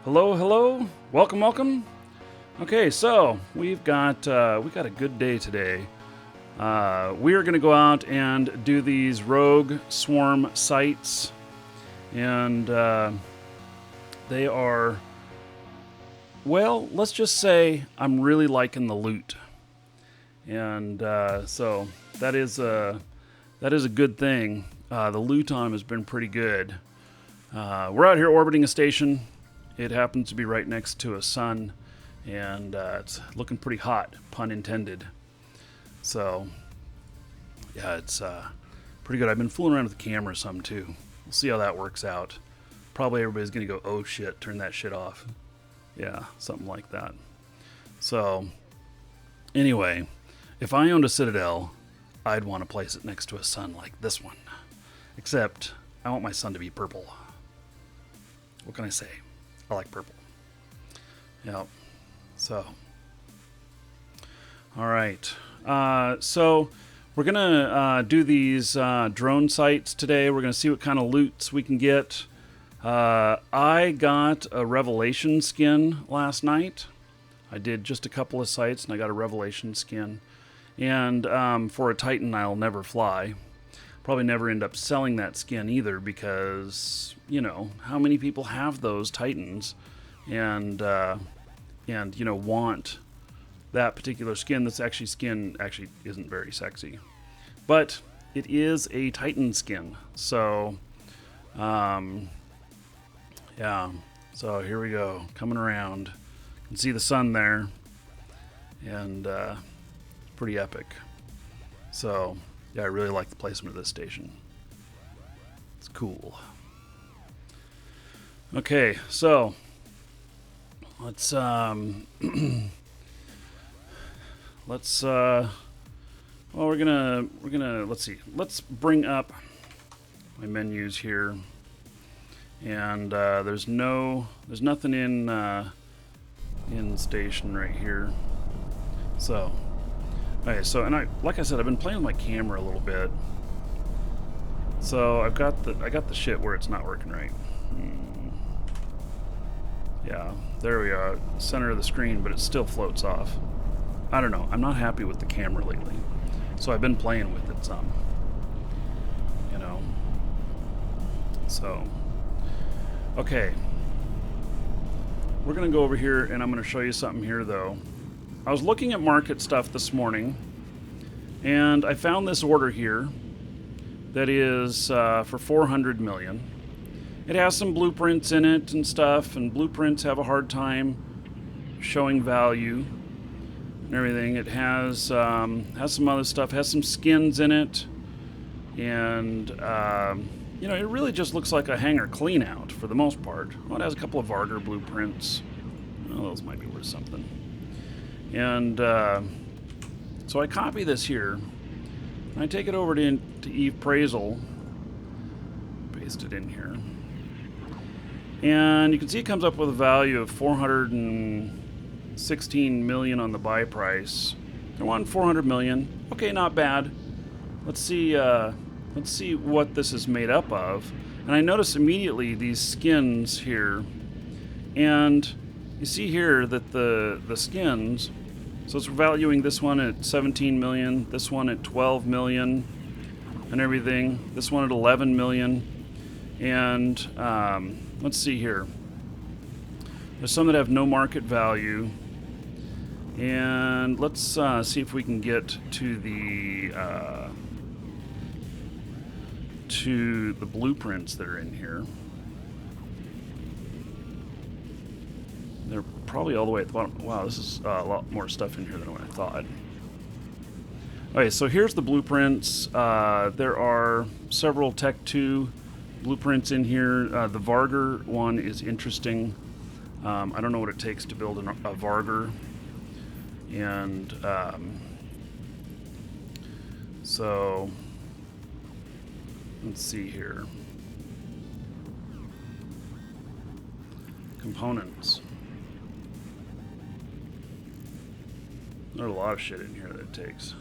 Hello, hello. Welcome, welcome. Okay, so we got a good day today. We are going to go out and do these rogue swarm sites, and they are, well, let's just say I'm really liking the loot, and so that is a good thing. The loot on has been pretty good. We're out here orbiting a station. It happens to be right next to a sun, and it's looking pretty hot, pun intended. So, yeah, it's pretty good. I've been fooling around with the camera some, too. We'll see how that works out. Probably everybody's going to go, oh, shit, turn that shit off. Yeah, something like that. So, anyway, if I owned a Citadel, I'd want to place it next to a sun like this one. Except, I want my sun to be purple. What can I say? I like purple. Yep. So. All right. So we're going to do these drone sites today. We're going to see what kind of loots we can get. I got a Revelation skin last night. I did just a couple of sites and I got a Revelation skin. And for a Titan, I'll never fly. Probably never end up selling that skin either because, you know, how many people have those Titans and you know, want that particular skin. This skin actually isn't very sexy, but it is a Titan skin. So, yeah, so here we go, coming around. You can see the sun there, and pretty epic. So, yeah, I really like the placement of this station. It's cool. Okay, so let's well, we're gonna let's see. Let's bring up my menus here, and there's nothing in station right here. So. Okay, so like I said, I've been playing with my camera a little bit. So I got the shit where it's not working right. Yeah, there we are, center of the screen, but it still floats off. I don't know. I'm not happy with the camera lately, so I've been playing with it some. You know. So, okay, we're gonna go over here, and I'm gonna show you something here, though. I was looking at market stuff this morning, and I found this order here that is for 400 million. It has some blueprints in it and stuff, and blueprints have a hard time showing value and everything. It has some other stuff, has some skins in it, and you know, it really just looks like a hangar clean out for the most part. Well, it has a couple of Vargar blueprints. Well, those might be worth something. And so I copy this here, and I take it over to Eve Praisal, paste it in here, and you can see it comes up with a value of 416 million on the buy price. They're wanting 400 million. Okay, not bad. Let's see what this is made up of. And I notice immediately these skins here, and you see here that the skins, so it's valuing this one at 17 million, this one at 12 million and everything, this one at 11 million, and let's see here. There's some that have no market value, and let's see if we can get to the blueprints that are in here. They're probably all the way at the bottom. Wow, this is a lot more stuff in here than what I thought. Okay, so here's the blueprints. There are several Tech 2 blueprints in here. The Vargar one is interesting. I don't know what it takes to build a Vargar. And so let's see here. Components. There's a lot of shit in here that it takes.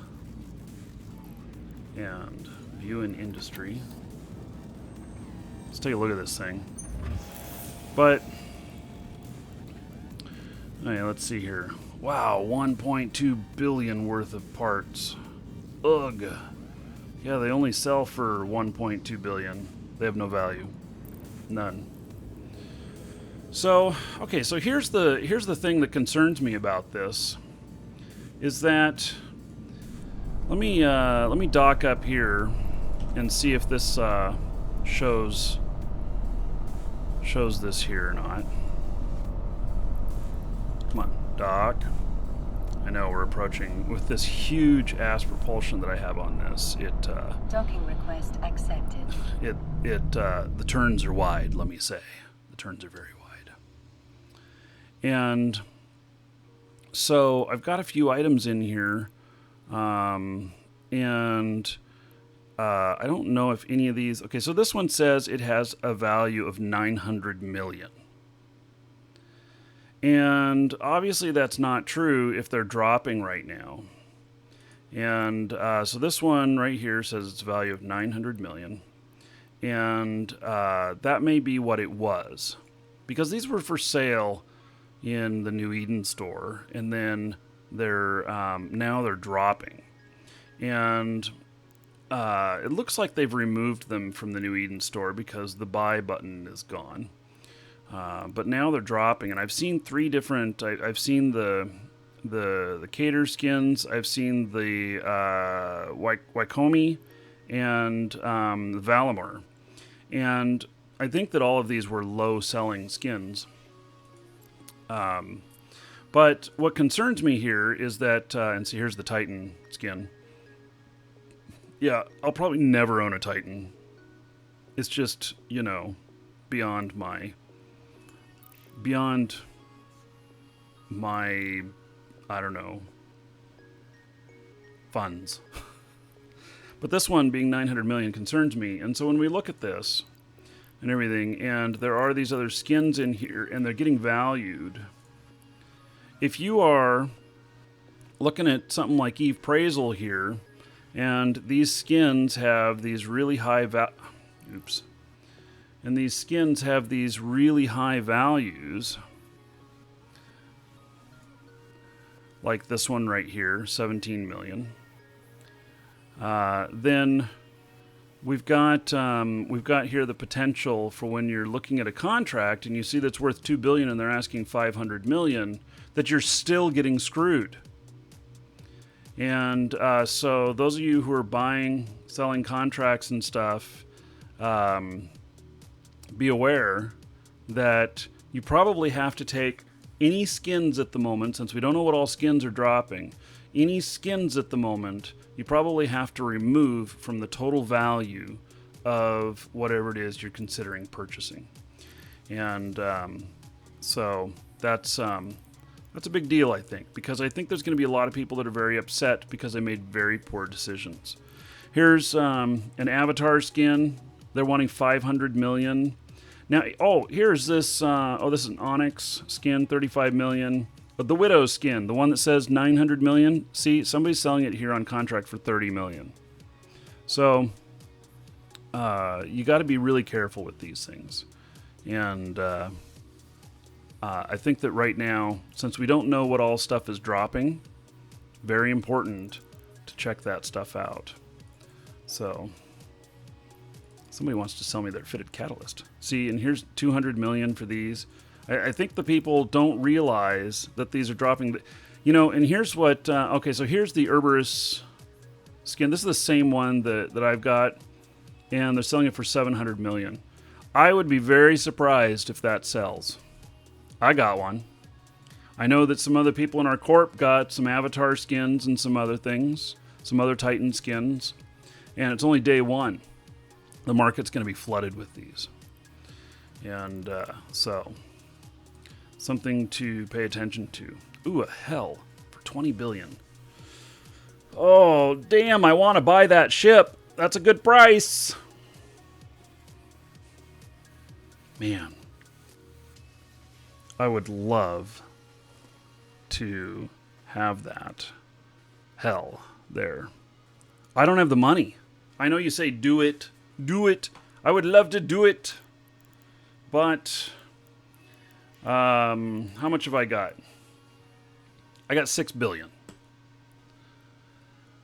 And view in industry. Let's take a look at this thing. But Okay, let's see here. Wow, 1.2 billion worth of parts. Ugh. Yeah, they only sell for 1.2 billion. They have no value. None. So, okay, so here's the thing that concerns me about this is that let me dock up here and see if this shows this here or not. Come on, dock. I know we're approaching with this huge ass propulsion that I have on this. Docking request accepted. The turns are wide. Let me say, the turns are very wide. And so I've got a few items in here, and I don't know if any of these. Okay, so this one says it has a value of 900 million. And obviously that's not true if they're dropping right now. And so this one right here says it's a value of 900 million. And that may be what it was. Because these were for sale in the New Eden store. And then they're now they're dropping. And it looks like they've removed them from the New Eden store because the buy button is gone. But now they're dropping, and I've seen three different. I've seen the Cater skins. I've seen the Wycomi and the Valamor, and I think that all of these were low-selling skins. But what concerns me here is that, and see, here's the Titan skin. Yeah, I'll probably never own a Titan. It's just, beyond my, I don't know, funds. But this one being 900 million concerns me. And so when we look at this and everything, and there are these other skins in here, and they're getting valued, if you are looking at something like Eve Praisal here, and these skins have these really high and these skins have these really high values, like this one right here, 17 million. Then we've got here the potential for when you're looking at a contract and you see that's worth 2 billion and they're asking 500 million, that you're still getting screwed. And so those of you who are selling contracts and stuff, be aware that you probably have to take any skins at the moment, since we don't know what all skins are dropping, any skins at the moment, you probably have to remove from the total value of whatever it is you're considering purchasing. And so that's a big deal, I think, because I think there's going to be a lot of people that are very upset because they made very poor decisions. Here's an Avatar skin. They're wanting 500 million. Now, here's this. This is an Onyx skin, 35 million. But the Widow skin, the one that says 900 million. See, somebody's selling it here on contract for 30 million. So you got to be really careful with these things. And I think that right now, since we don't know what all stuff is dropping, very important to check that stuff out. So somebody wants to sell me their fitted catalyst. See, and here's 200 million for these. I think the people don't realize that these are dropping. And here's what, so here's the Herberus skin. This is the same one that I've got, and they're selling it for 700 million. I would be very surprised if that sells. I got one. I know that some other people in our corp got some Avatar skins and some other things, some other Titan skins, and it's only day one. The market's going to be flooded with these. And so, something to pay attention to. Ooh, a hell for 20 billion. Oh, damn, I want to buy that ship. That's a good price. Man, I would love to have that hell there. I don't have the money. I know you say do it. Do it. I would love to do it. But how much have I got? I got 6 billion.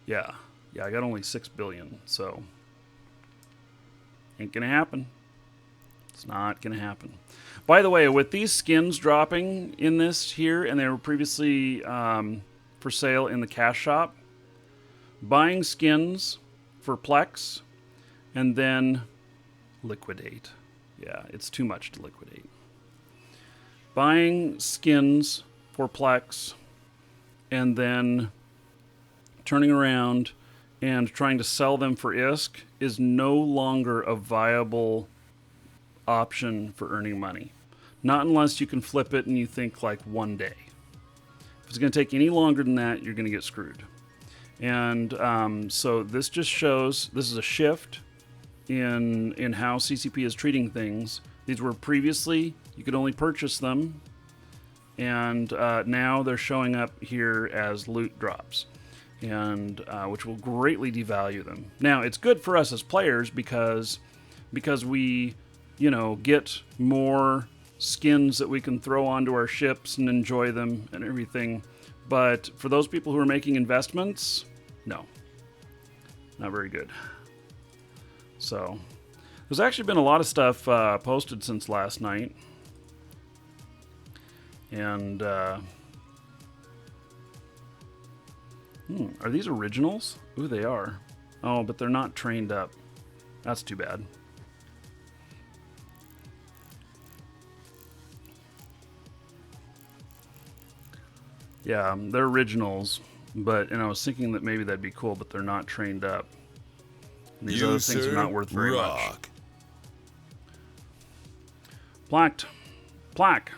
Yeah, I got only 6 billion, so ain't gonna happen. It's not gonna happen. By the way, with these skins dropping in this here, and they were previously for sale in the cash shop, buying skins for Plex and then liquidate. Yeah, it's too much to liquidate. Buying skins for Plex and then turning around and trying to sell them for ISK is no longer a viable option for earning money. Not unless you can flip it and you think like one day. If it's going to take any longer than that, you're going to get screwed. And so this just shows, this is a shift in how CCP is treating things. These were previously, you could only purchase them, and now they're showing up here as loot drops, and which will greatly devalue them. Now, it's good for us as players because we, you know, get more skins that we can throw onto our ships and enjoy them and everything. But for those people who are making investments, no, not very good. So there's actually been a lot of stuff posted since last night. And are these originals? Ooh, they are. Oh, but they're not trained up. That's too bad. Yeah, they're originals, but and I was thinking that maybe that'd be cool, but they're not trained up. And these other things are not worth very much. Plaque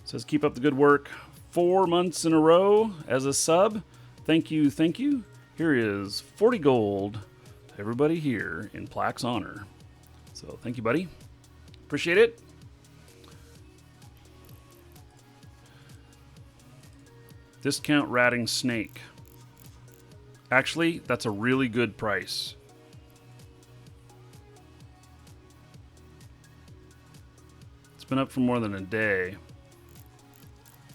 says keep up the good work. 4 months in a row as a sub. Thank you. Here is 40 gold to everybody here in Plaque's honor. So thank you, buddy. Appreciate it. Discount ratting snake. Actually, that's a really good price. It's been up for more than a day.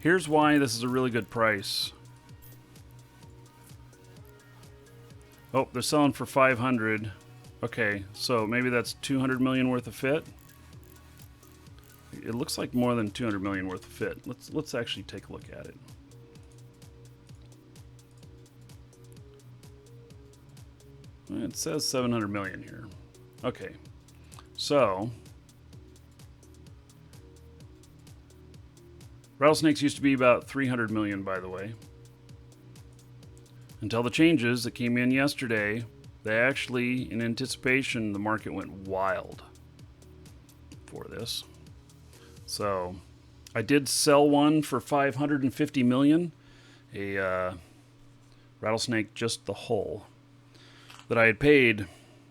Here's why this is a really good price. Oh, they're selling for 500. Okay, so maybe that's 200 million worth of fit. It looks like more than 200 million worth of fit. Let's actually take a look at it. It says 700 million here. Okay, so rattlesnakes used to be about 300 million, by the way. Until the changes that came in yesterday, they actually, in anticipation, the market went wild for this. So I did sell one for 550 million, a rattlesnake, just the hull, that I had paid,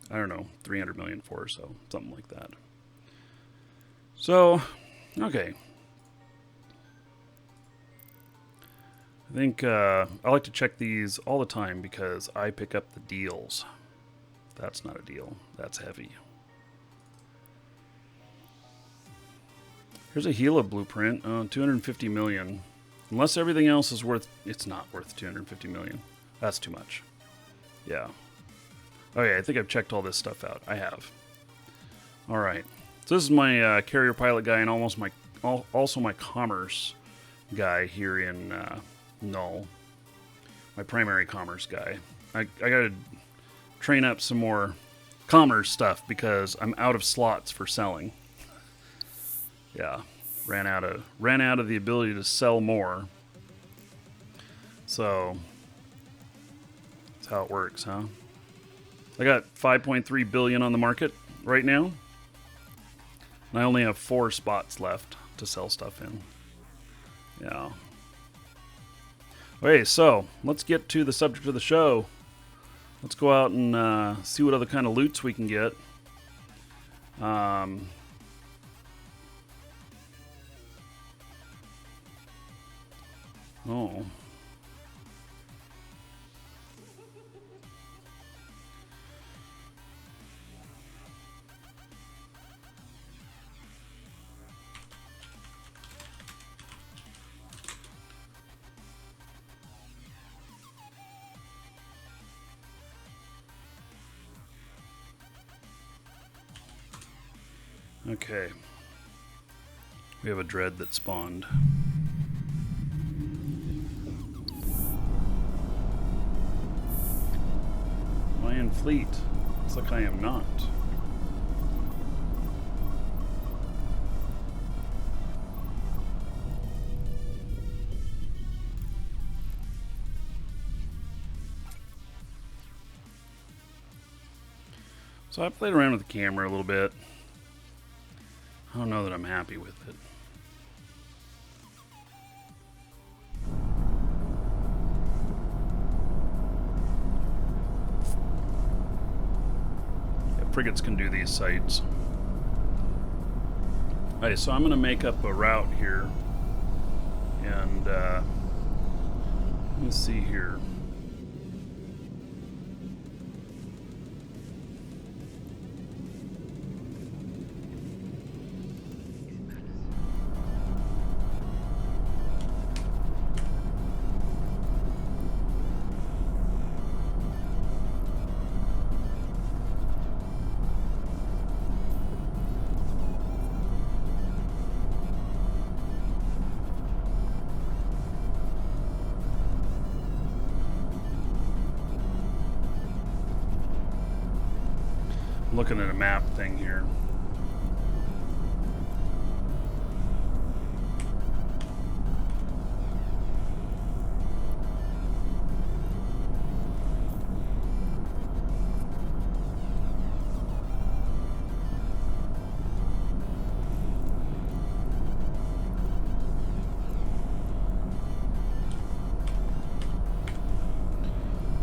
I don't know, 300 million for, so something like that. So, okay. I think I like to check these all the time because I pick up the deals. That's not a deal. That's heavy. Here's a Gila blueprint. 250 million. Unless everything else is worth... It's not worth 250 million. That's too much. Yeah. Okay, I think I've checked all this stuff out. I have. Alright. So this is my carrier pilot guy and also my commerce guy here in Null. My primary commerce guy. I gotta train up some more commerce stuff because I'm out of slots for selling. Yeah. Ran out of the ability to sell more. So that's how it works, huh? I got 5.3 billion on the market right now. And I only have 4 spots left to sell stuff in. Yeah. Okay, so let's get to the subject of the show. Let's go out and see what other kind of loots we can get. Oh. Okay. We have a dread that spawned. Am I in fleet? Looks like I am not. So I played around with the camera a little bit. I don't know that I'm happy with it. Yeah, frigates can do these sites. Alright, so I'm going to make up a route here. And let me see here. I'm looking at a map thing here.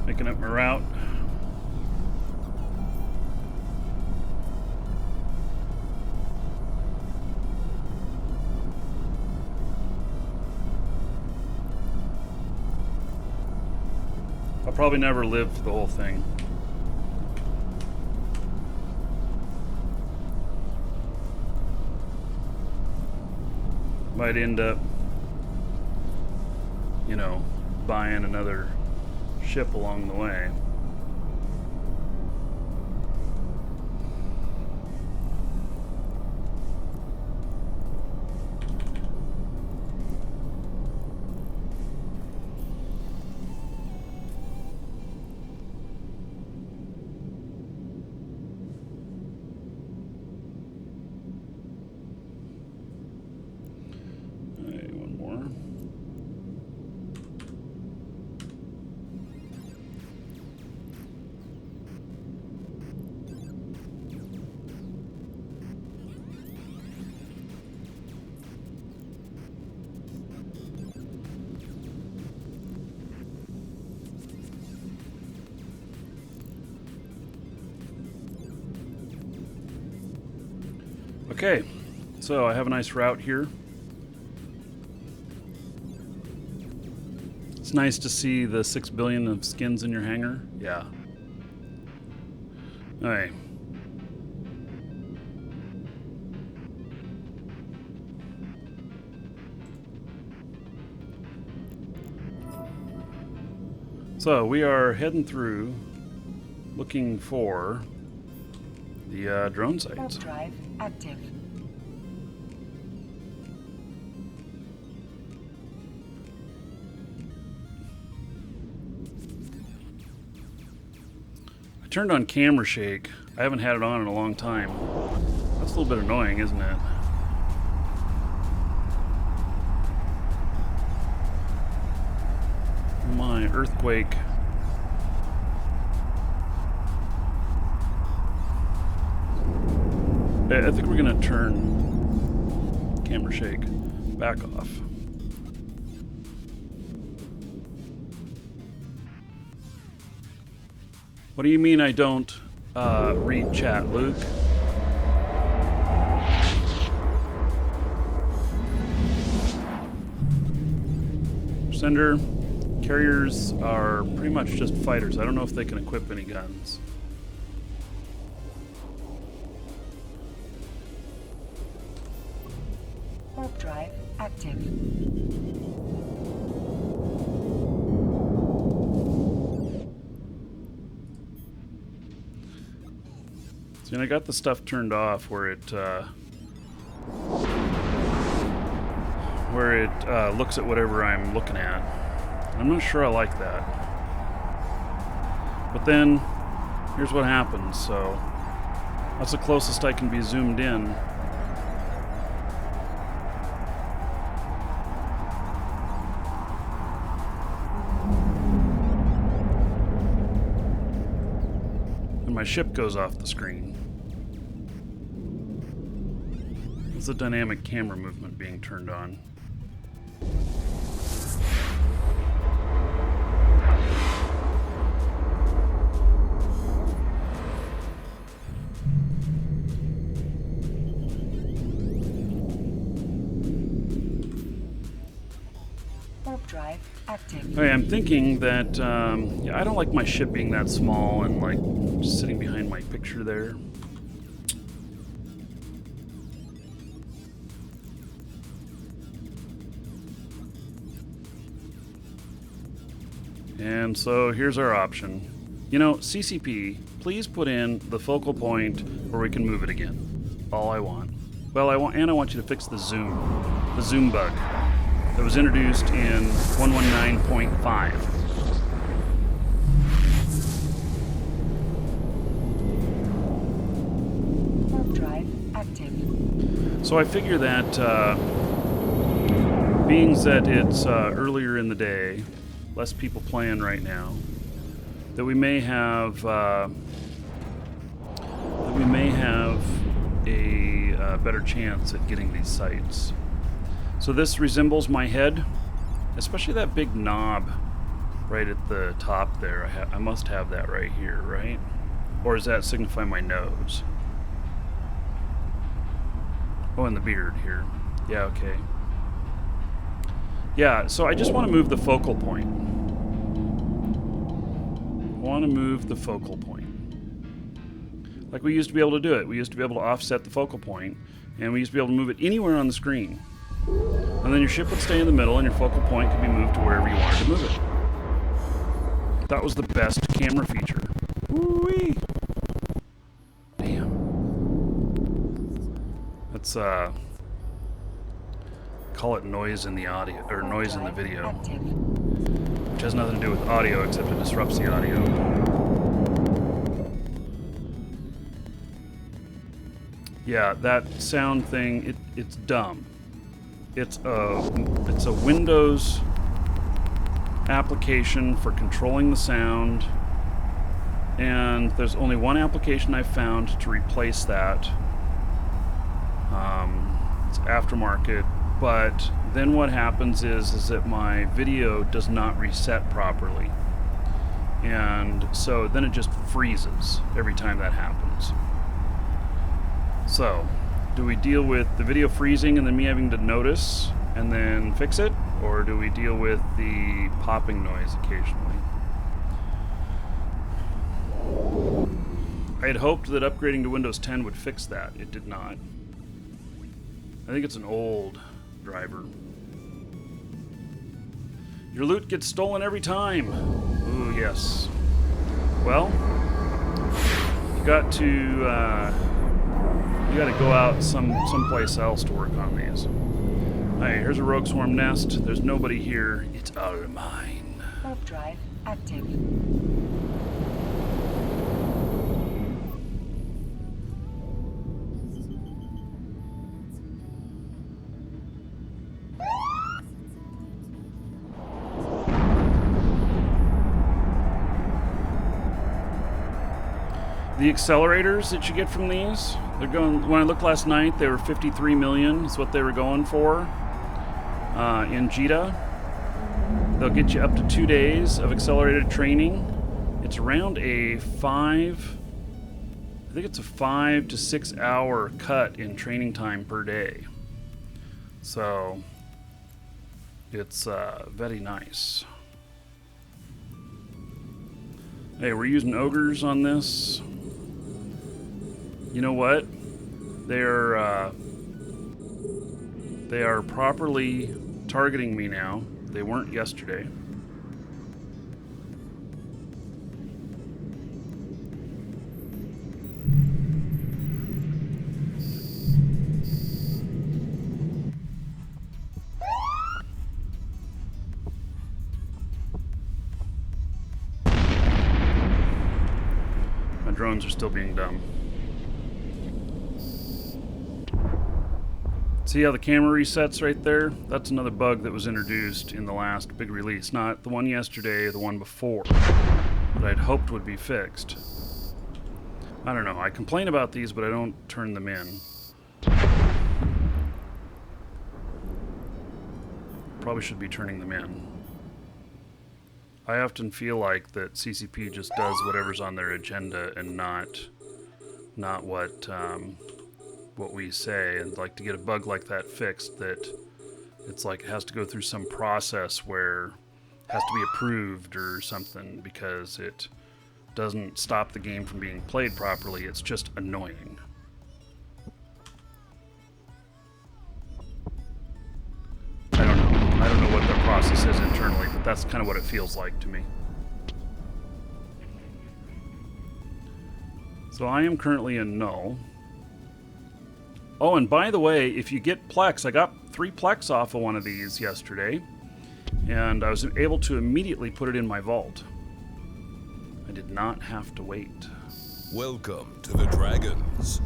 Making up my route. I'll probably never live the whole thing. Might end up, you know, buying another ship along the way. Okay, so I have a nice route here. It's nice to see the 6 billion of skins in your hangar. Yeah. Alright. So we are heading through looking for the drone sites. Warp drive active. I turned on camera shake. I haven't had it on in a long time. That's a little bit annoying, isn't it? My earthquake. I think we're gonna turn camera shake back off. What do you mean I don't read chat, Luke? Sender, carriers are pretty much just fighters. I don't know if they can equip any guns. Warp drive active. See, and I got the stuff turned off where it where it looks at whatever I'm looking at. I'm not sure I like that. But then, here's what happens, so that's the closest I can be zoomed in. And my ship goes off the screen. It's the dynamic camera movement being turned on. Warp drive active. Okay, I'm thinking that yeah, I don't like my ship being that small and like just sitting behind my picture there. And so here's our option. You know, CCP, please put in the focal point where we can move it again. All I want. Well, I want you to fix the zoom bug that was introduced in 119.5. Warp drive active. So I figure that being that it's earlier in the day, less people playing right now, that we may have a better chance at getting these sites. So this resembles my head, especially that big knob right at the top there. I must have that right here, right? Or does that signify my nose? Oh, and the beard here. Yeah, okay. Yeah, so I just want to move the focal point. Like we used to be able to do it. We used to be able to offset the focal point, and we used to be able to move it anywhere on the screen. And then your ship would stay in the middle, and your focal point could be moved to wherever you wanted to move it. That was the best camera feature. Woo-wee! Damn. Let's call it noise in the audio, or noise in the video. Active. Which has nothing to do with audio, except it disrupts the audio. Yeah, that sound thing, it's dumb. It's a Windows application for controlling the sound, and there's only one application I've found to replace that. It's aftermarket, but then what happens is that my video does not reset properly, and so then it just freezes every time that happens. So, do we deal with the video freezing and then me having to notice and then fix it? Or do we deal with the popping noise occasionally? I had hoped that upgrading to Windows 10 would fix that. It did not. I think it's an old driver. Your loot gets stolen every time. Ooh, yes. Well, you got to go out someplace else to work on these. Hey, here's a rogue swarm nest. There's nobody here. It's all mine. Warp drive active. The accelerators that you get from these, they're going, when I looked last night, they were 53 million is what they were going for in JITA. They'll get you up to 2 days of accelerated training. It's around I think it's a 5 to 6 hour cut in training time per day. So it's very nice. Hey, we're using ogres on this. You know what? They are properly targeting me now. They weren't yesterday. ones are still being done. See how the camera resets right there? That's another bug that was introduced in the last big release. Not the one yesterday, the one before. That I'd hoped would be fixed. I don't know. I complain about these, but I don't turn them in. Probably should be turning them in. I often feel like that CCP just does whatever's on their agenda and not what we say. And like to get a bug like that fixed, that it's like it has to go through some process where it has to be approved or something because it doesn't stop the game from being played properly. It's just annoying. I don't know what their process is internally, but that's kind of what it feels like to me. So I am currently in Null. Oh, and by the way, if you get Plex, I got 3 Plex off of one of these yesterday, and I was able to immediately put it in my vault. I did not have to wait. Welcome to the Dragons.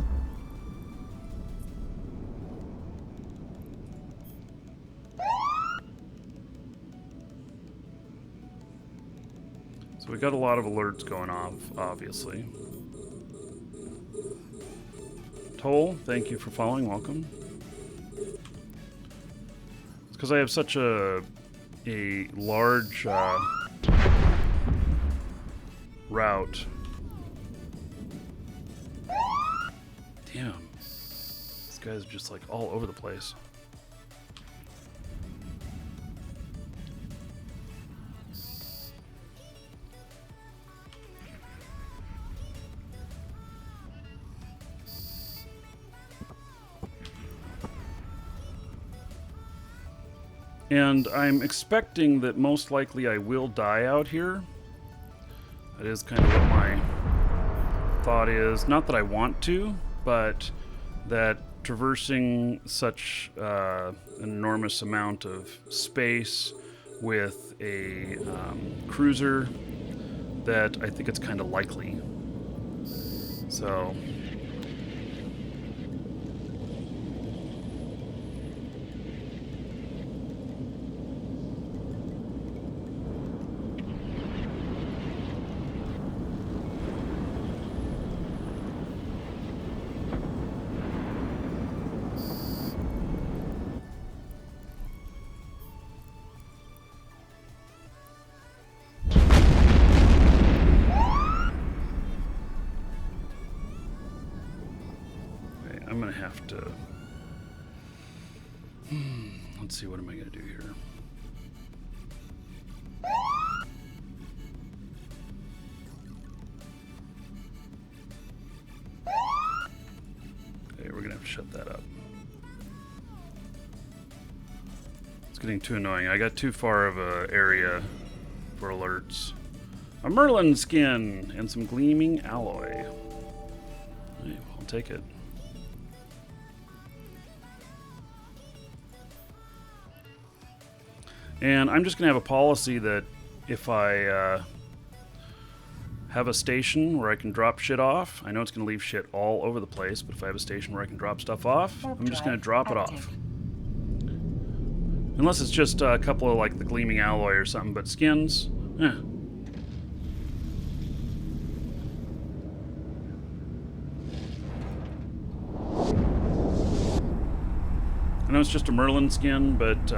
So we got a lot of alerts going off, obviously. Toll, thank you for following. Welcome. It's because I have such a large route. Damn. This guy's just like all over the place. And I'm expecting that most likely I will die out here. That is kind of what my thought is. Not that I want to, but that traversing such an enormous amount of space with a cruiser, that I think it's kind of likely. So... I'm gonna have to... Let's see, what am I gonna do here? Okay, we're gonna have to shut that up. It's getting too annoying. I got too far of a area for alerts. A Merlin skin and some gleaming alloy. Hey, I'll take it. And I'm just going to have a policy that if I have a station where I can drop shit off, I know it's going to leave shit all over the place, but if I have a station where I can drop stuff off, I'm just going to drop it off. Unless it's just a couple of like the gleaming alloy or something, but skins, eh. I know it's just a Merlin skin, but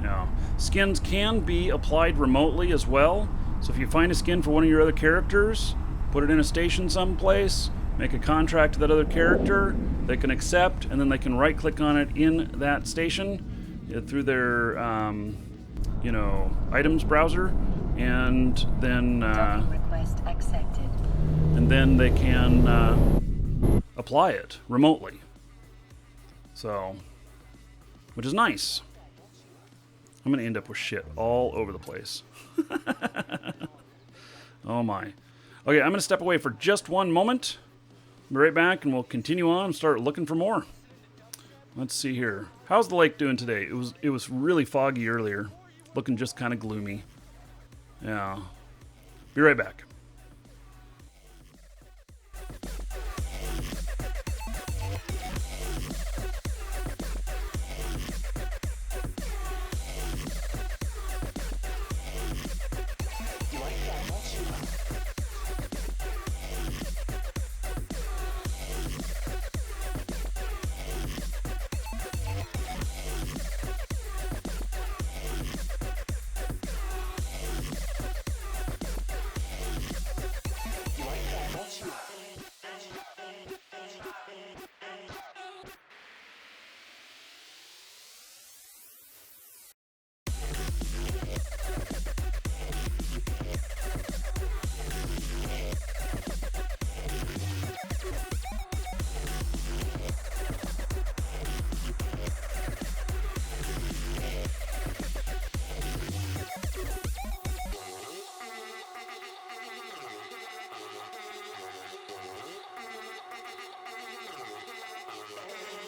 yeah. Skins can be applied remotely as well. So if you find a skin for one of your other characters, put it in a station someplace, make a contract to that other character, they can accept, and then they can right-click on it in that station through their, you know, items browser, and then request accepted. and then they can apply it remotely. So, which is nice. I'm going to end up with shit all over the place. Oh my. Okay, I'm going to step away for just one moment. I'll be right back and we'll continue on and start looking for more. Let's see here. How's the lake doing today? It was really foggy earlier. Looking just kind of gloomy. Yeah. Be right back.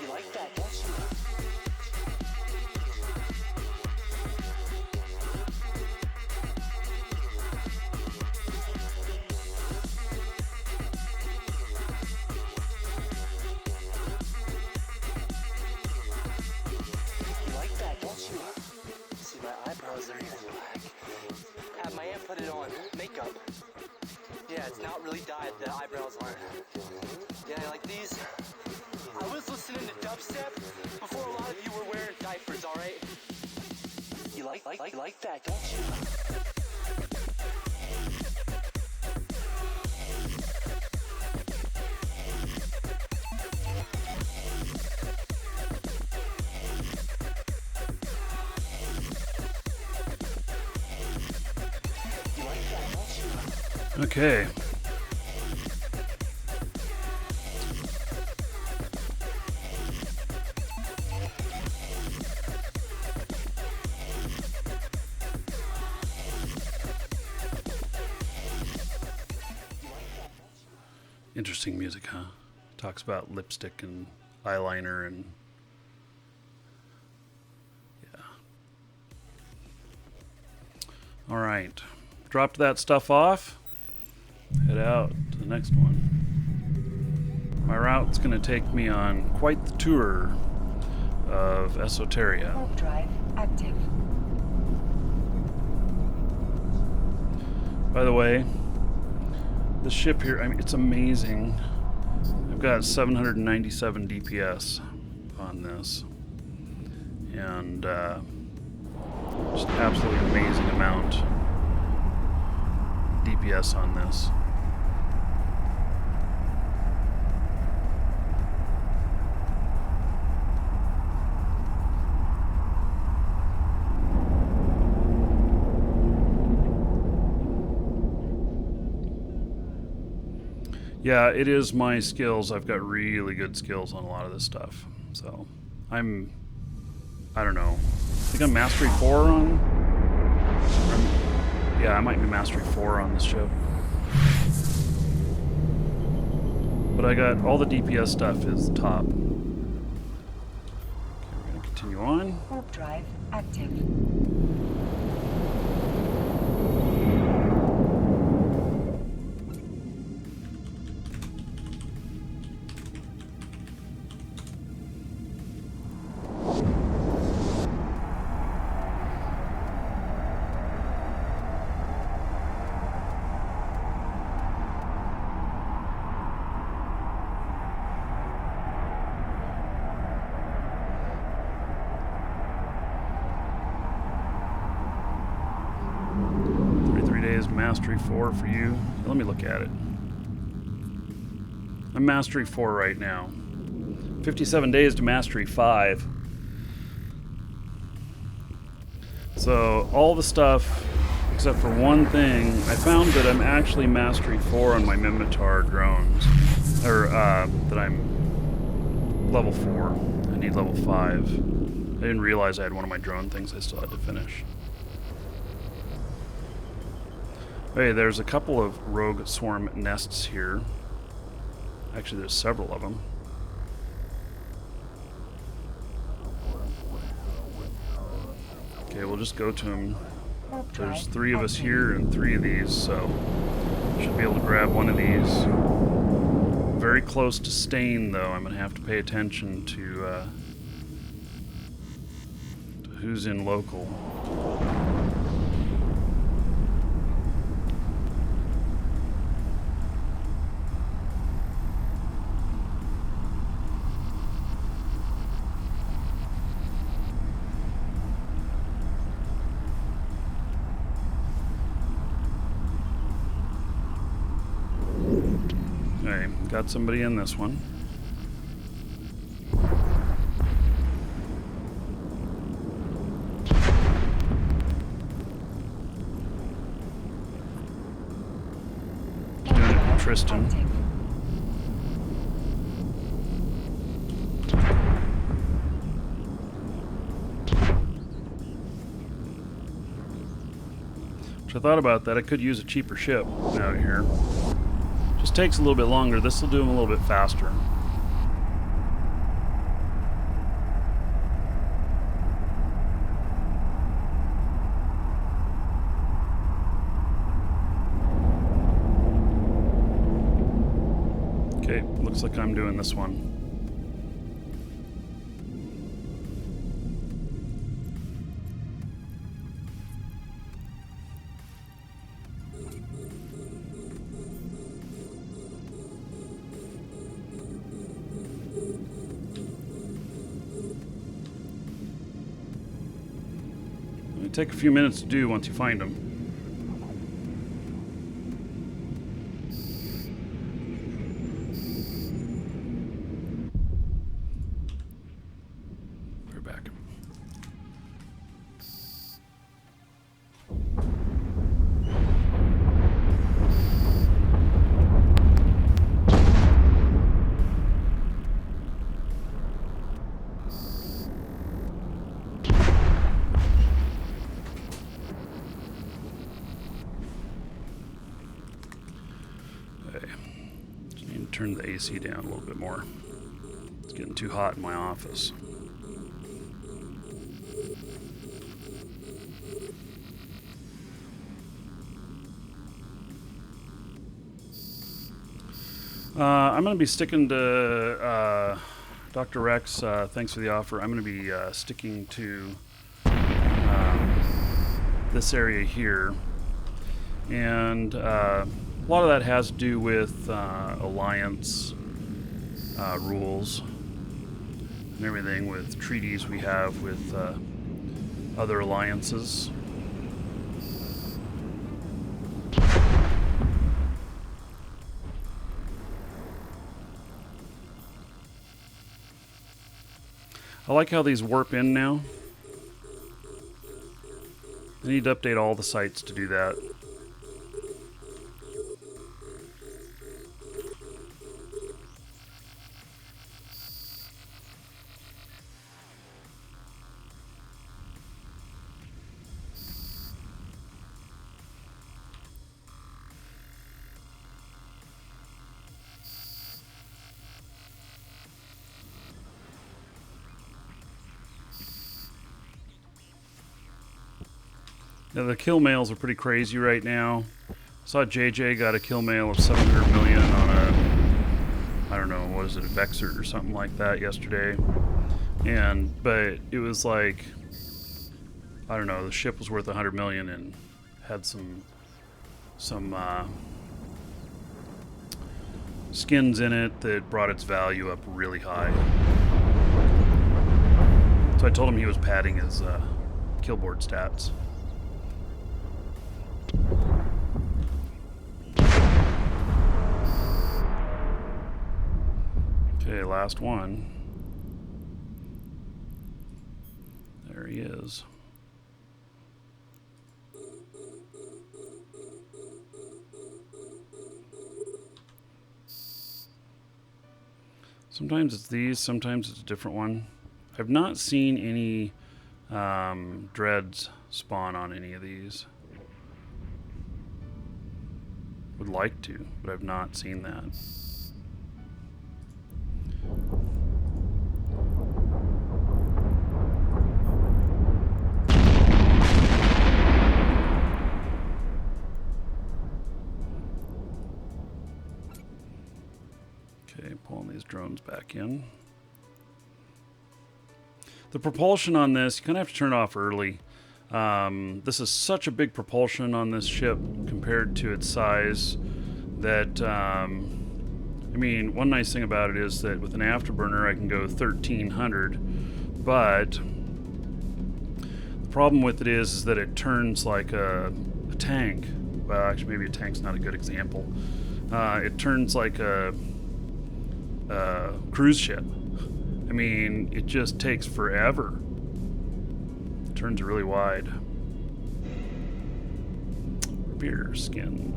You like that, don't you? You like that, don't you? See, my eyebrows are even black. Have my aunt put it on makeup. Yeah, it's not really dyed, the eyebrows aren't. Yeah, like these. I was listening to dubstep before a lot of you were wearing diapers, alright? You like that, don't you? You like that, don't you? Okay. Interesting music, huh? Talks about lipstick and eyeliner and yeah. All right. Dropped that stuff off. Head out to the next one. My route's going to take me on quite the tour of Esoteria. Warp drive active. By the way, the ship here, I mean, it's amazing. I've got 797 DPS on this. And just absolutely amazing amount DPS on this. Yeah, it is my skills. I've got really good skills on a lot of this stuff. So, I don't know. I think I'm Mastery 4 on... Yeah, I might be Mastery 4 on this ship. But I got all the DPS stuff is top. Okay, we're going to continue on. Warp drive active. 33 days Mastery 4 for you. Let me look at it. I'm Mastery 4 right now. 57 days to Mastery 5. So all the stuff, except for one thing, I found that I'm actually Mastery 4 on my Mimitar drones. Or, that I'm level 4. I need level 5. I didn't realize I had one of my drone things I still had to finish. Okay, there's a couple of rogue swarm nests here. Actually, there's several of them. Okay, we'll just go to them. There's 3 of us here and 3 of these, so should be able to grab one of these. Very close to Stain, though. I'm going to have to pay attention to who's in local. Okay, got somebody in this one. Tristan. Active. Which I thought about that. I could use a cheaper ship out here. Just takes a little bit longer. This will do them a little bit faster. Okay, looks like I'm doing this one. It'll take a few minutes to do once you find them. We're back. Turn the AC down a little bit more. It's getting too hot in my office. I'm going to be sticking to Dr. Rex. Thanks for the offer. I'm going to be sticking to this area here. And a lot of that has to do with alliance rules and everything, with treaties we have with other alliances. I like how these warp in now. I need to update all the sites to do that. Now the kill mails are pretty crazy right now. I saw JJ got a kill mail of 700 million on a, I don't know, what is it, a Vexer or something like that yesterday. But it was like, I don't know, the ship was worth 100 million and had some skins in it that brought its value up really high. So I told him he was padding his killboard stats. Okay, last one. There he is. Sometimes it's these, sometimes it's a different one. I've not seen any dreads spawn on any of these. Would like to, but I've not seen that. Okay, pulling these drones back in. The propulsion on this, you kind of have to turn it off early. This is such a big propulsion on this ship compared to its size that, I mean, one nice thing about it is that with an afterburner I can go 1300, but the problem with it is that it turns like a tank. Well, actually maybe a tank's not a good example. It turns like a cruise ship. I mean, it just takes forever. It turns really wide. Beer skin.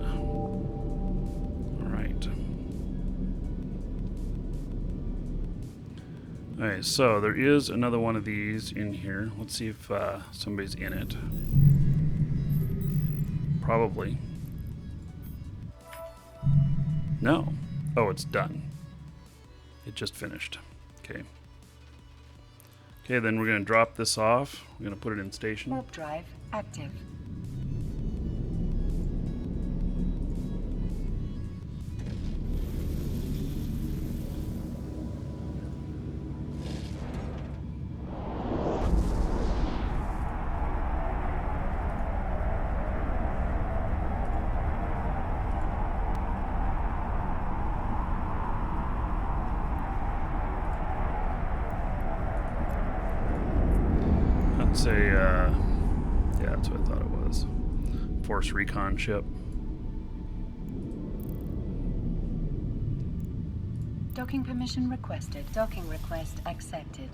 Alright. Alright, so there is another one of these in here. Let's see if somebody's in it. Probably. No. Oh, it's done. It just finished. Okay. Okay, then we're going to drop this off. We're going to put it in station. Warp drive active. That's a, yeah, that's what I thought it was. Force recon ship. Docking permission requested. Docking request accepted.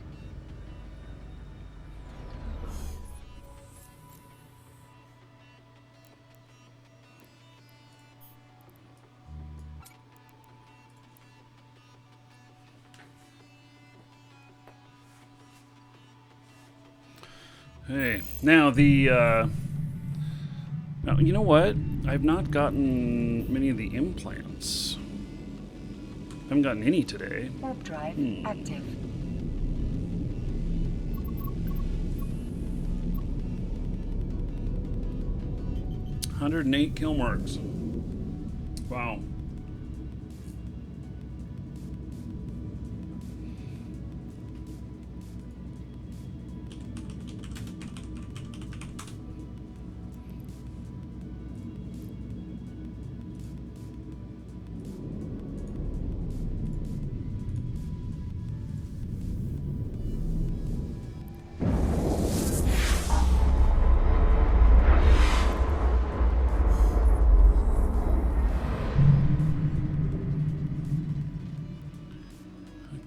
Hey, now the, now, you know what? I've not gotten many of the implants. I haven't gotten any today. Warp drive active. 108 kill marks. Wow.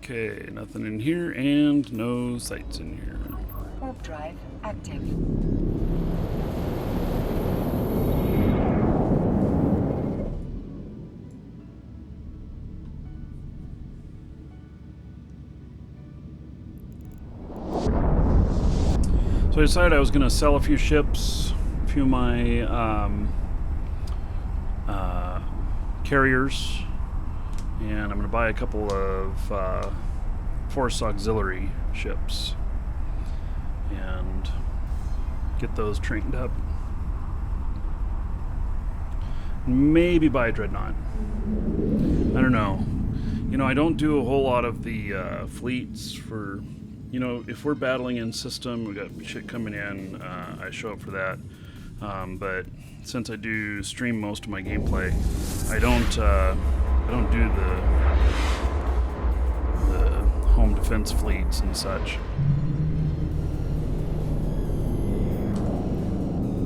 Okay, nothing in here and no sights in here. Warp drive active. So I decided I was going to sell a few ships, a few of my carriers, and I'm going to buy a couple of Force Auxiliary ships and get those trained up. Maybe buy a Dreadnought. I don't know. You know, I don't do a whole lot of the fleets for... You know, if we're battling in system, we got shit coming in, I show up for that. But since I do stream most of my gameplay, I don't do the home defense fleets and such.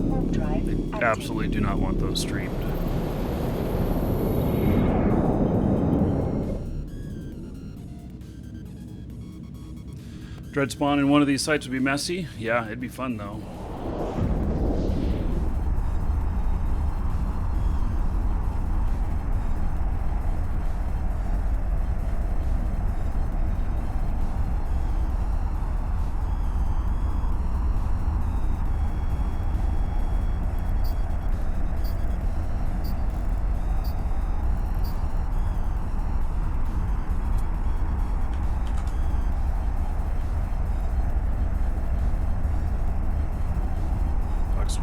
Warp drive active. Absolutely do not want those streamed. Dread spawn in one of these sites would be messy. Yeah, it'd be fun though.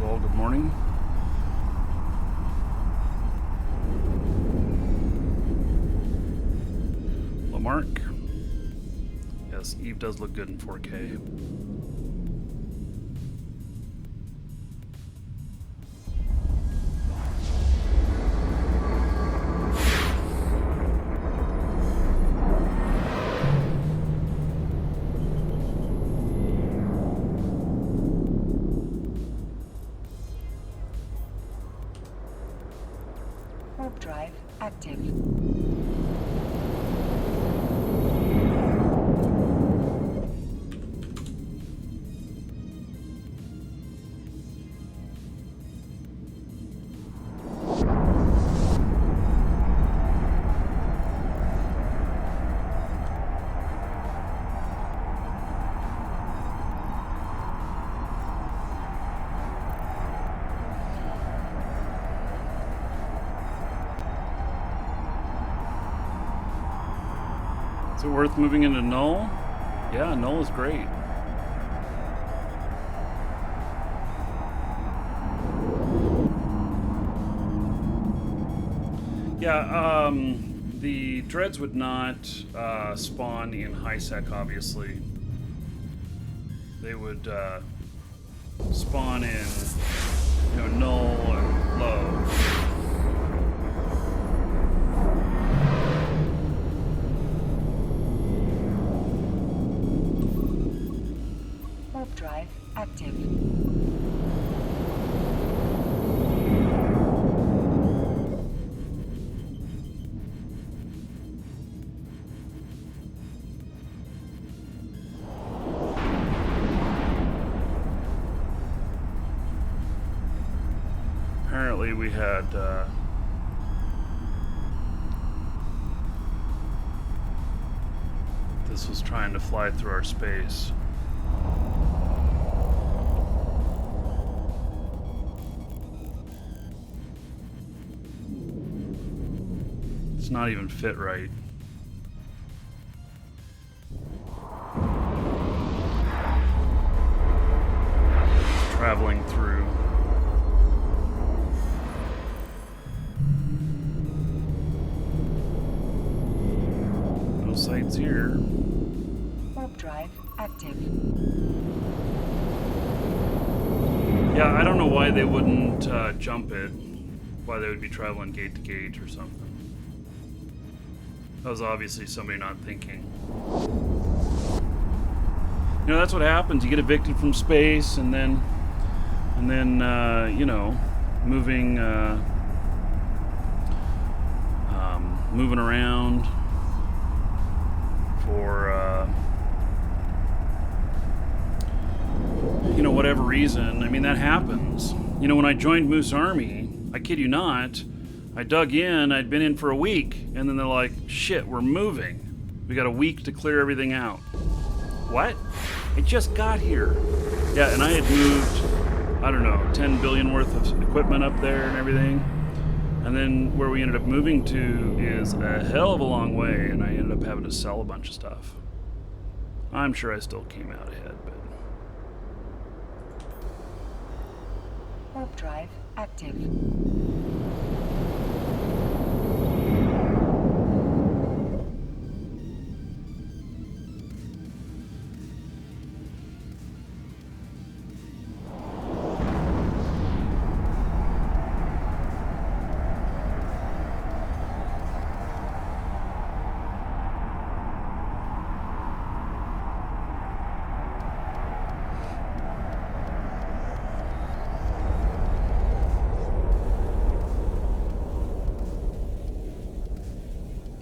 Well, good morning. Lamarck. Yes, Eve does look good in 4K. Warp drive active. Is it worth moving into Null? Yeah, Null is great. Yeah, the dreads would not spawn in high sec, obviously. They would spawn in, null or low. Warp drive active. Apparently we had this was trying to fly through our space. It's not even fit right. Traveling through. No sights here. Warp drive active. Yeah, I don't know why they wouldn't jump it. Why they would be traveling gate to gate or something. That was obviously somebody not thinking. That's what happens. You get evicted from space, and then moving moving around for whatever reason. I mean, that happens. When I joined Moose Army, I kid you not, I dug in. I'd been in for a week, and then they're like, "Shit, we're moving. We got a week to clear everything out." What? I just got here. Yeah, and I had moved, I don't know, 10 billion worth of equipment up there and everything. And then where we ended up moving to is a hell of a long way, and I ended up having to sell a bunch of stuff. I'm sure I still came out ahead, but... Warp drive active.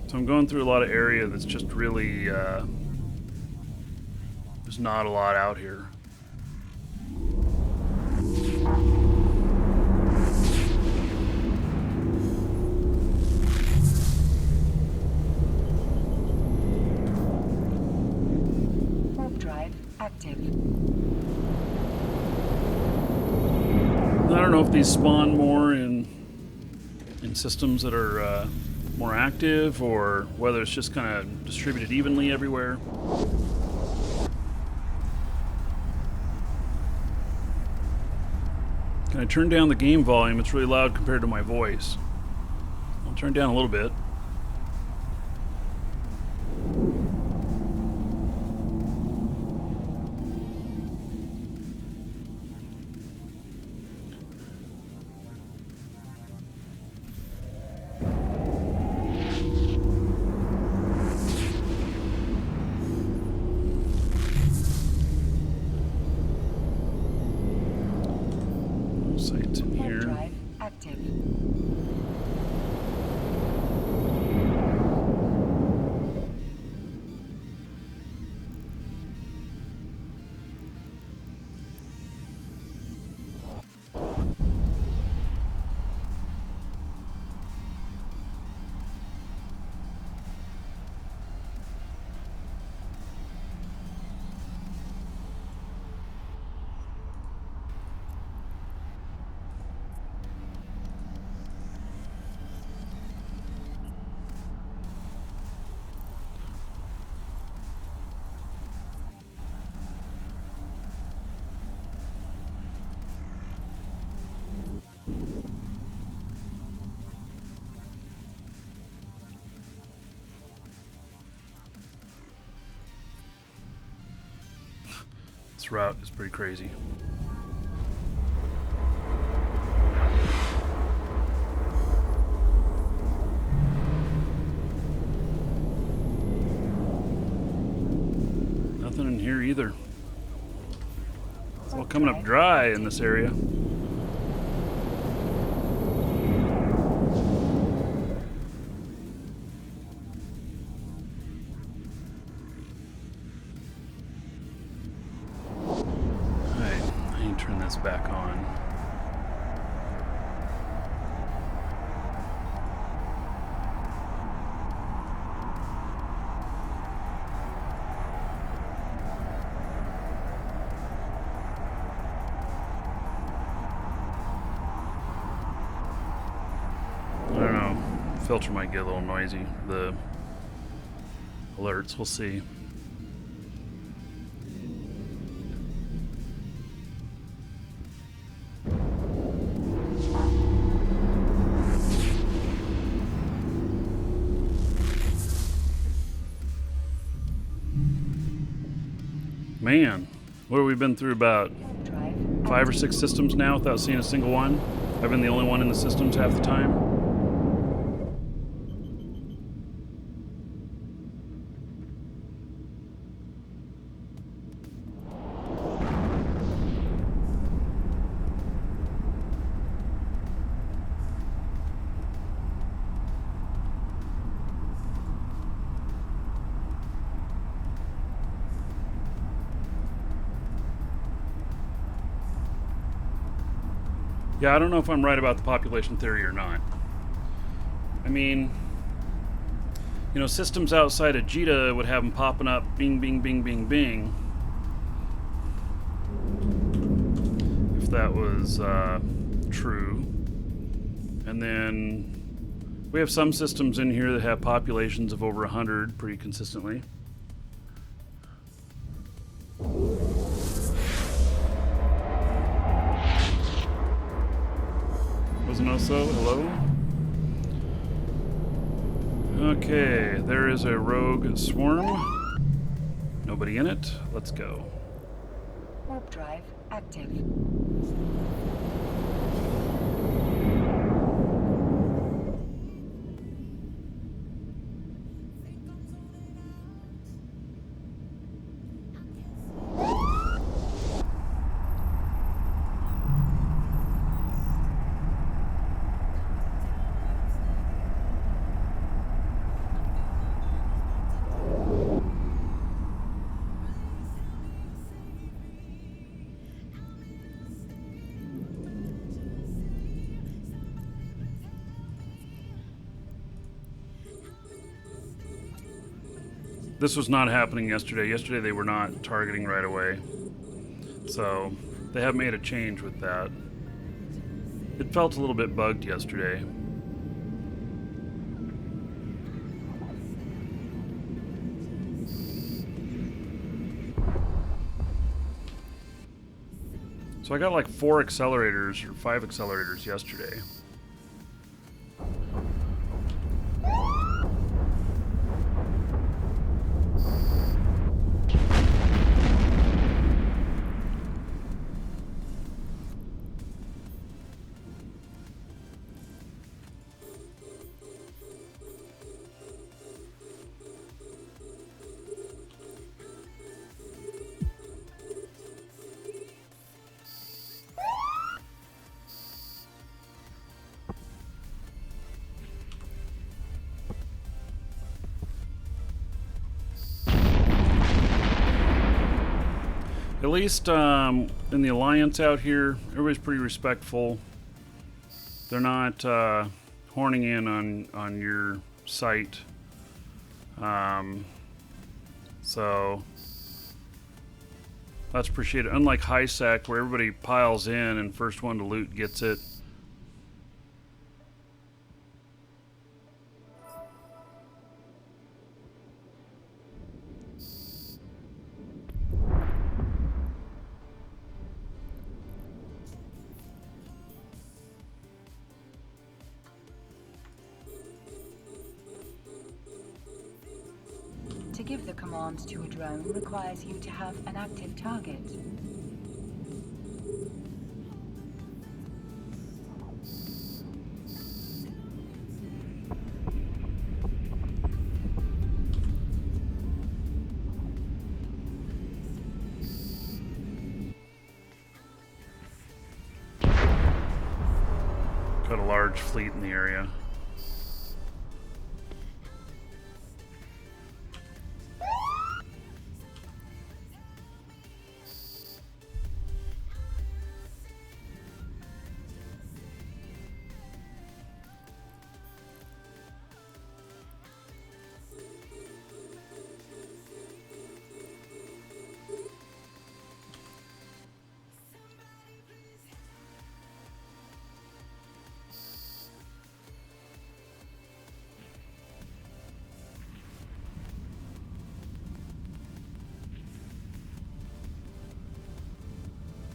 So I'm going through a lot of area that's just really, there's not a lot out here. Warp drive active. I don't know if these spawn more in systems that are more active, or whether it's just kind of distributed evenly everywhere. Can I turn down the game volume? It's really loud compared to my voice. I'll turn down a little bit. Sights in Warp here. drive active. This route is pretty crazy. Nothing in here either. It's all coming up dry in this area. Turn this back on. I don't know. Filter might get a little noisy. The alerts, we'll see. Man, what have we been through, about 5 or 6 systems now without seeing a single one? I've been the only one in the systems half the time. Yeah, I don't know if I'm right about the population theory or not. I mean, you know, systems outside of JITA would have them popping up, bing, bing, bing, bing, bing. If that was true. And then we have some systems in here that have populations of over 100 pretty consistently. Wasn't also hello. Okay, there is a rogue swarm. Nobody in it. Let's go. Warp drive active. This was not happening yesterday. Yesterday they were not targeting right away. So they have made a change with that. It felt a little bit bugged yesterday. So I got like 4 accelerators or 5 accelerators yesterday. At least in the Alliance out here, everybody's pretty respectful. They're not horning in on your site. So that's appreciated. Unlike high sec, where everybody piles in and first one to loot gets it. To give the command to a drone requires you to have an active target. Got a large fleet in the area.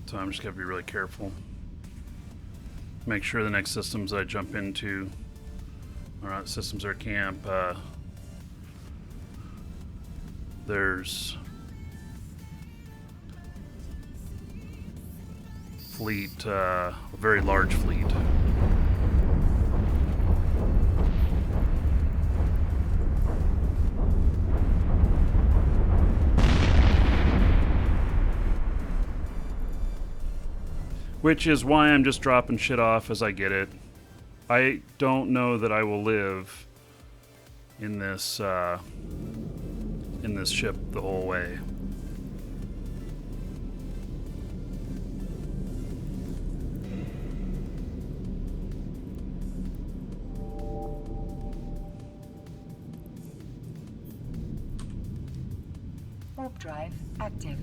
So I'm just gonna be really careful. Make sure the next systems I jump into are not systems or camp. There's fleet, a very large fleet. Which is why I'm just dropping shit off as I get it. I don't know that I will live in this ship the whole way. Warp drive active.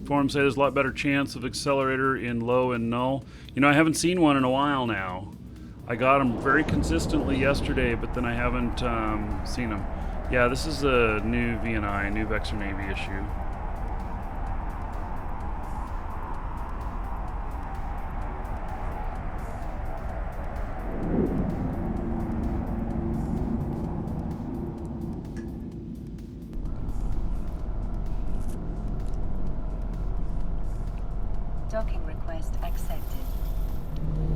Forums say there's a lot better chance of Accelerator in low and null. You know, I haven't seen one in a while now. I got them very consistently yesterday, but then I haven't seen them. Yeah, this is a new VNI, new Vector Navy issue. Docking request accepted.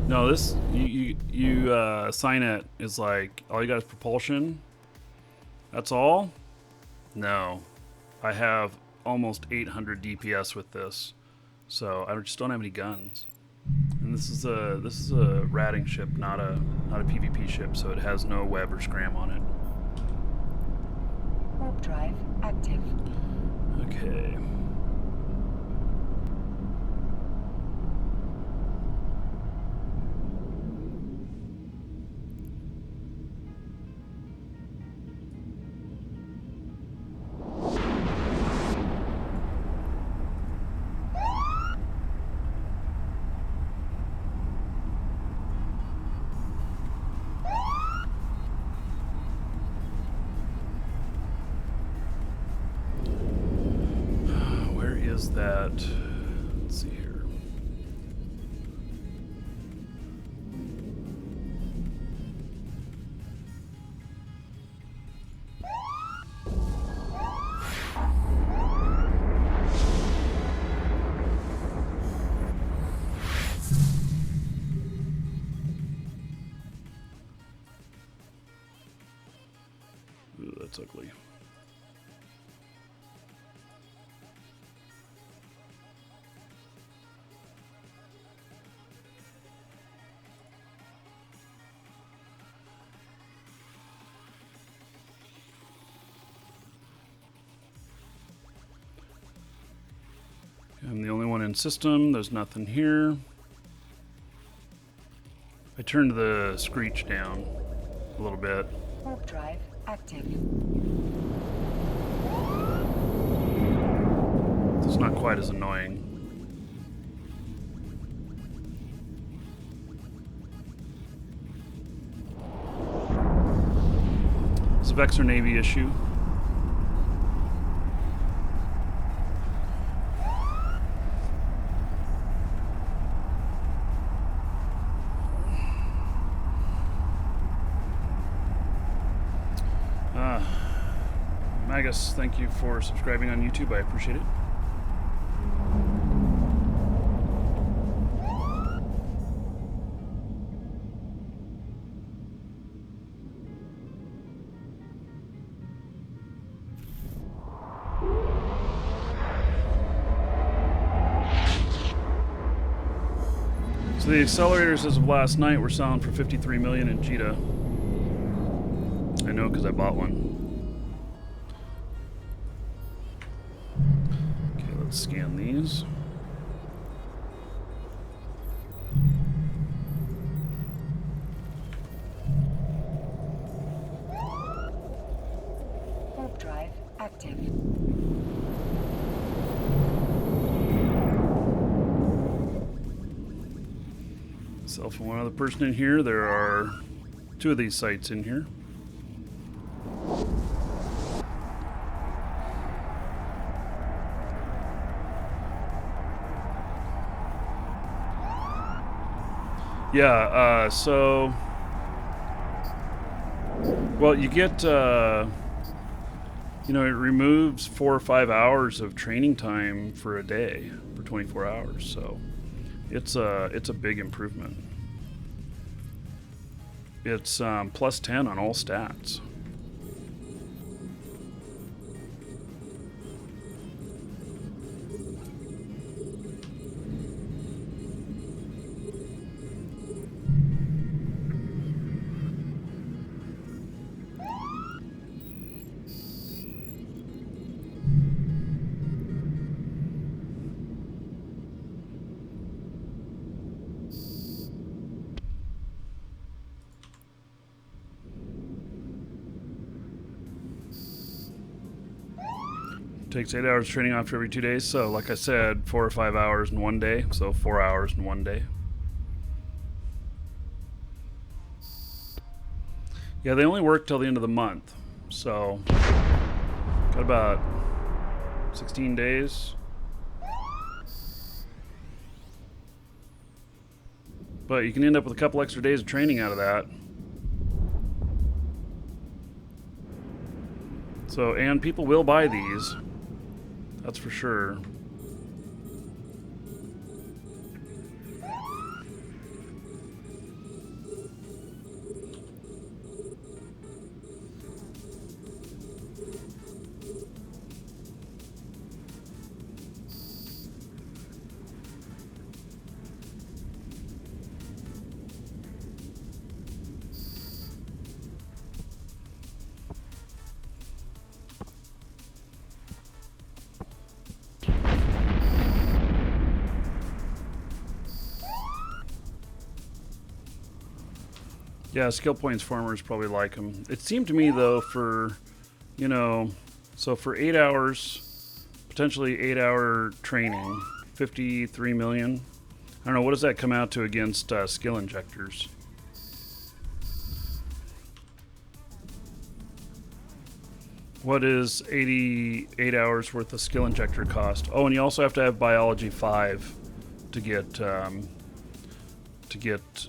No, this you sign it is like all you got is propulsion. That's all? No, I have almost 800 DPS with this, so I just don't have any guns. And this is a ratting ship, not a PvP ship, so it has no web or scram on it. Warp drive active. Okay. That, let's see here. Ooh, that's ugly. I'm the only one in system. There's nothing here. I turned the screech down a little bit. Warp drive active. It's not quite as annoying. It's a Vector Navy issue. Magus, thank you for subscribing on YouTube. I appreciate it. So the accelerators as of last night were selling for 53 million in Jita. I know because I bought one. Okay, let's scan these. Warp drive active. Myself and one other person in here. There are 2 of these sites in here. Yeah, so... Well, you get... you know, it removes 4 or 5 hours of training time for a day, for 24 hours, so... It's a big improvement. It's plus 10 on all stats. Takes 8 hours training after every 2 days. So, like I said, 4 or 5 hours in one day. So, 4 hours in one day. Yeah, they only work till the end of the month. So, got about 16 days. But you can end up with a couple extra days of training out of that. So, and people will buy these. That's for sure. Yeah, skill points farmers probably like them. It seemed to me, though, for, you know, so for 8 hours, potentially 8-hour training, 53 million. I don't know, what does that come out to against skill injectors? What is 88 hours worth of skill injector cost? Oh, and you also have to have biology 5 to get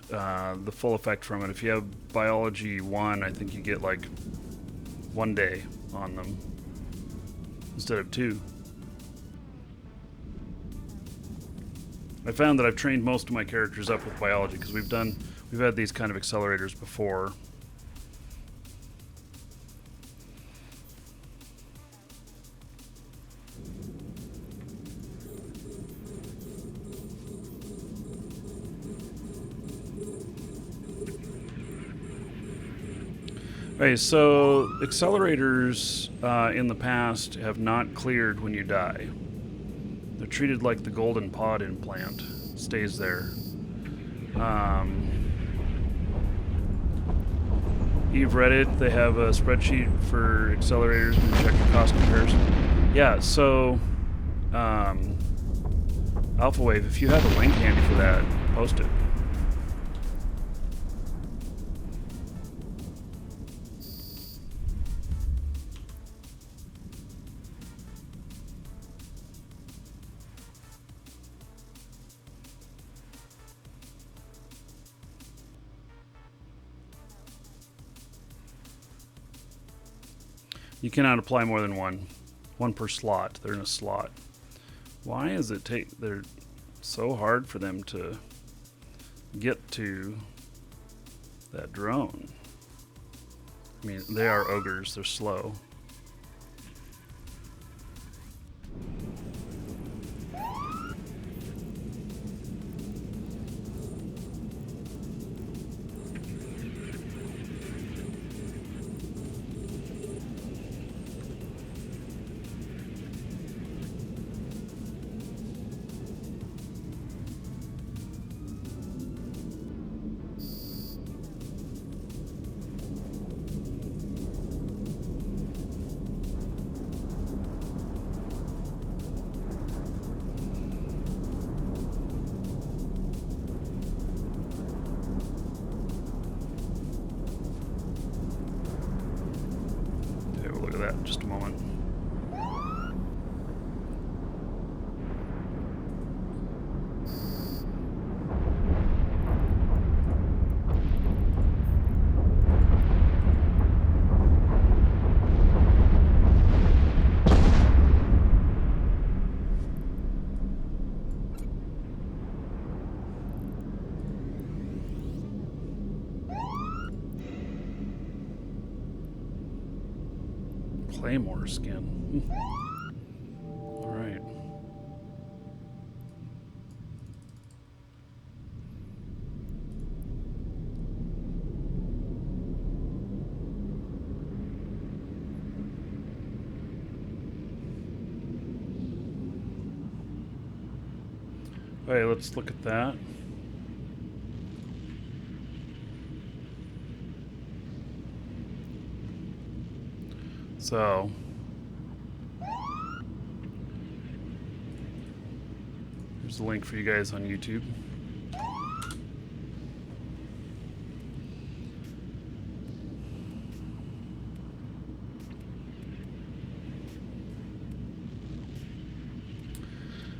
the full effect from it. If you have biology 1, I think you get like 1 day on them instead of 2. I found that I've trained most of my characters up with biology because we've had these kind of accelerators before. Okay, so accelerators in the past have not cleared when you die. They're treated like the golden pod implant. It stays there. You've read it. They have a spreadsheet for accelerators and check the cost comparison. Yeah, so Alpha Wave, if you have a link handy for that, post it. You cannot apply more than one. One per slot. They're in a slot. Why is it they're so hard for them to get to that drone? I mean, they are ogres. They're slow. That in just a moment. Claymore skin. All right. Okay, let's look at that. So, here's the link for you guys on YouTube.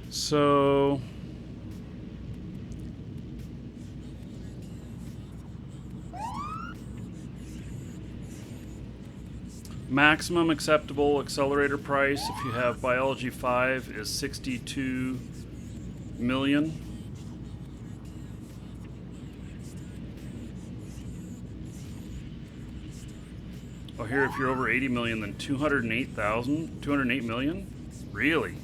So, maximum acceptable accelerator price if you have biology 5 is 62 million. Oh, here if you're over 80 million, then 208 million? Really?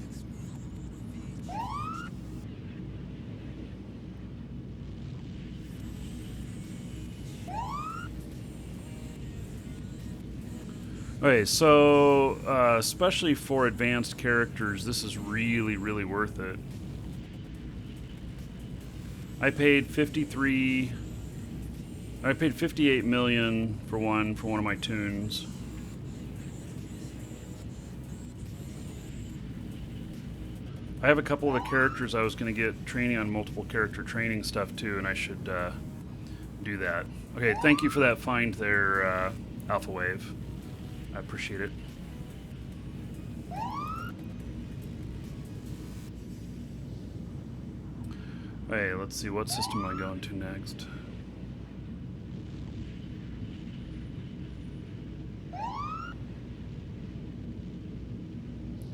Okay, so especially for advanced characters, this is really, really worth it. I paid 58 million for one of my tunes. I have a couple of the characters I was going to get training on multiple character training stuff too, and I should do that. Okay, thank you for that find there, Alpha Wave. I appreciate it. Hey, let's see, what system am I going to next?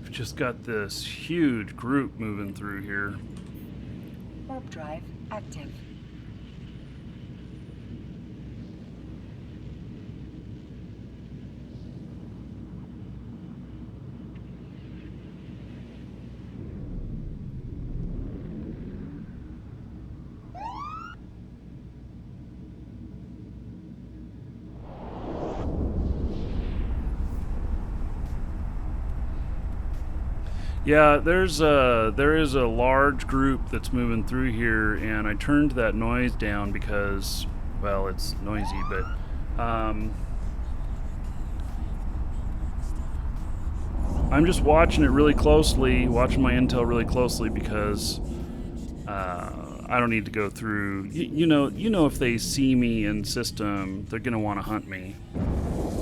We've just got this huge group moving through here. Warp drive active. Yeah, there is a large group that's moving through here, and I turned that noise down because, well, it's noisy, but I'm just watching it really closely, watching my intel really closely because I don't need to go through. You know, if they see me in system, they're gonna want to hunt me.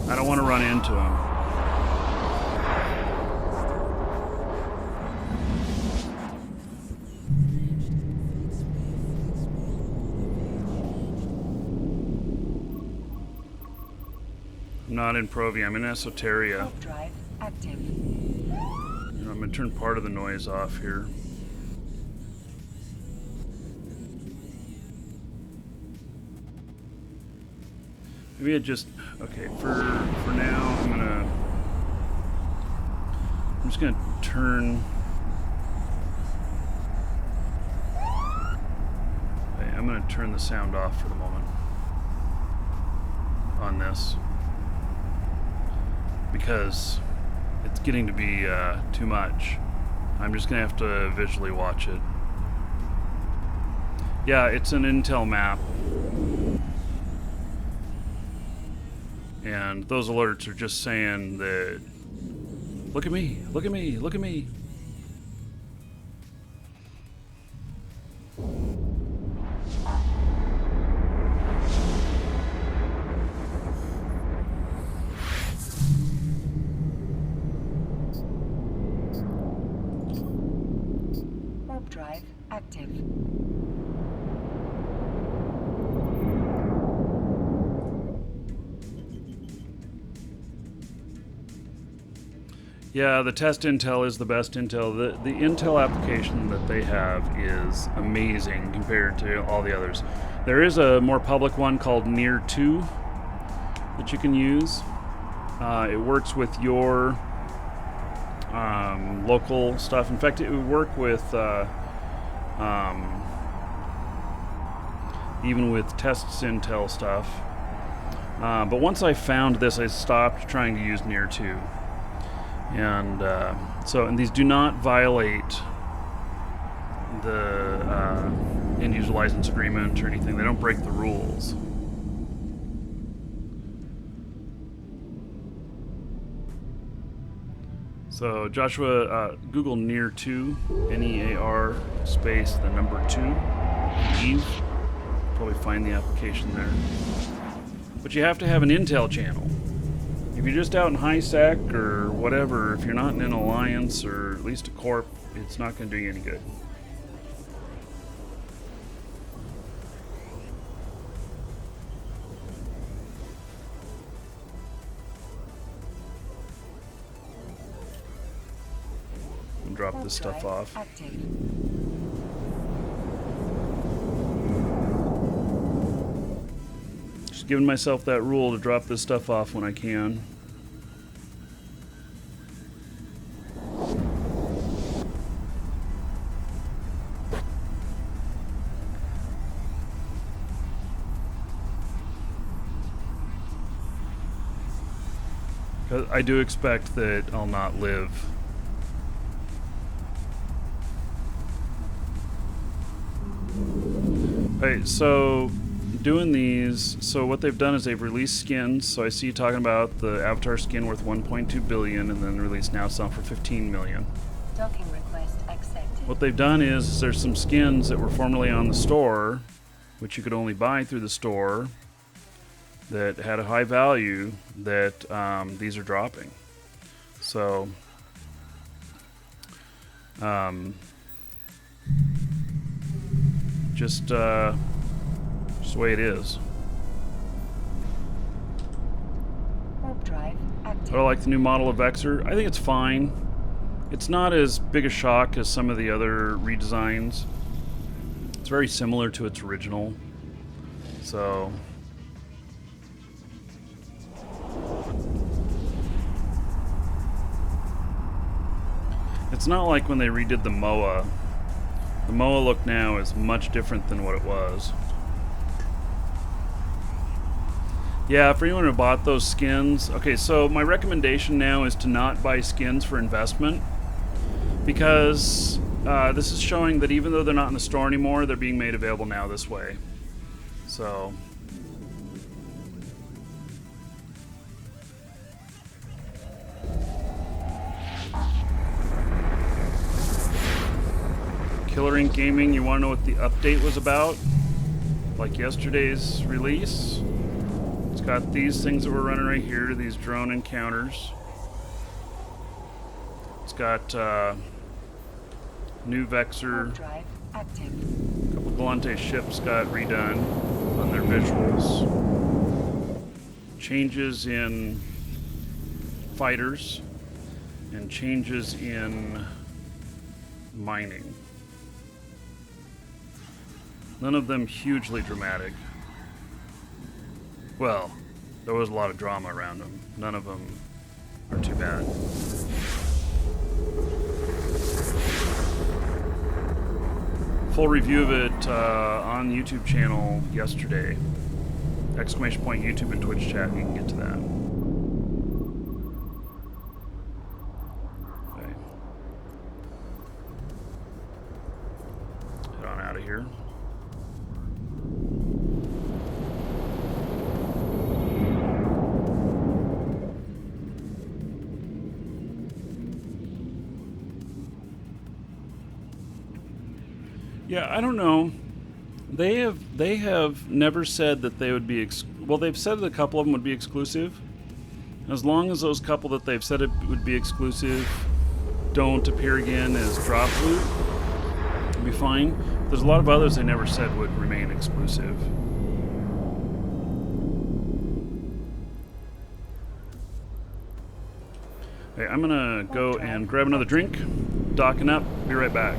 I don't want to run into them. I'm not in Provia, I'm in Esoteria. Warp drive active. And I'm going to turn part of the noise off here. Maybe I just, okay, for now, I'm just gonna turn, okay, I'm gonna turn the sound off for the moment on this because it's getting to be too much. I'm just gonna have to visually watch it. Yeah, it's an Intel map. And those alerts are just saying that, look at me, look at me, look at me. Warp drive active. Yeah, the test intel is the best intel. The intel application that they have is amazing compared to all the others. There is a more public one called Near 2 that you can use. It works with your local stuff. In fact, it would work with even with tests intel stuff. But once I found this, I stopped trying to use Near 2. And and these do not violate the end user license agreement or anything. They don't break the rules. So Joshua, Google Near 2, Near space the number 2, Eve. Probably find the application there. But you have to have an Intel channel. If you're just out in HiSec or whatever, if you're not in an alliance or at least a corp, it's not going to do you any good. And drop this stuff off. Active. Just giving myself that rule to drop this stuff off when I can. I do expect that I'll not live. Alright, so doing these, so what they've done is they've released skins. So I see you talking about the Avatar skin worth 1.2 billion and then released now selling for 15 million. Docking request accepted. What they've done is there's some skins that were formerly on the store, which you could only buy through the store, that had a high value that these are dropping. So just the way it is. Warp drive active. I like the new model of Vexor. I think it's fine. It's not as big a shock as some of the other redesigns. It's very similar to its original. So it's not like when they redid the MOA. The MOA look now is much different than what it was. Yeah, for anyone who bought those skins, okay, so my recommendation now is to not buy skins for investment, because this is showing that even though they're not in the store anymore, they're being made available now this way. So Killer Ink Gaming, you want to know what the update was about? Like yesterday's release? It's got these things that we're running right here, these drone encounters. It's got new Vexor. Warp drive active. A couple Galante ships got redone on their visuals. changes in fighters and changes in mining. None of them hugely dramatic. Well, there was a lot of drama around them. None of them are too bad. Full review of it on YouTube channel yesterday. Exclamation point YouTube and Twitch chat, you can get to that. Okay. Get on out of here. Yeah, I don't know. They have never said that they would be well, they've said that a couple of them would be exclusive. As long as those couple that they've said it would be exclusive don't appear again as drop loot, it'll be fine. There's a lot of others they never said would remain exclusive. Okay, I'm gonna go and grab another drink, docking up, be right back.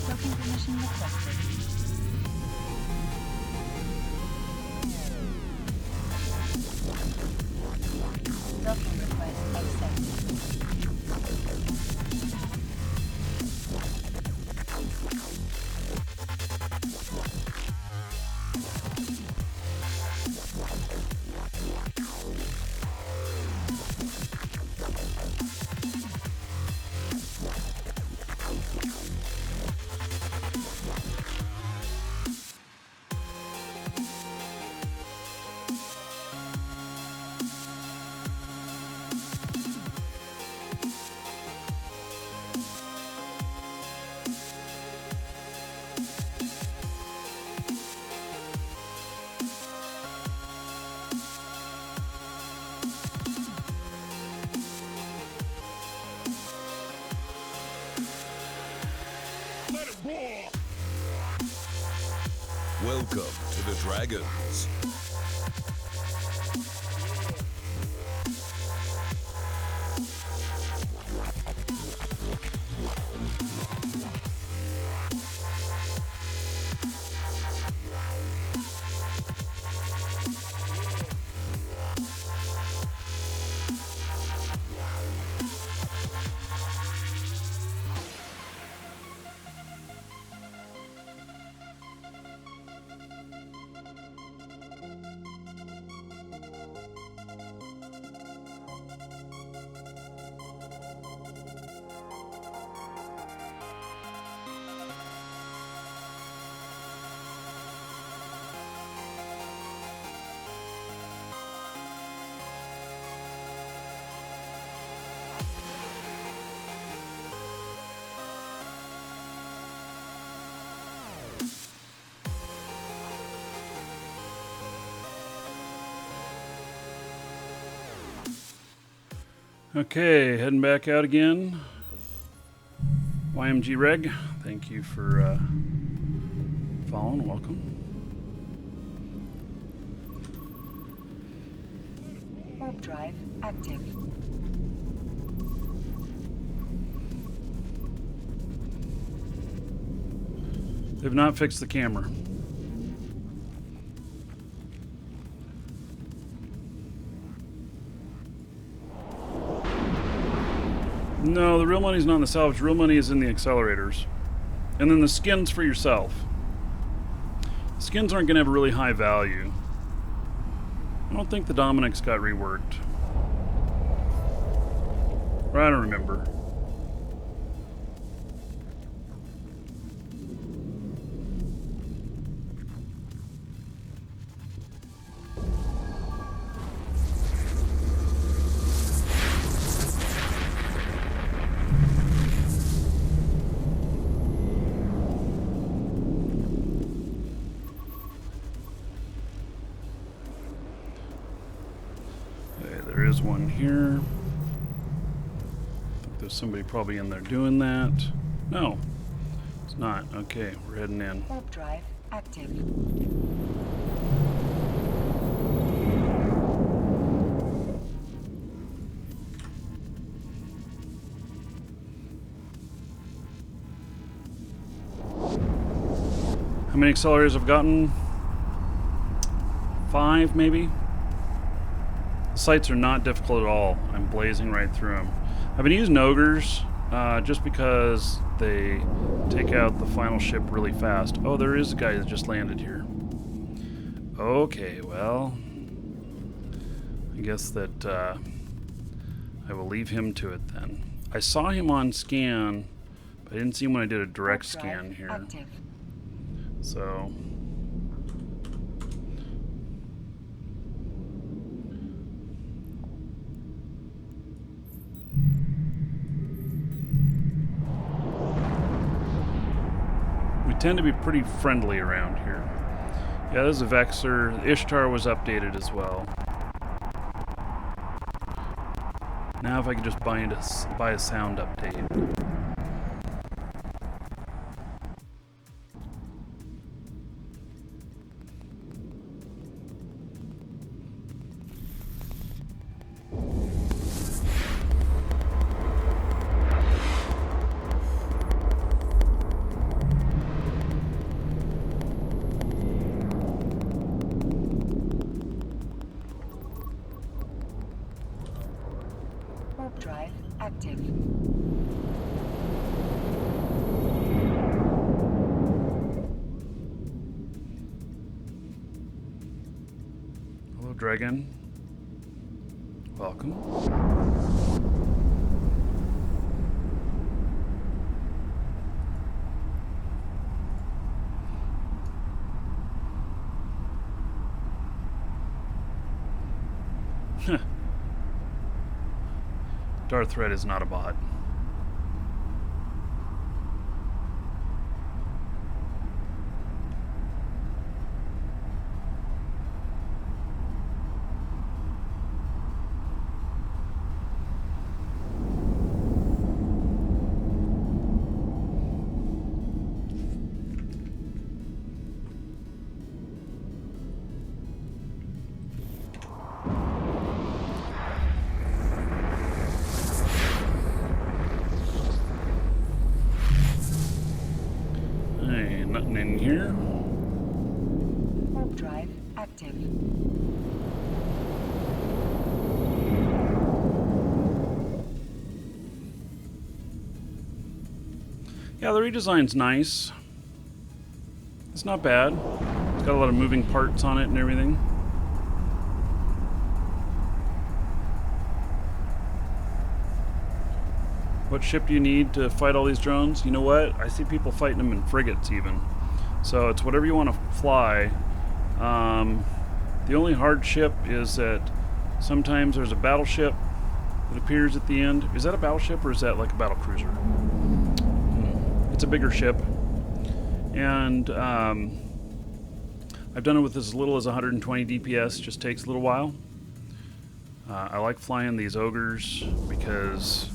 Docking permission requested. Docking request accepted. Welcome to the Dragons. Okay, heading back out again. YMG Reg, thank you for following. Welcome. Warp drive active. They've not fixed the camera. No, the real money's not in the salvage. Real money is in the accelerators. And then the skins for yourself. Skins aren't going to have a really high value. I don't think the Dominic's got reworked. Or I don't remember. there is one here. I think there's somebody probably in there doing that. No, it's not. Okay, we're heading in. Warp drive active. How many accelerators I've gotten? 5, maybe? The sights are not difficult at all. I'm blazing right through them. I've been using ogres just because they take out the final ship really fast. Oh, there is a guy that just landed here. Okay, well, I guess that I will leave him to it then. I saw him on scan, but I didn't see him when I did a direct Warp drive scan here. active. So we tend to be pretty friendly around here. Yeah, there's a Vexer. Ishtar was updated as well. Now if I could just buy a sound update. Warp drive active. Hello, Dragon. Welcome. Darth Red is not a bot. Hey, nothing in here. Warp drive active. Yeah, the redesign's nice. It's not bad. It's got a lot of moving parts on it and everything. What ship do you need to fight all these drones? You know what? I see people fighting them in frigates even. So it's whatever you want to fly. The only hard ship is that sometimes there's a battleship that appears at the end. Is that a battleship or is that like a battle cruiser? It's a bigger ship. And I've done it with as little as 120 DPS. Just takes a little while. I like flying these ogres because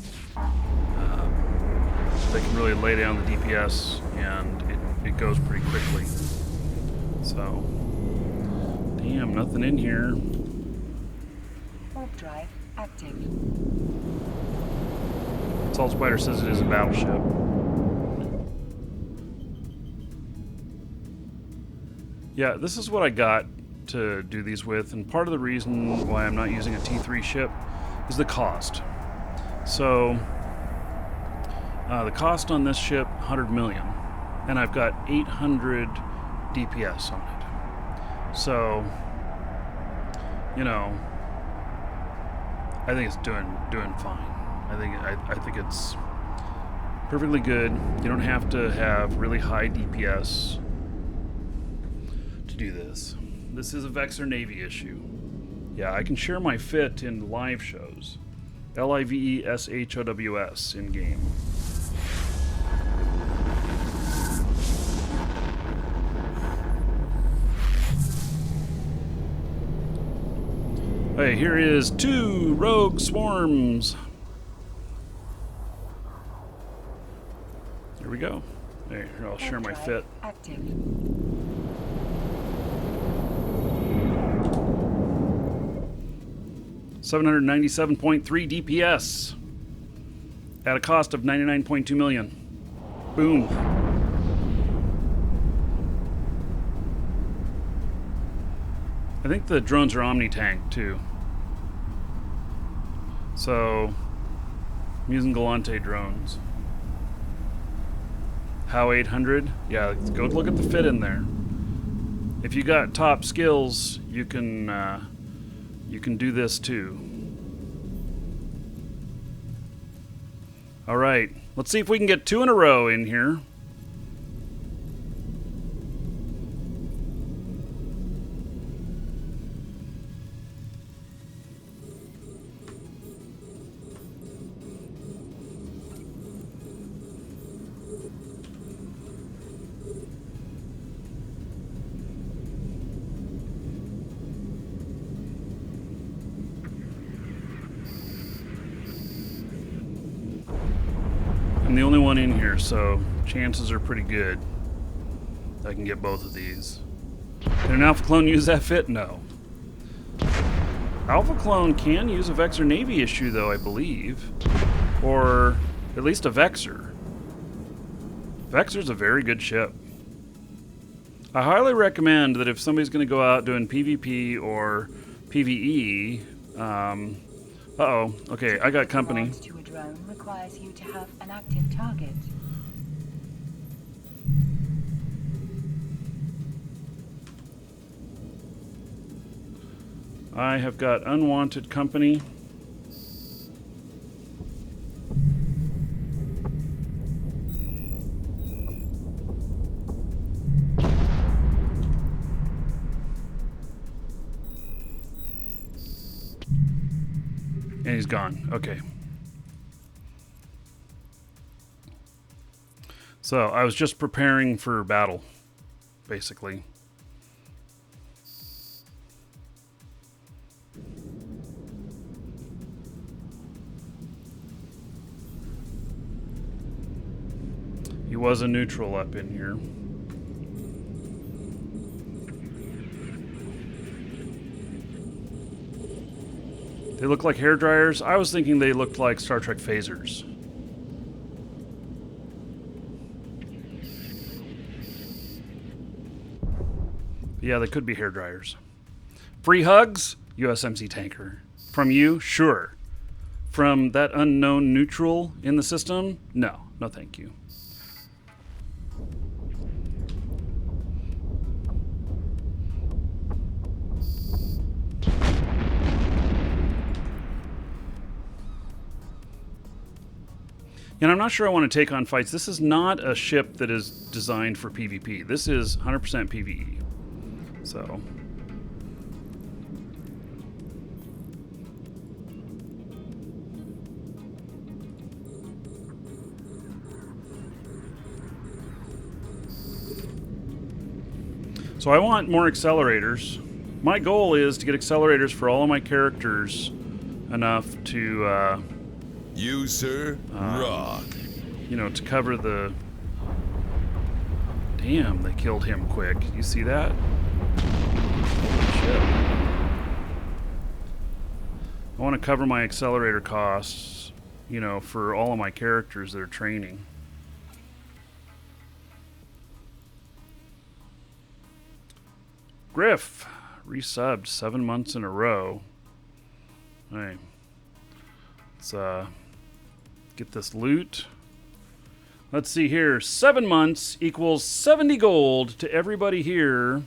they can really lay down the DPS and it goes pretty quickly. So, damn, nothing in here. Warp drive active. Salt Spider says it is a battleship. Yeah, this is what I got to do these with, and part of the reason why I'm not using a T3 ship is the cost. So, the cost on this ship, 100 million, and I've got 800 DPS on it. So, you know, I think it's doing fine. I think it's perfectly good. You don't have to have really high DPS to do this. This is a Vexer Navy issue. Yeah, I can share my fit in live shows. LIVESHOWS in game. Hey, here is 2 rogue swarms. Here we go. There, here, I'll share my fit. Active. $797.3 DPS at a cost of $99.2 million. Boom. I think the drones are omni-tank too. So, I'm using Galante drones. How 800? Yeah, go look at the fit in there. If you got top skills, you can do this too. All right, let's see if we can get 2 in a row in here. I'm the only one in here, so chances are pretty good I can get both of these. Can an Alpha Clone use that fit? No. Alpha Clone can use a Vexor Navy issue, though, I believe. Or at least a Vexor. Vexor's a very good ship. I highly recommend that if somebody's going to go out doing PvP or PvE... uh-oh. Okay, I got company. To a drone requires you to have an active target. I have got unwanted company. And he's gone. Okay. So I was just preparing for battle, basically. He was a neutral up in here. They look like hair dryers. I was thinking they looked like Star Trek phasers. Yeah, they could be hair dryers. Free hugs? USMC tanker. From you? Sure. From that unknown neutral in the system? No. No thank you. And I'm not sure I want to take on fights. This is not a ship that is designed for PvP. This is 100% PvE. So... So I want more accelerators. My goal is to get accelerators for all of my characters enough to... You, sir, rock. You know, to cover the... Damn, they killed him quick. You see that? Holy shit. I want to cover my accelerator costs, you know, for all of my characters that are training. Griff, resubbed 7 months in a row. Hey, let's get this loot. Let's see here. 7 months equals 70 gold to everybody here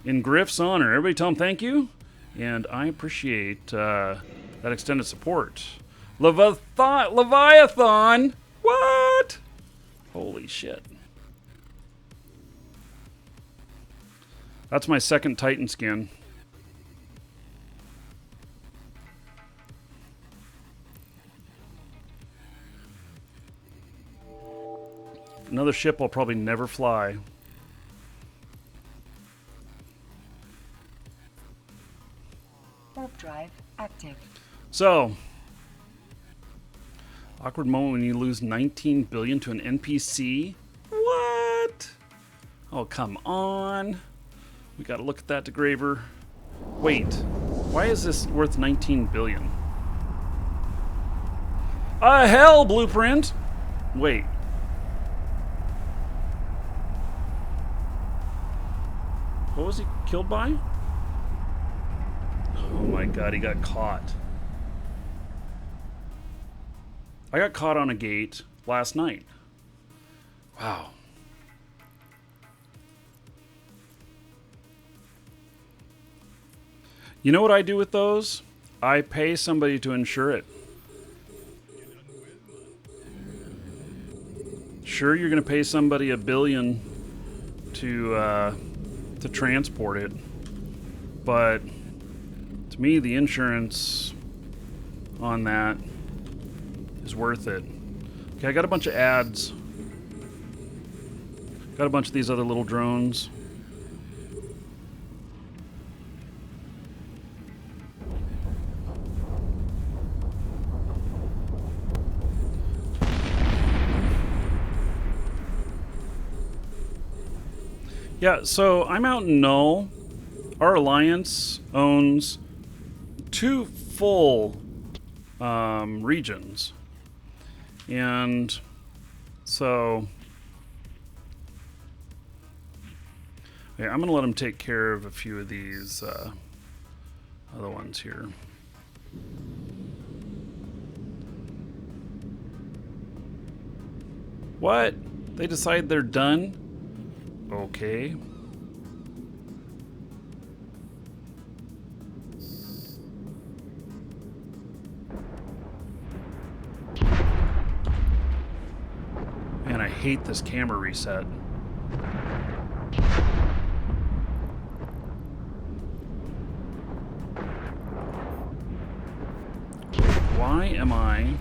in Griff's honor. Everybody tell him thank you. And I appreciate that extended support. Leviathan! What? Holy shit. That's my second Titan skin. Another ship I'll probably never fly. Warp drive active. So, awkward moment when you lose 19 billion to an NPC. What? Oh, come on. We gotta look at that degraver. Wait, why is this worth 19 billion? Hell, Blueprint! Wait. What was he killed by? Oh my god, he got caught. I got caught on a gate last night. Wow. You know what I do with those? I pay somebody to insure it. Sure, you're going to pay somebody $1 billion to transport it, but to me, the insurance on that is worth it. Okay, I got a bunch of ads. Got a bunch of these other little drones. Yeah, so I'm out in Null. Our alliance owns 2 full regions. And so yeah, I'm going to let them take care of a few of these other ones here. What? They decide they're done? Okay. Man, I hate this camera reset. Why am I...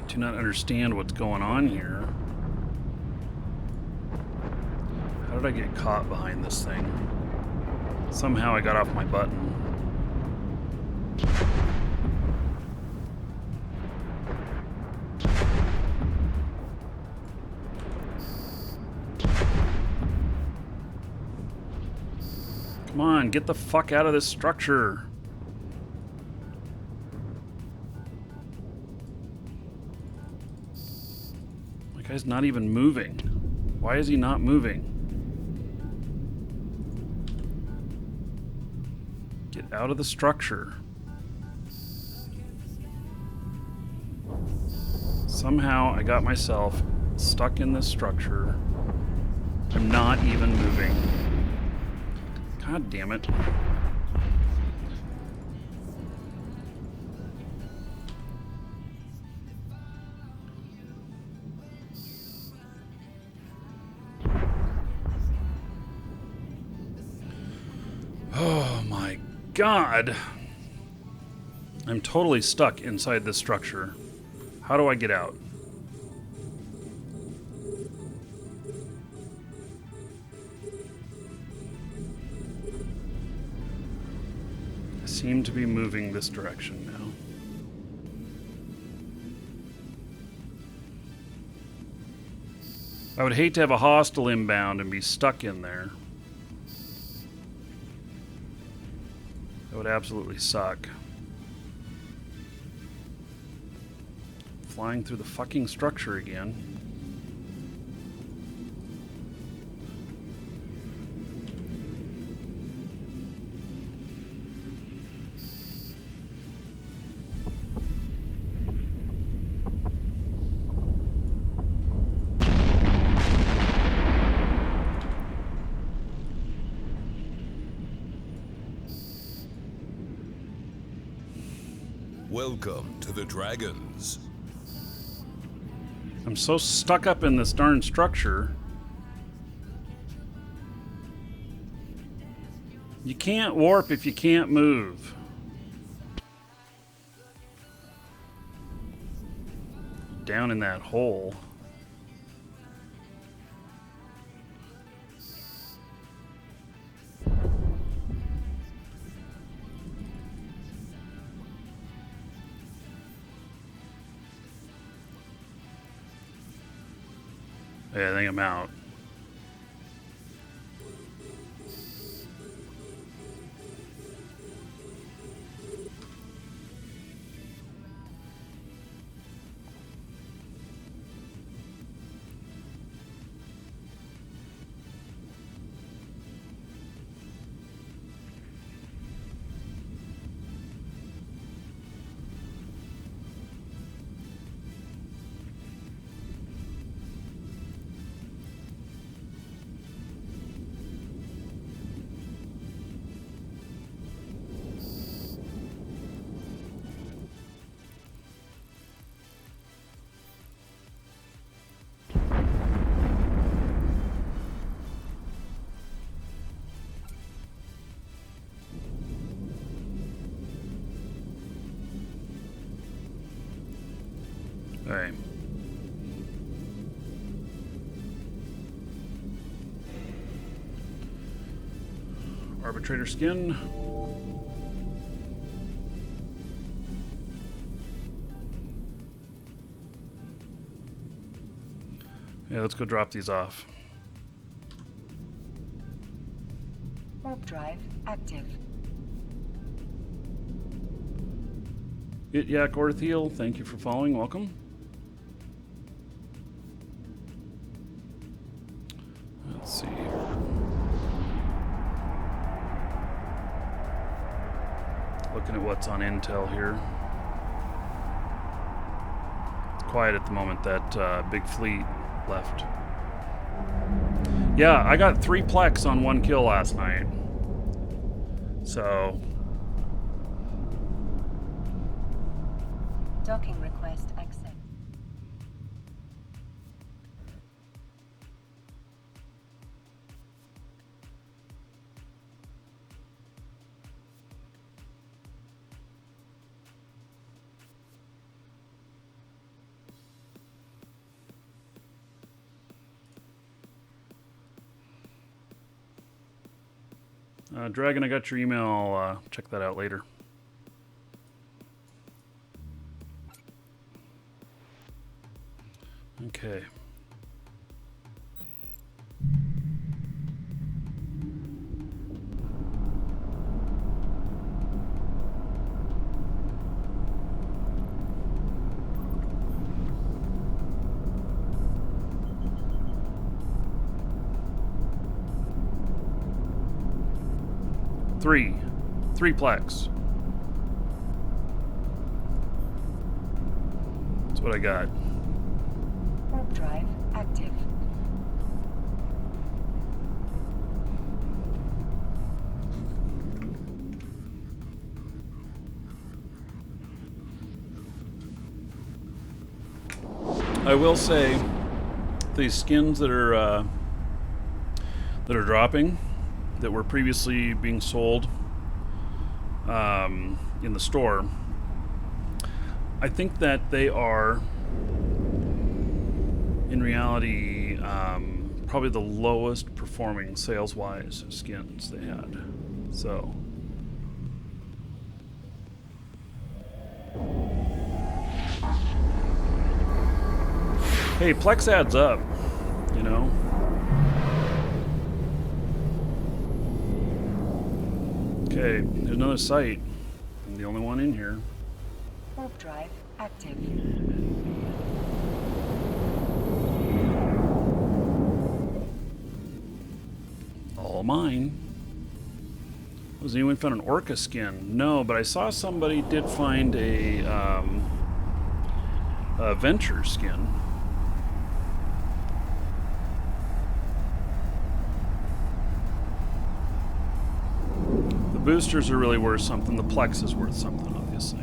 do not understand what's going on here. How did I get caught behind this thing? Somehow I got off my button. Come on, get the fuck out of this structure. Guy's not even moving. Why is he not moving? Get out of the structure. Somehow I got myself stuck in this structure. I'm not even moving. God damn it. Oh my god. I'm totally stuck inside this structure. How do I get out? I seem to be moving this direction now. I would hate to have a hostile inbound and be stuck in there. That would absolutely suck. Flying through the fucking structure again. Welcome to the Dragons. I'm so stuck up in this darn structure. You can't warp if you can't move. down in that hole. Yeah, I think I'm out. All right. Arbitrator skin. Yeah, let's go drop these off. Warp drive active. Yak Orthiel, thank you for following. Welcome. Let's see here. Looking at what's on Intel here. It's quiet at the moment. That big fleet left. Yeah, I got 3 plex on 1 kill last night. So... Docking request accept. Dragon, I got your email. Check that out later. Okay. Three plex. That's what I got. Warp drive active. I will say, these skins that are dropping, that were previously being sold in the store, I think that they are, in reality, probably the lowest performing sales-wise skins they had. So, hey, Plex adds up, you know. Okay, there's another site. I'm the only one in here. Warp drive active. All mine. Was anyone found an orca skin? No, but I saw somebody did find a venture skin. The boosters are really worth something. The Plex is worth something, obviously.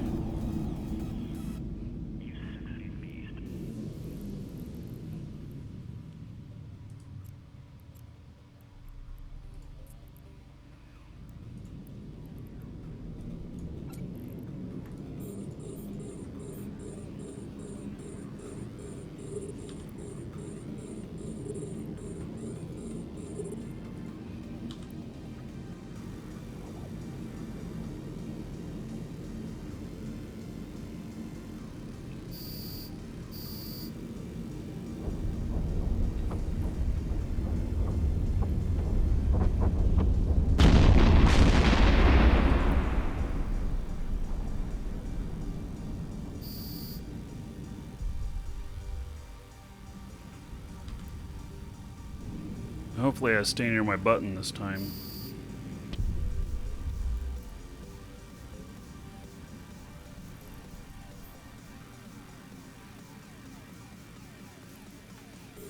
Hopefully I stay near my button this time.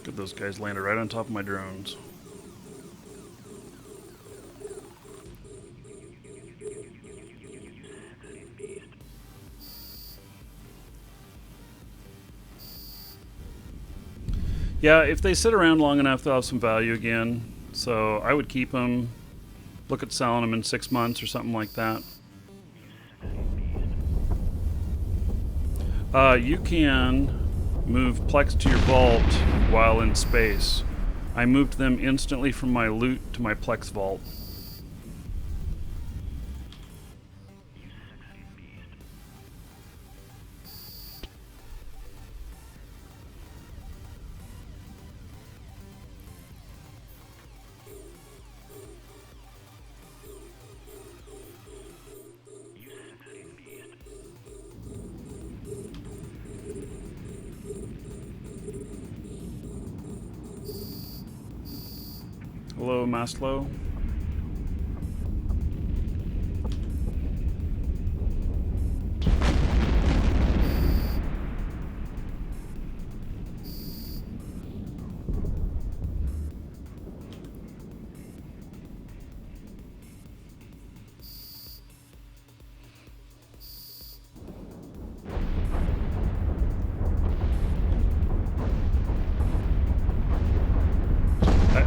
Good, those guys landed right on top of my drones. Yeah, if they sit around long enough, they'll have some value again. So I would keep them, look at selling them in 6 months or something like that. You can move Plex to your vault while in space. I moved them instantly from my loot to my Plex vault. Hello, Maslow.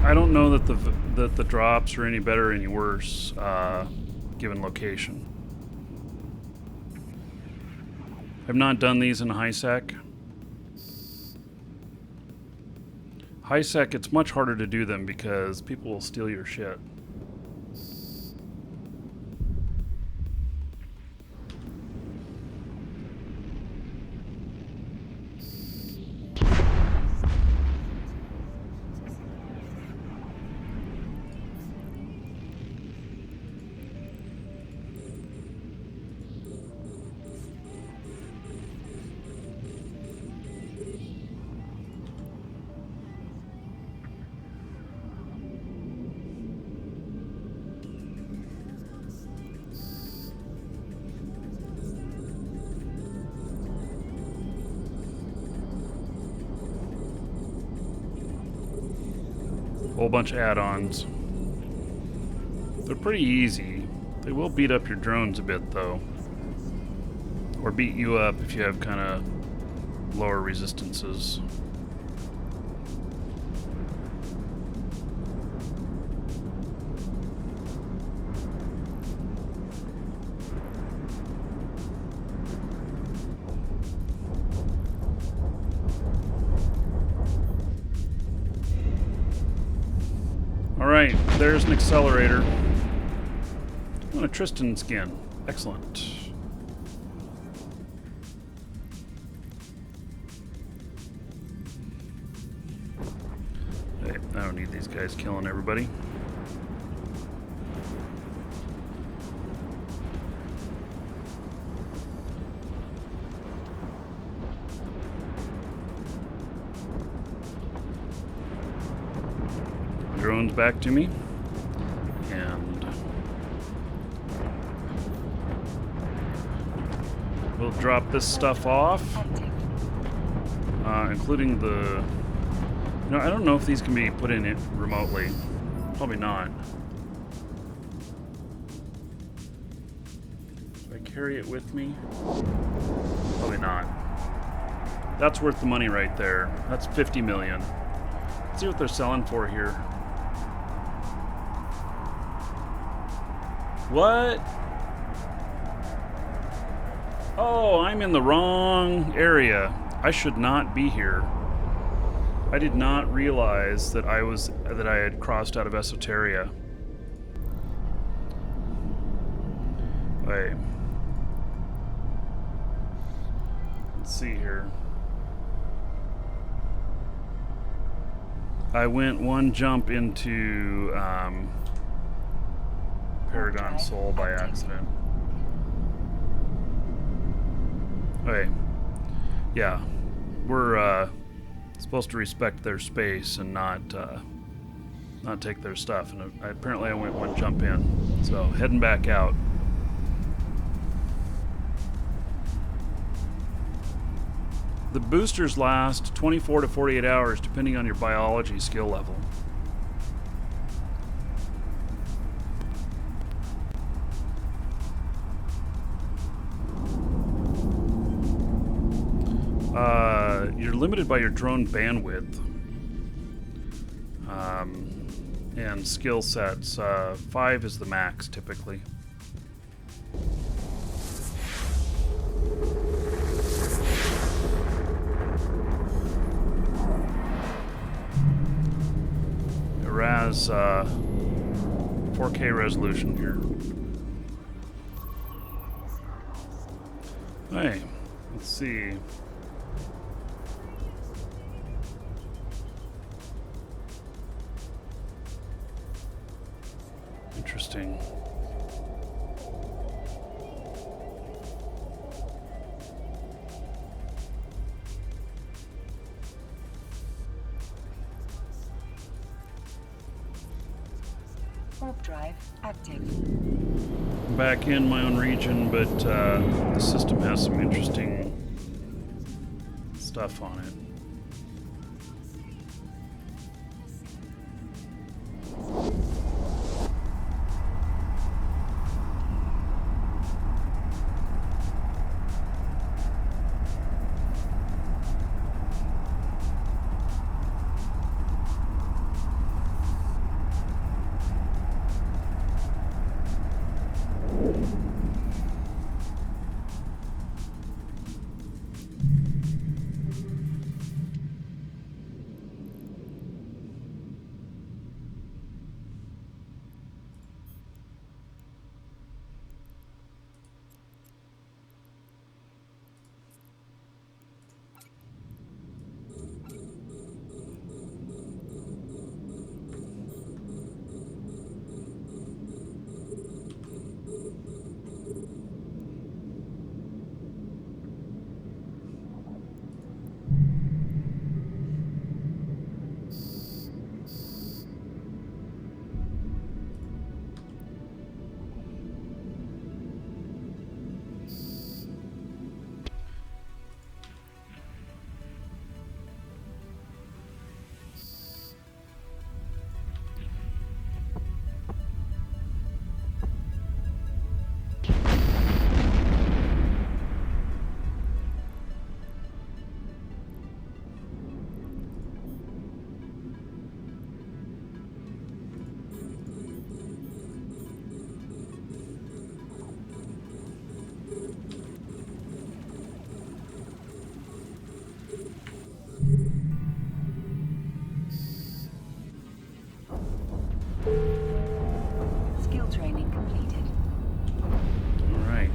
I don't know that the drops are any better or any worse, given location. I've not done these in high sec. High sec, it's much harder to do them because people will steal your shit. Whole bunch of add-ons. They're pretty easy. They will beat up your drones a bit though. Or beat you up if you have kind of lower resistances. Alright, there's an accelerator. Oh, a Tristan skin. Excellent. Hey, I don't need these guys killing everybody. Drones back to me, and we'll drop this stuff off, including the. I don't know if these can be put in it remotely. Probably not. Do I carry it with me? Probably not. That's worth the money right there. That's 50 million. Let's see what they're selling for here. What? Oh, I'm in the wrong area. I should not be here. I did not realize that I had crossed out of Esoteria. Wait. Let's see here. I went one jump into Paragon Soul by accident. Okay. Yeah. We're supposed to respect their space and not not take their stuff. And apparently I went jump in. So heading back out. The boosters last 24 to 48 hours depending on your biology skill level. You're limited by your drone bandwidth and skill sets. 5 is the max typically. Raz 4K resolution here. Hey, let's see. Interesting. Warp drive active. I'm back in my own region, but the system has some interesting stuff on it. Skill training completed. All right.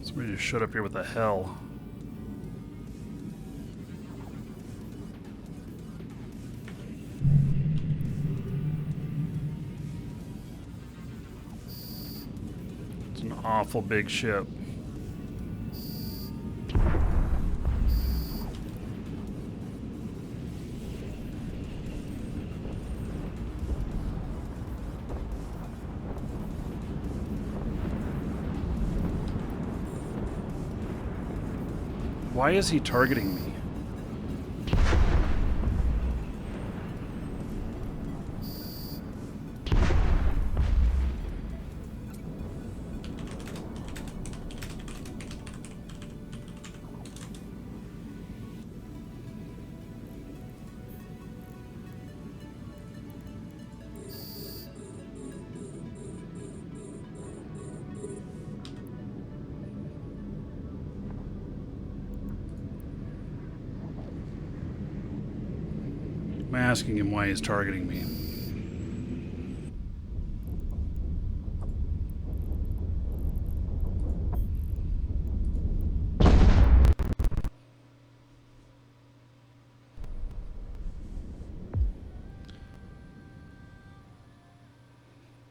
Somebody just showed up here with a hell. It's an awful big ship. Why is he targeting me? I'm asking him why he's targeting me.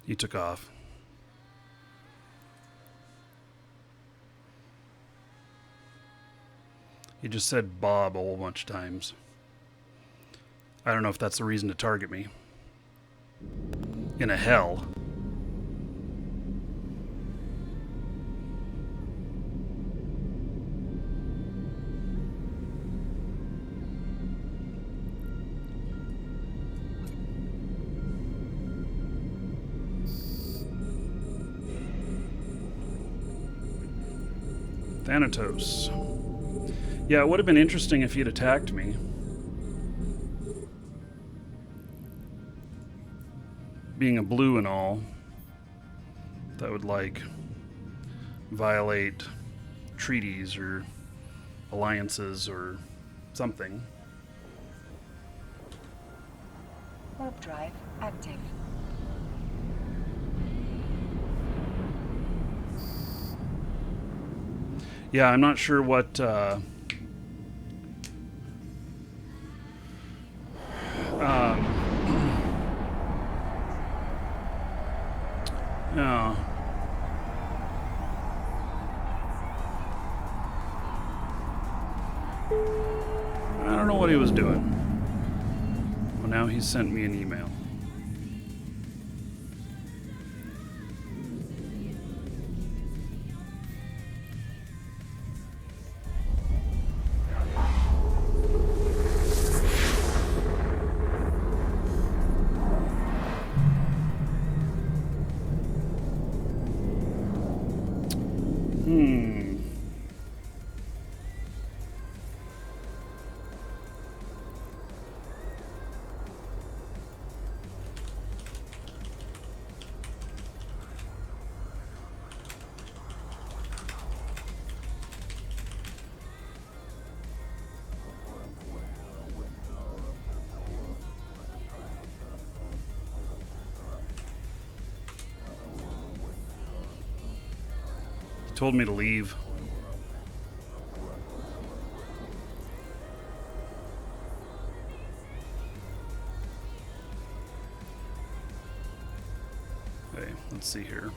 He took off. He just said Bob a whole bunch of times. I don't know if that's the reason to target me. In a hell. Thanatos. Yeah, it would have been interesting if he'd attacked me. Being a blue and all, that would, like, violate treaties or alliances or something. Warp drive active. Yeah, I'm not sure what... no. I don't know what he was doing. Well, now he sent me an email. Told me to leave. Okay, let's see here.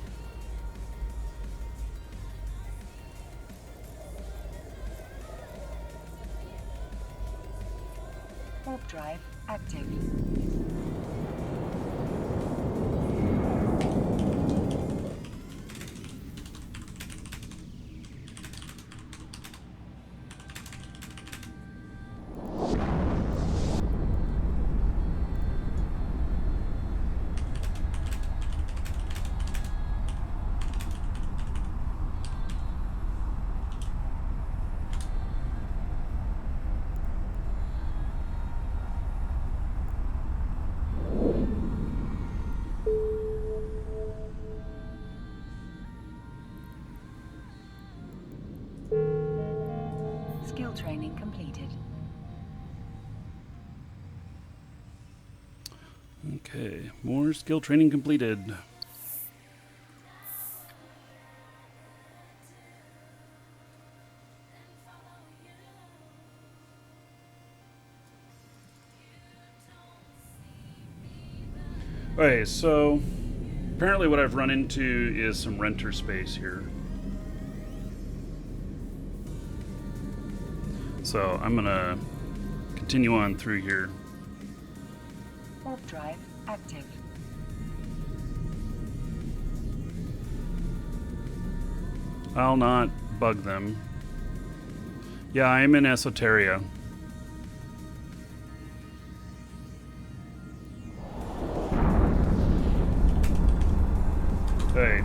Warp drive active. Skill training completed. Okay, more skill training completed. Okay, so apparently what I've run into is some renter space here. So I'm gonna continue on through here. Warp drive active. I'll not bug them. Yeah, I'm in Esoteria. Hey.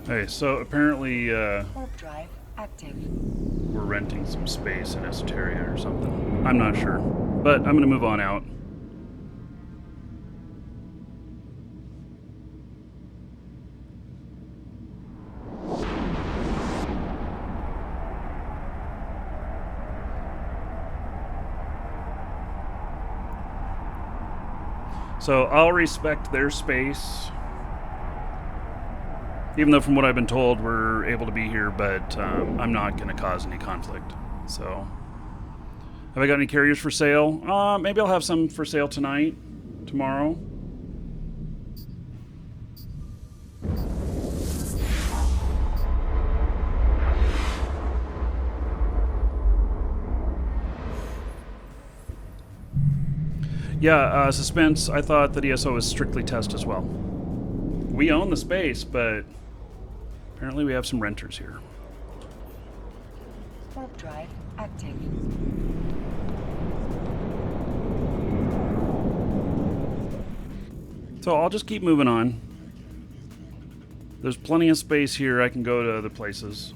Hey, so apparently Warp drive active. we're renting some space in Esoteria or something. I'm not sure. But I'm going to move on out. So I'll respect their space. Even though from what I've been told, we're able to be here, but I'm not going to cause any conflict. So, have I got any carriers for sale? Maybe I'll have some for sale tonight, tomorrow. Yeah, Suspense, I thought that ESO was strictly test as well. We own the space, but apparently we have some renters here. Warp drive active. So I'll just keep moving on. There's plenty of space here. I can go to other places.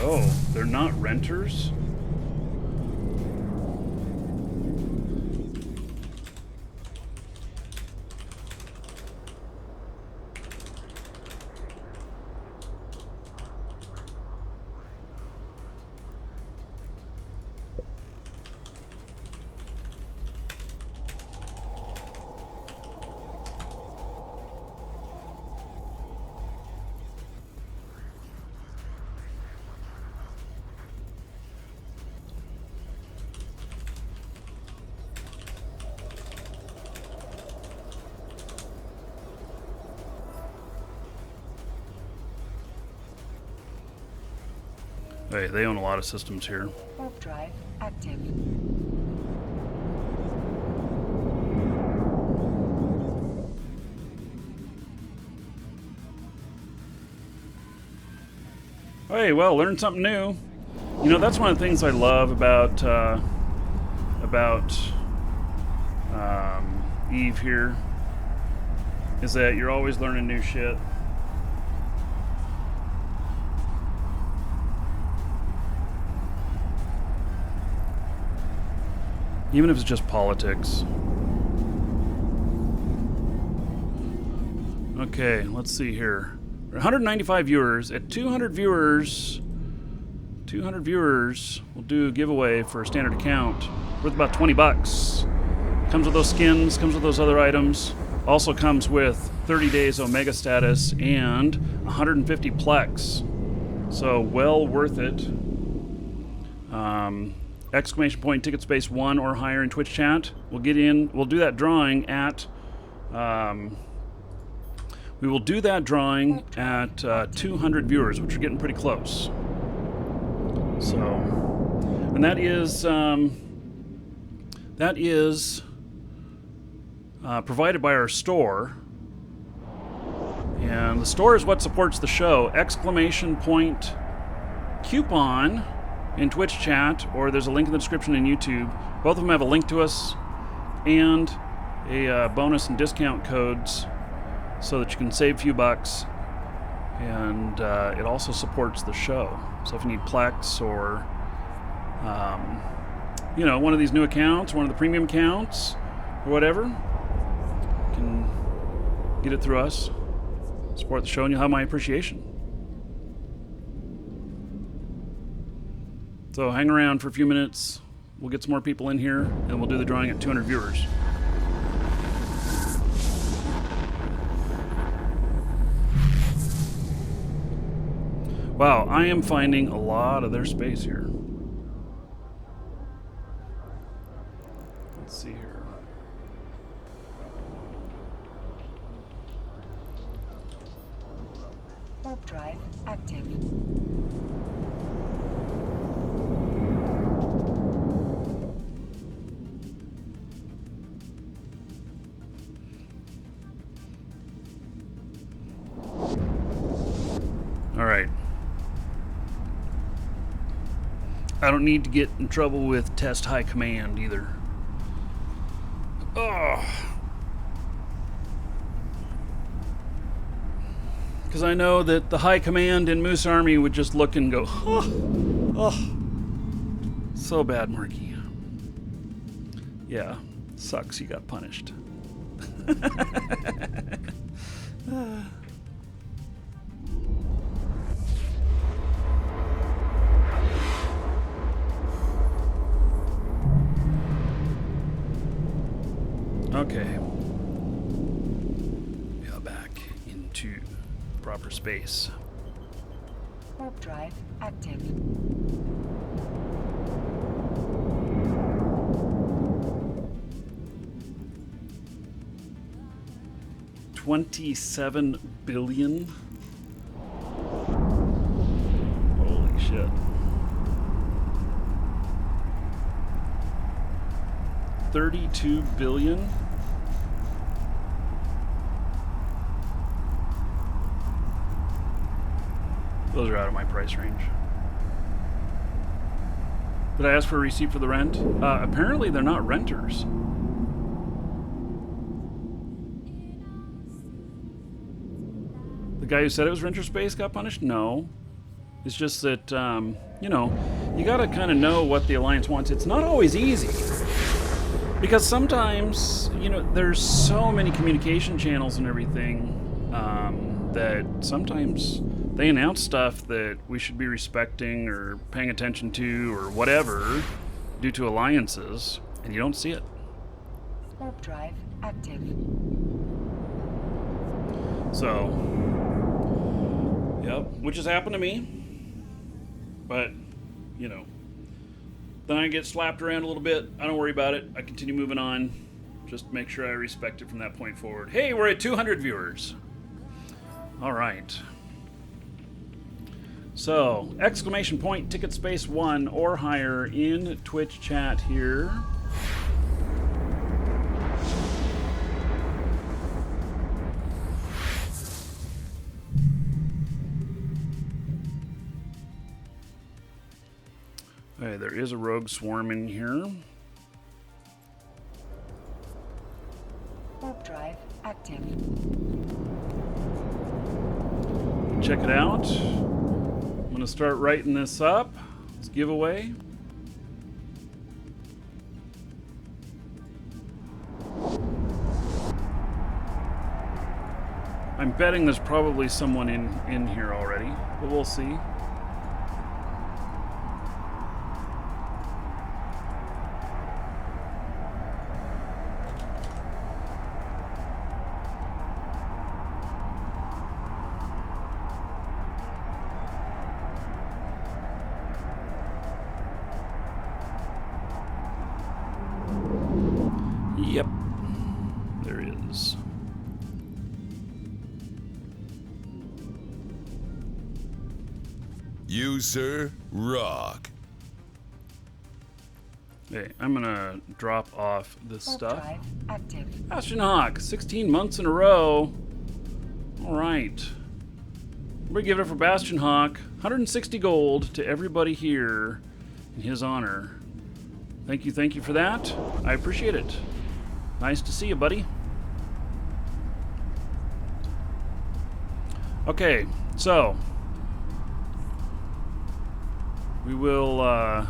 Oh, they're not renters? Hey, they own a lot of systems here. Warp drive active. Hey, well, learn something new. You know, that's one of the things I love about Eve here, is that you're always learning new shit. Even if it's just politics. Okay, let's see here. 195 viewers. At 200 viewers, we'll do a giveaway for a standard account worth about 20 bucks. Comes with those skins, comes with those other items. Also comes with 30 days Omega status and 150 Plex. So well worth it. exclamation point ticket space 1 or higher in Twitch chat. We'll get in. We'll do that drawing at. We will do that drawing at 200 viewers, which are getting pretty close. So, and that is provided by our store. And the store is what supports the show. Exclamation point coupon in Twitch chat, or there's a link in the description in YouTube. Both of them have a link to us and a bonus and discount codes so that you can save a few bucks. And it also supports the show. So if you need Plex or, one of these new accounts, one of the premium accounts, or whatever, you can get it through us. Support the show, and you'll have my appreciation. So hang around for a few minutes. We'll get some more people in here, and we'll do the drawing at 200 viewers. Wow, I am finding a lot of their space here. Let's see here. Warp drive active. All right. I don't need to get in trouble with test high command either. Oh. Because I know that the high command in Moose Army would just look and go, oh, so bad, Markee. Yeah, sucks you got punished. Okay. Yeah, back into proper space. Warp drive active. $27 billion. Holy shit. $32 billion. Those are out of my price range. Did I ask for a receipt for the rent? Apparently they're not renters. The guy who said it was renter space got punished? No. It's just that, you gotta kind of know what the Alliance wants. It's not always easy. Because sometimes, there's so many communication channels and everything that sometimes they announce stuff that we should be respecting or paying attention to or whatever due to alliances, and you don't see it. Warp drive active. So, yep, which has happened to me. But, then I get slapped around a little bit. I don't worry about it. I continue moving on. Just make sure I respect it from that point forward. Hey, we're at 200 viewers. All right. So, exclamation point, ticket space 1 or higher in Twitch chat here. Okay, there is a rogue swarm in here. Warp drive active. Check it out. I'm going to start writing this up. It's giveaway. I'm betting there's probably someone in here already, but we'll see. Yep. There is. You, sir, rock. Hey, I'm gonna drop off this Warp stuff. drive active. Bastion Hawk, 16 months in a row. All right. We're gonna give it up for Bastion Hawk. 160 gold to everybody here in his honor. Thank you for that. I appreciate it. Nice to see you, buddy. Okay, so we will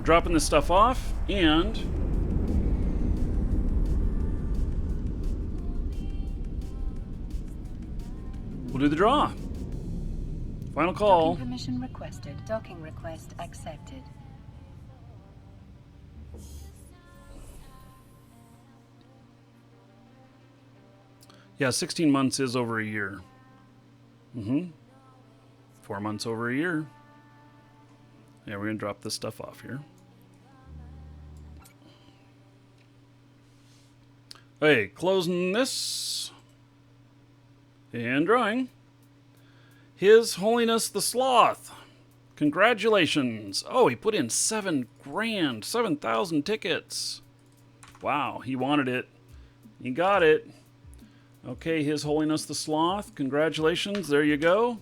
dropping this stuff off, and we'll do the draw. Final call. Docking permission requested. Docking request accepted. Yeah, 16 months is over a year. 4 months over a year. Yeah, we're gonna drop this stuff off here. Hey, closing this. And drawing. His Holiness the Sloth. Congratulations. Oh, he put in 7 grand, 7,000 tickets. Wow, he wanted it. He got it. Okay, His Holiness the Sloth. Congratulations. There you go.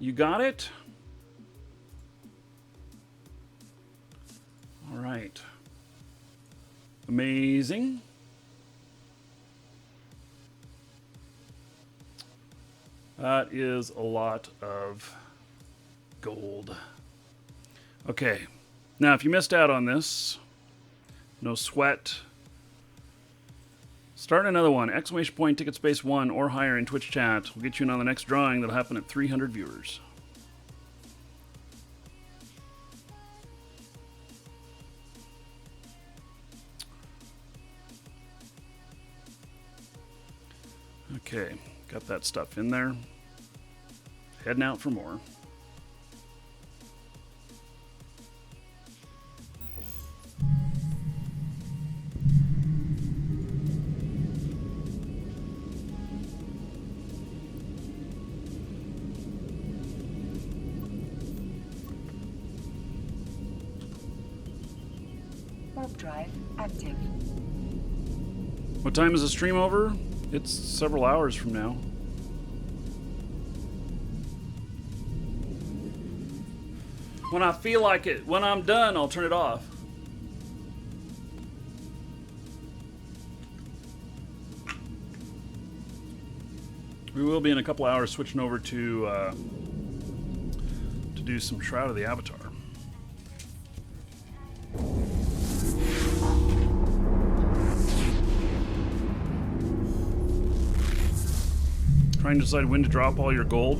You got it. All right. Amazing. That is a lot of gold. Okay. Now, if you missed out on this, no sweat. Start another one. Exclamation point, ticket space 1 or higher in Twitch chat. We'll get you in on the next drawing. That'll happen at 300 viewers. Okay, got that stuff in there. Heading out for more. Warp drive active. What time is the stream over? It's several hours from now. When I feel like it, when I'm done, I'll turn it off. We will be in a couple hours switching over to do some Shroud of the Avatar. Trying to decide when to drop all your gold?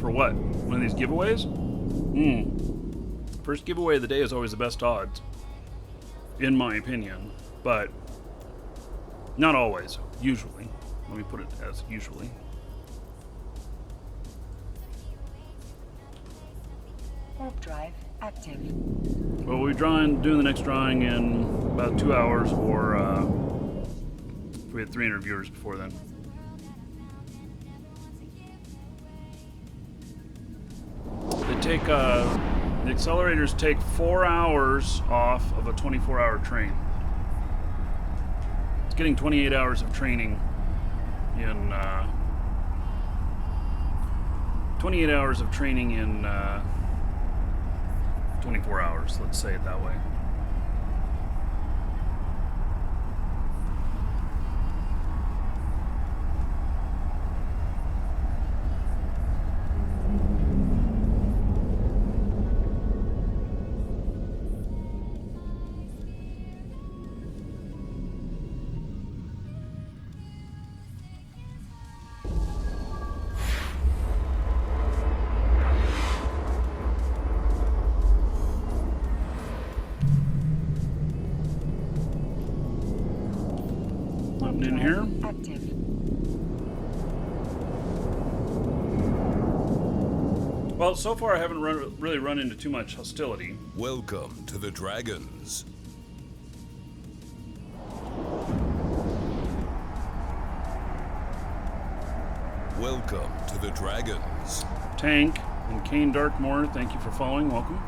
For what? One of these giveaways? First giveaway of the day is always the best odds, in my opinion, but not always. Usually. Let me put it as usually. Warp drive active. Well, we'll be doing the next drawing in about 2 hours, or if we had 300 viewers before then. They take the accelerators take 4 hours off of a 24-hour train. It's getting 28 hours of training in 28 hours of training in 24 hours, let's say it that way. In here. Active. Well, so far I haven't really run into too much hostility. Welcome to the Dragons. Welcome to the Dragons. Tank and Kane Darkmoor, thank you for following. Welcome.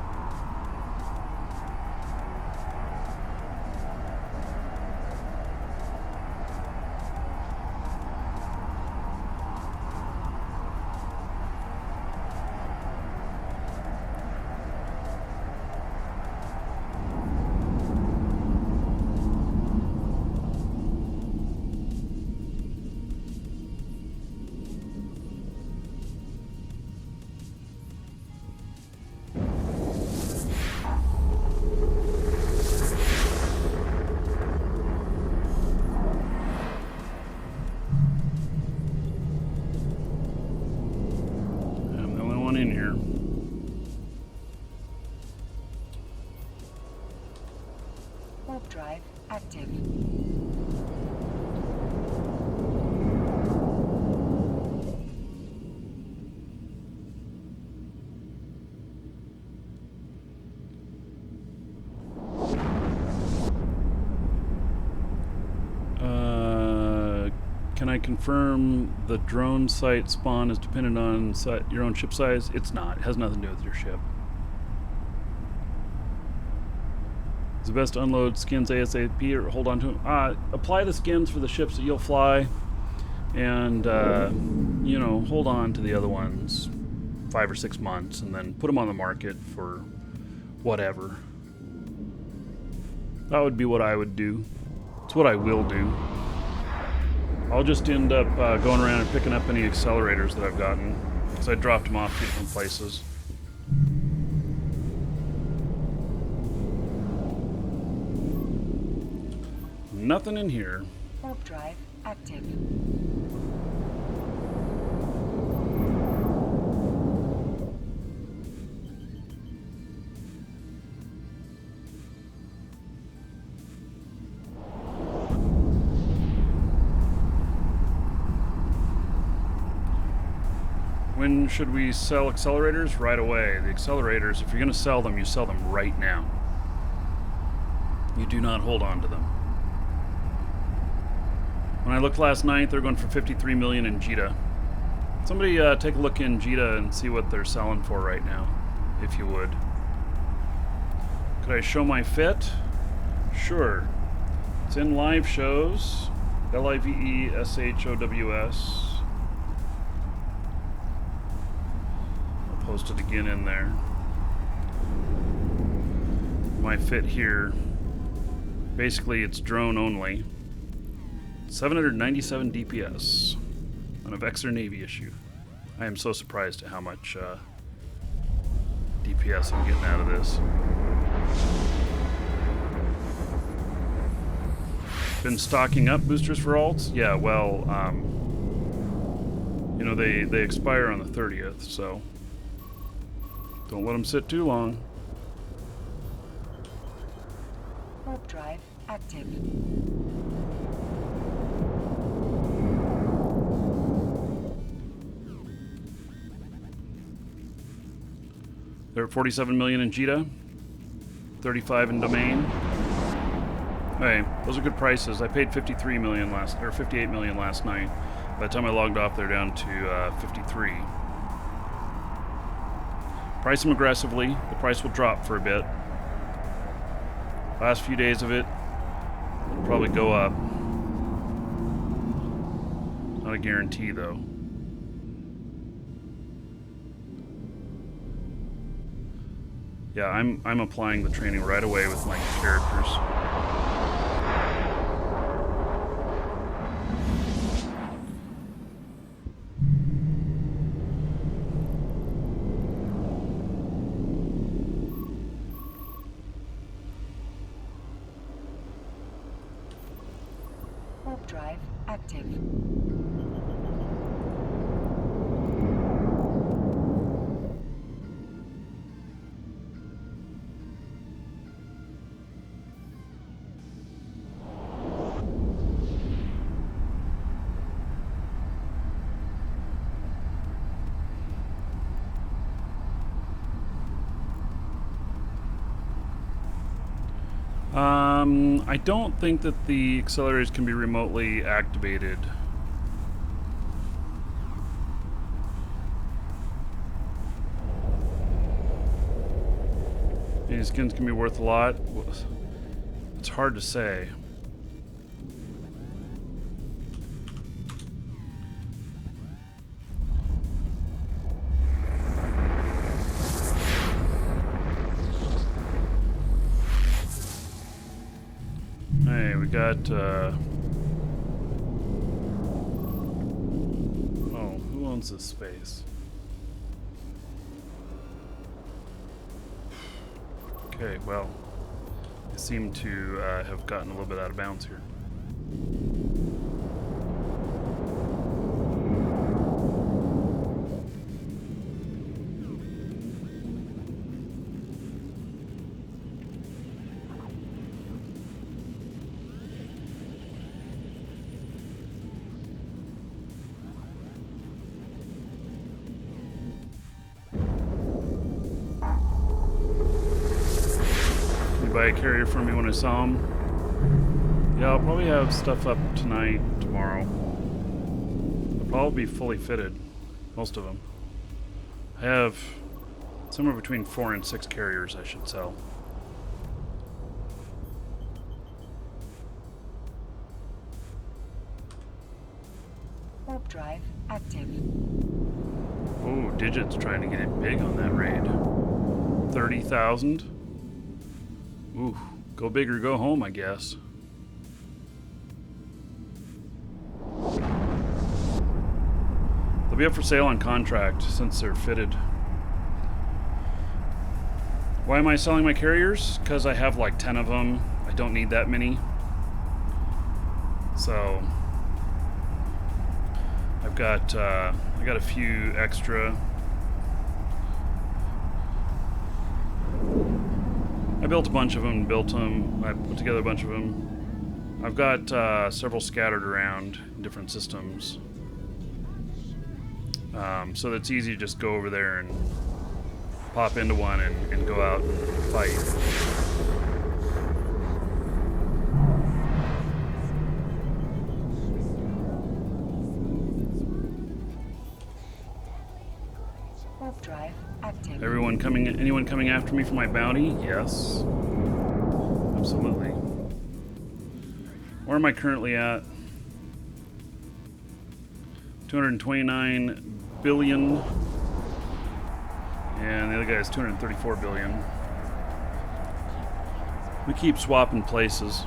Warp drive active. Can I confirm the drone site spawn is dependent on your own ship size? It's not. It has nothing to do with your ship. It's the best to unload skins ASAP or hold on to them. Apply the skins for the ships that you'll fly, and you know, hold on to the other ones 5 or 6 months, and then put them on the market for whatever. That would be what I would do. It's what I will do. I'll just end up going around and picking up any accelerators that I've gotten, because I dropped them off to different places. Nothing in here. Warp drive active. When should we sell accelerators? Right away. The accelerators, if you're going to sell them, you sell them right now. You do not hold on to them. When I looked last night, they're going for 53 million in Jita. Somebody take a look in Jita and see what they're selling for right now, if you would. Could I show my fit? Sure. It's in live shows. LIVESHOWS. I'll post it again in there. My fit here. Basically, it's drone only. 797 DPS on a Vexor Navy issue. I am so surprised at how much DPS I'm getting out of this. Been stocking up boosters for alts? Yeah, well, you know, they expire on the 30th, so don't let them sit too long. Warp drive active. They're at 47 million in Jita, 35 in domain. Hey, those are good prices. I paid 58 million last night. By the time I logged off, they're down to 53. Price them aggressively. The price will drop for a bit. Last few days of it, it'll probably go up. Not a guarantee, though. Yeah, I'm applying the training right away with my characters. Warp drive active. I don't think that the accelerators can be remotely activated. These skins can be worth a lot. It's hard to say. Hey, we got, oh, who owns this space? Okay, well, they seem to have gotten a little bit out of bounds here. Buy a carrier for me when I saw him. Yeah, I'll probably have stuff up tonight, tomorrow. They'll probably be fully fitted, most of them. I have somewhere between 4 and 6 carriers I should sell. Warp drive active. Oh, Digit's trying to get it big on that raid. 30,000. Ooh, go big or go home, I guess. They'll be up for sale on contract since they're fitted. Why am I selling my carriers? Because I have like 10 of them. I don't need that many. So I've got I got a few extra. I built a bunch of them, I put together a bunch of them. I've got several scattered around in different systems. So that it's easy to just go over there and pop into one and go out and fight. Warp drive active. Anyone coming after me for my bounty? Yes. Absolutely. Where am I currently at? 229 billion. And the other guy is 234 billion. We keep swapping places.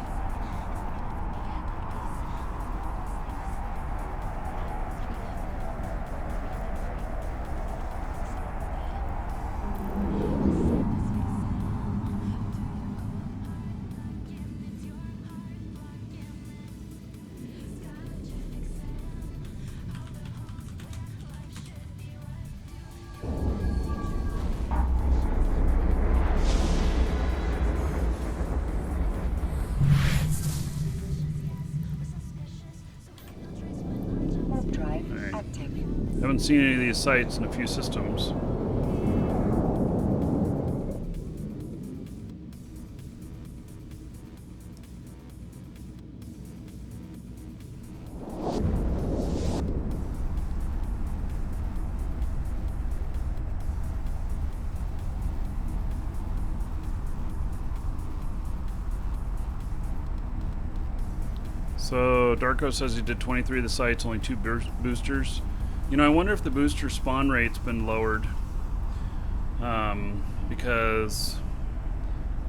Haven't seen any of these sites in a few systems. So Darko says he did 23 of the sites, only 2 boosters. You know, I wonder if the booster spawn rate's been lowered, because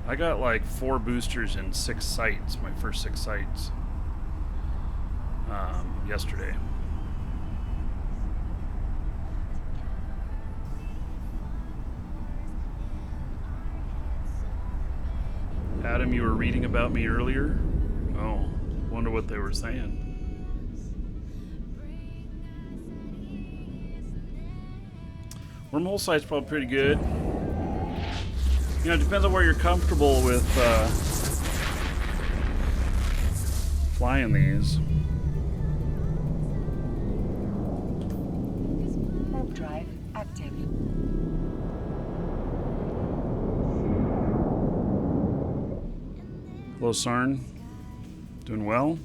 I got like 4 boosters in 6 sites, my first 6 sites, yesterday. Adam, you were reading about me earlier? Oh, wonder what they were saying. Wormhole site's probably pretty good. You know, it depends on where you're comfortable with flying these. Warp drive active. Hello, Sarn. Doing well?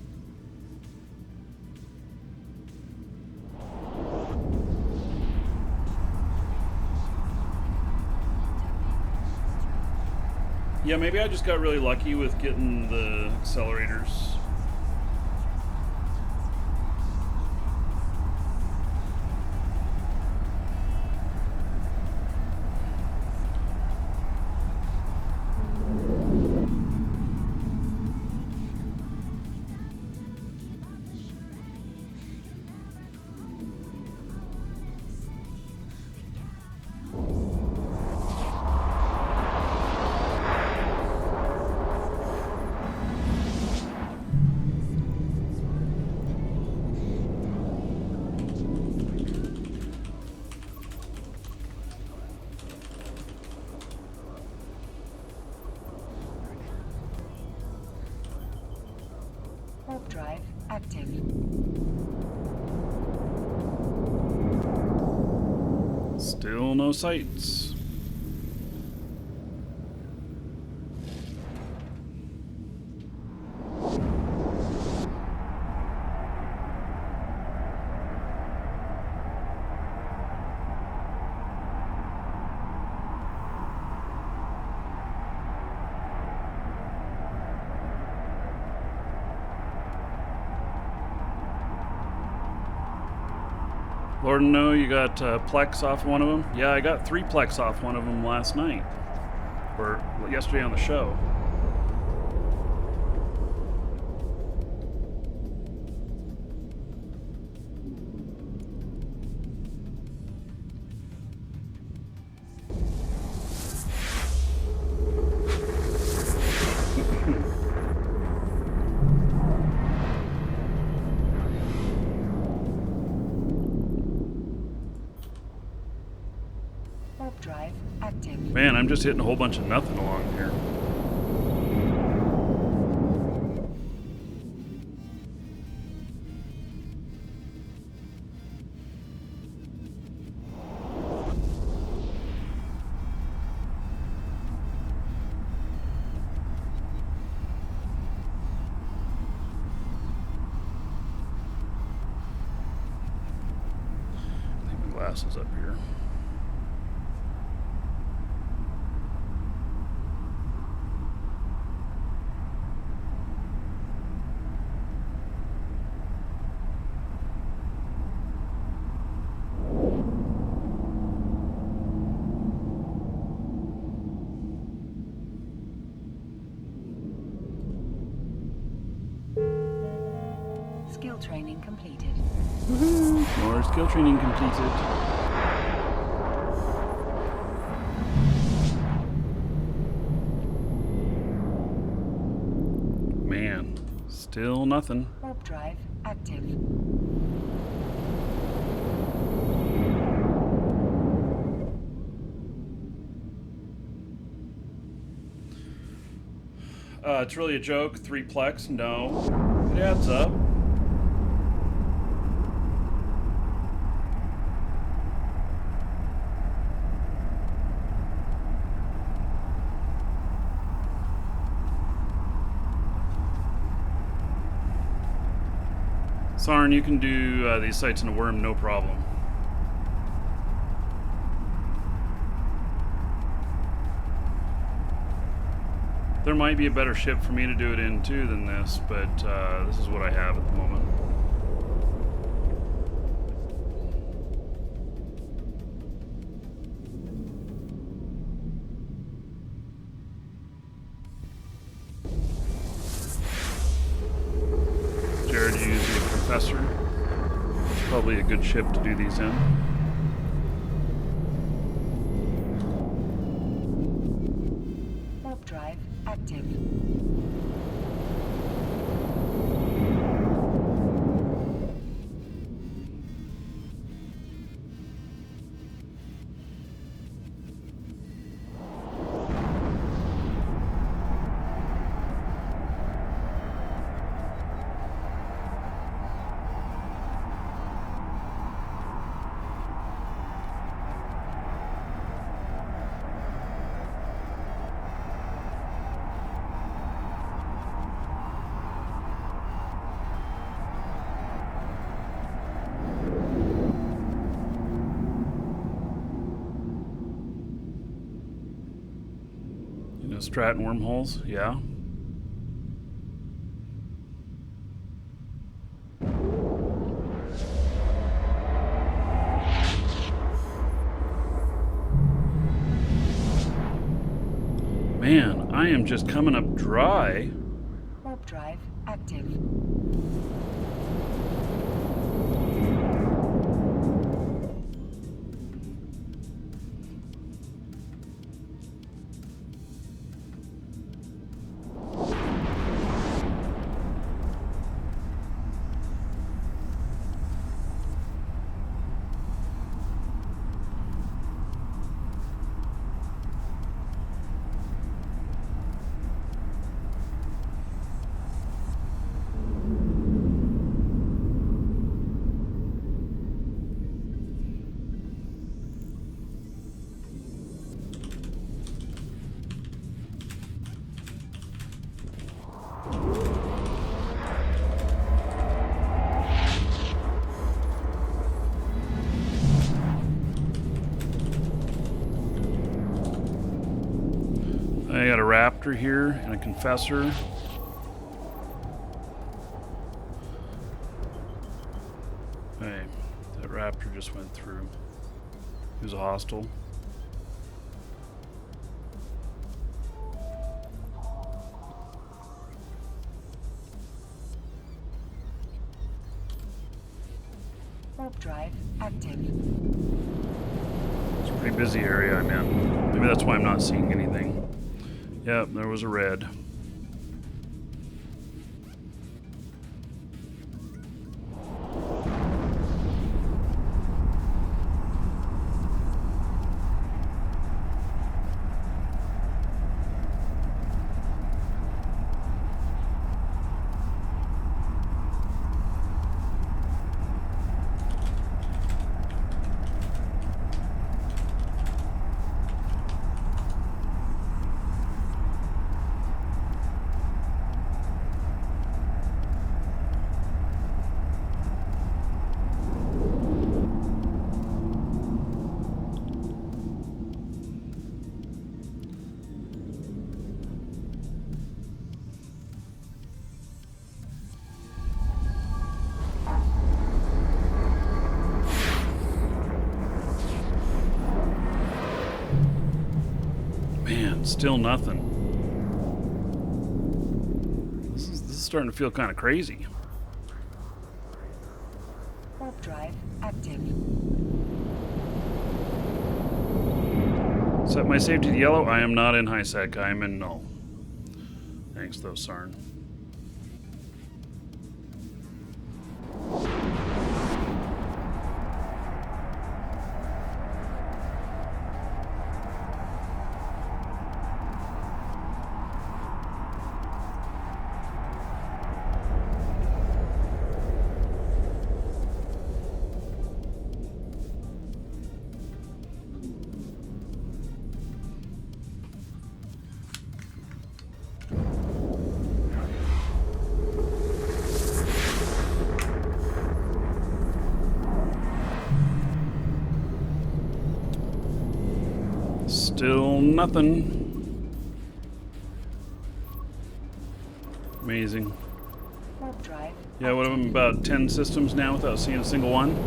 Yeah, maybe I just got really lucky with getting the accelerators. Warp drive active. Still no sights. Lord no, you got Plex off one of them? Yeah, I got 3 Plex off one of them last night. Or yesterday on the show. Warp drive active. Man, I'm just hitting a whole bunch of nothing along here. Leave my glasses up here. Skill training completed. More skill training completed. Man, still nothing. Warp drive active. It's really a joke. 3 Plex? No. It adds up. Sarn, you can do these sights in a worm, no problem. There might be a better ship for me to do it in too than this, but this is what I have at the moment. Jared used the Professor. It's probably a good ship to do these in. Warp drive active. strat and wormholes, yeah. Man, I am just coming up dry. Warp drive active. I got a raptor here and a confessor. Hey, that raptor just went through. He was a hostile. Warp drive active. It's a pretty busy area I'm in. Maybe that's why I'm not seeing anything. Yep, there was a red. Man, still nothing. This is starting to feel kind of crazy. Warp drive active. Set my safety to yellow. I am not in high sec. I am in null. Thanks, though, Sarn. Still nothing. Amazing. Warp drive. Yeah, what am I, about 10 systems now without seeing a single one?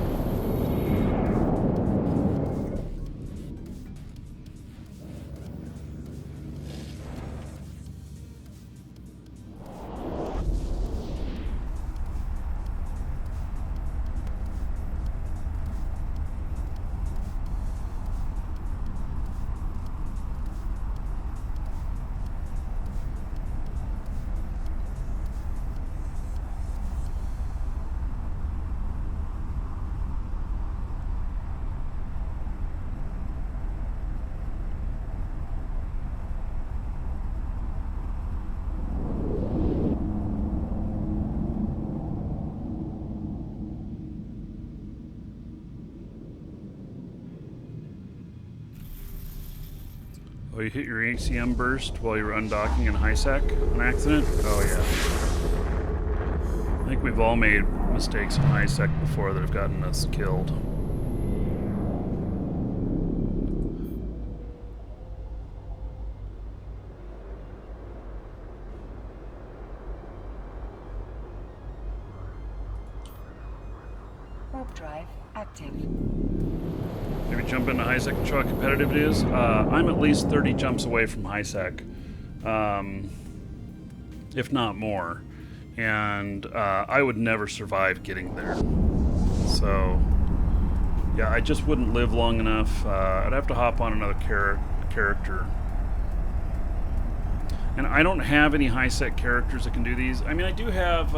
Oh, you hit your ACM burst while you were undocking in high sec on accident? Oh, yeah. I think we've all made mistakes in high sec before that have gotten us killed. Warp drive active. Maybe jump into high sec and show how competitive it is. I'm at least 30 jumps away from high sec, if not more. And I would never survive getting there. So, yeah, I just wouldn't live long enough. I'd have to hop on another character. And I don't have any high sec characters that can do these. I mean, I do have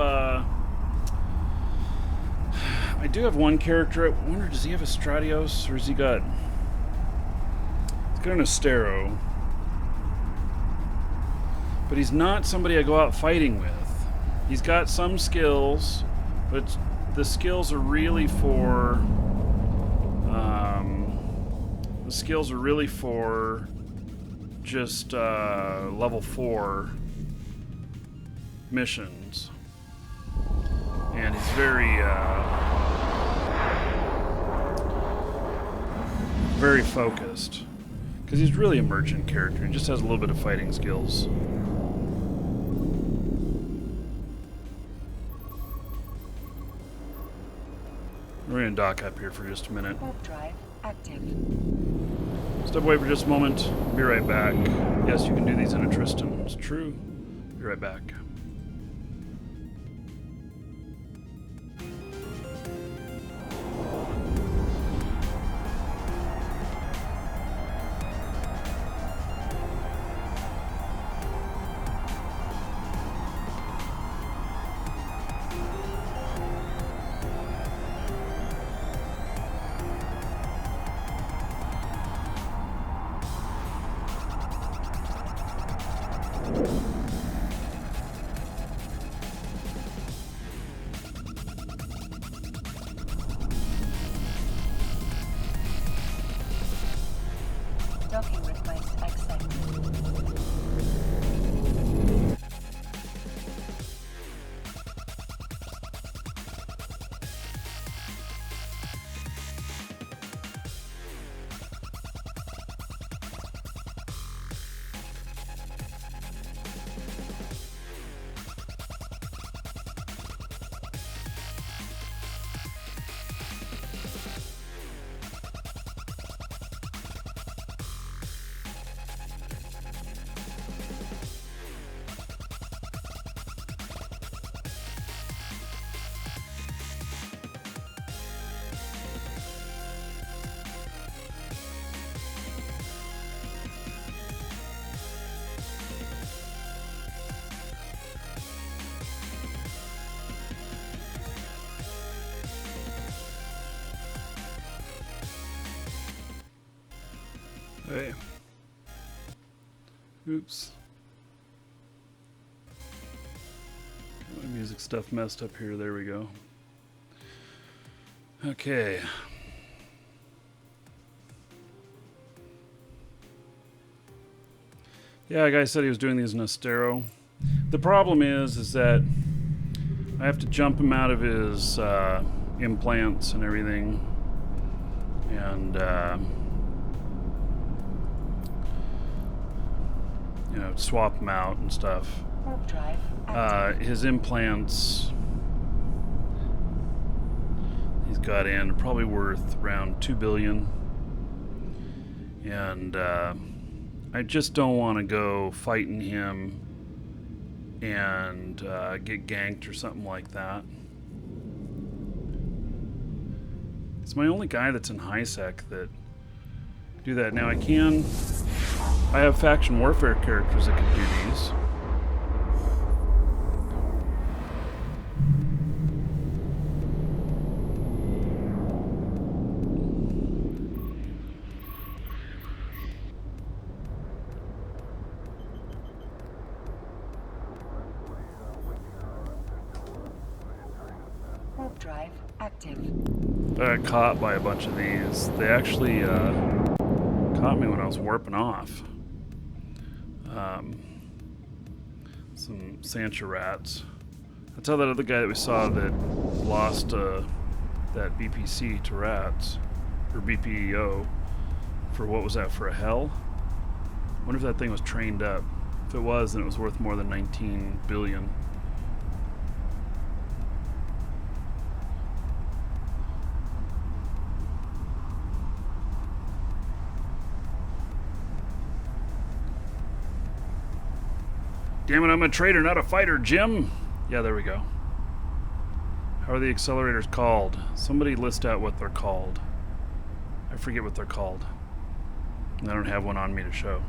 one character. I wonder, does he have a Stratios, or has he got? He's got an Astero, but he's not somebody I go out fighting with. He's got some skills, but the skills are really for just level 4 missions, and he's very focused, because he's really a merchant character. He just has a little bit of fighting skills. We're going to dock up here for just a minute. Warp drive active. Step away for just a moment. Be right back. Yes, you can do these in a Tristan. It's true. Be right back. Docking request accepted. Hey. Oops. My music stuff messed up here. There we go. Okay. Yeah, the guy said he was doing these in Astero. The problem is that I have to jump him out of his implants and everything, and you know, swap him out and stuff. Warp drive active. His implants, he's got in probably worth around 2 billion, and I just don't want to go fighting him and get ganked or something like that. It's my only guy that's in high sec that do that. Now I have faction warfare characters that can do these. Warp drive active. I got caught by a bunch of these. They actually caught me when I was warping off. Some Sancha rats. That's how that other guy that we saw that lost that BPC to rats, or BPEO, for what was that, for a hell? I wonder if that thing was trained up. If it was, then it was worth more than 19 billion. Damn it, I'm a trader, not a fighter, Jim. Yeah, there we go. How are the accelerators called? Somebody list out what they're called. I forget what they're called. I don't have one on me to show.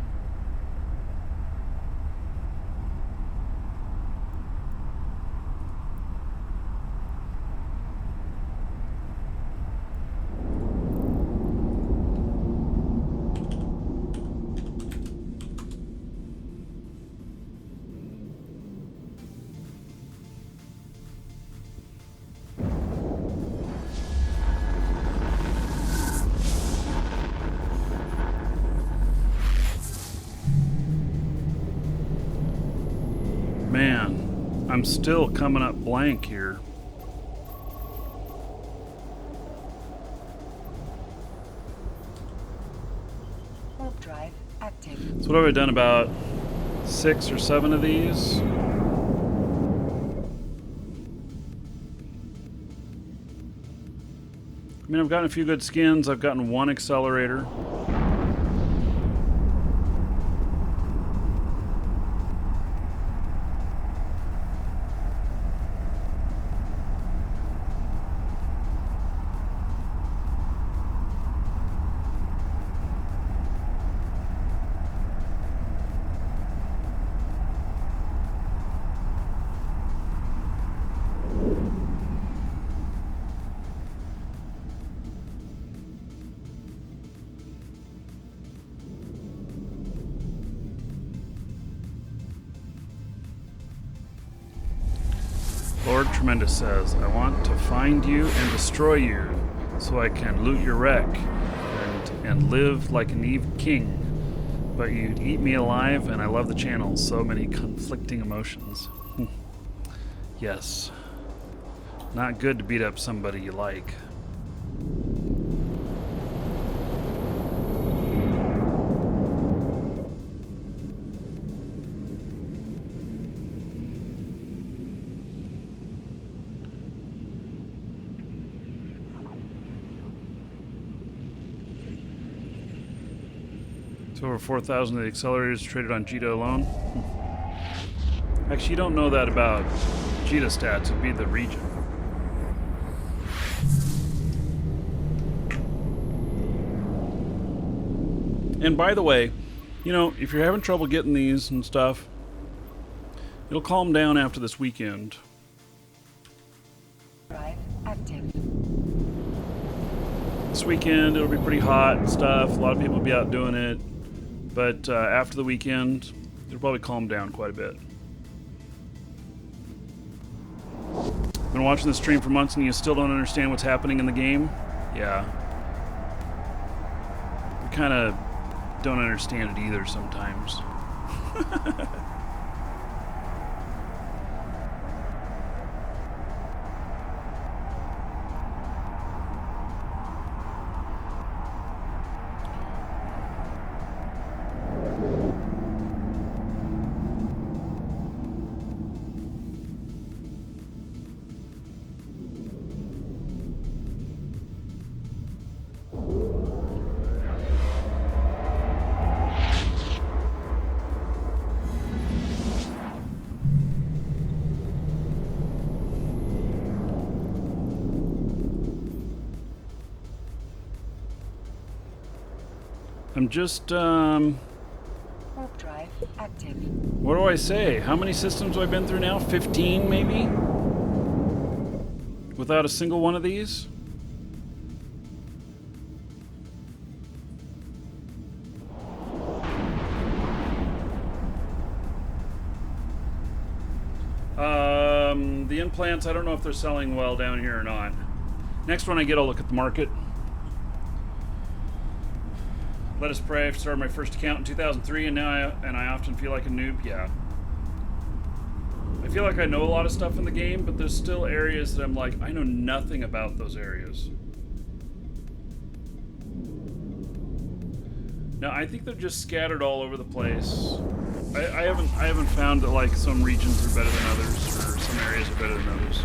Man, I'm still coming up blank here. Warp drive active. So what have I done, about 6 or 7 of these? I mean, I've gotten a few good skins. I've gotten 1 accelerator. Lord Tremendous says, I want to find you and destroy you so I can loot your wreck and live like an Eve king. But you'd eat me alive, and I love the channel. So many conflicting emotions. Yes. Not good to beat up somebody you like. So over 4,000 of the accelerators traded on Jita alone. Actually, you don't know that about Jita stats. It'd be the region. And by the way, you know, if you're having trouble getting these and stuff, it'll calm down after this weekend. Drive active. This weekend, it'll be pretty hot and stuff. A lot of people will be out doing it. But after the weekend, it'll probably calm down quite a bit. Been watching the stream for months and you still don't understand what's happening in the game? Yeah. We kind of don't understand it either sometimes. I'm just, Warp drive active. what do I say? How many systems have I been through now? 15 maybe? Without a single one of these? The implants, I don't know if they're selling well down here or not. Next one I get, I'll look at the market. Let us pray. I started my first account in 2003, and now I often feel like a noob. Yeah. I feel like I know a lot of stuff in the game, but there's still areas that I'm like, I know nothing about those areas. No, I think they're just scattered all over the place. I haven't found that like some regions are better than others, or some areas are better than others.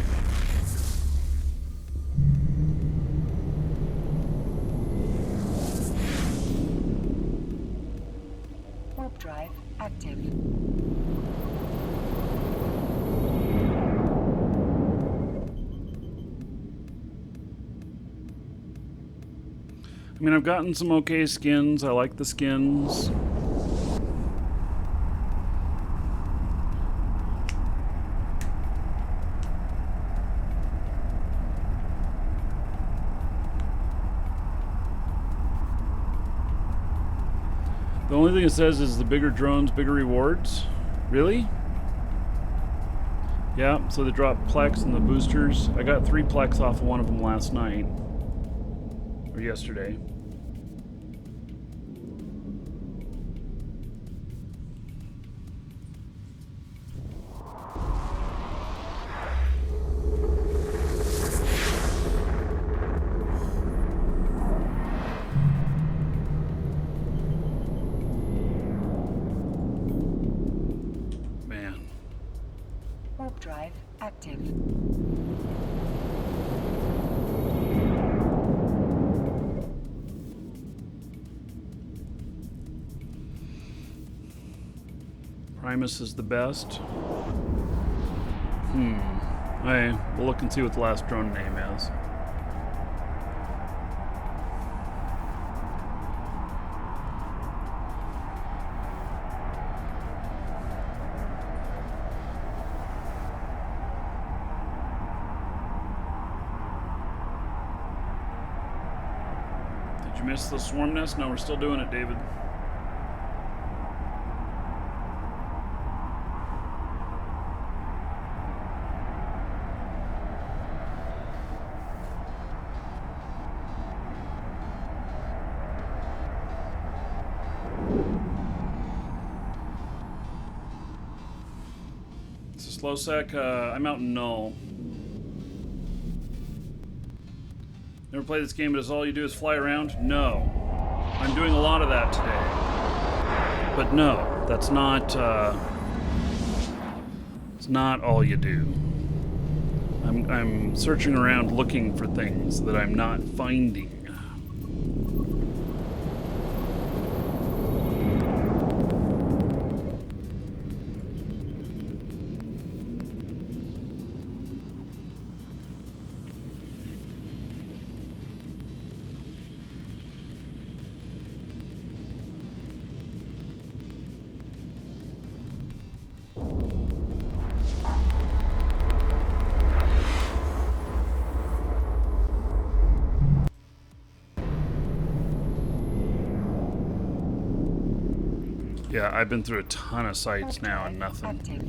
Warp drive active. I mean, I've gotten some okay skins. I like the skins. The only thing it says is the bigger drones, bigger rewards. Really? Yeah, so they drop Plex and the boosters. I got 3 Plex off of one of them last night. Or yesterday. Warp drive active. Primus is the best. We'll look and see what the last drone name is. Did you miss the swarm nest? No, we're still doing it, David. It's a slow sec. I'm out in Null. Never played this game, but is all you do is fly around? No. I'm doing a lot of that today. But no, that's not, it's not all you do. I'm searching around looking for things that I'm not finding. Yeah, I've been through a ton of sites now and nothing. Active.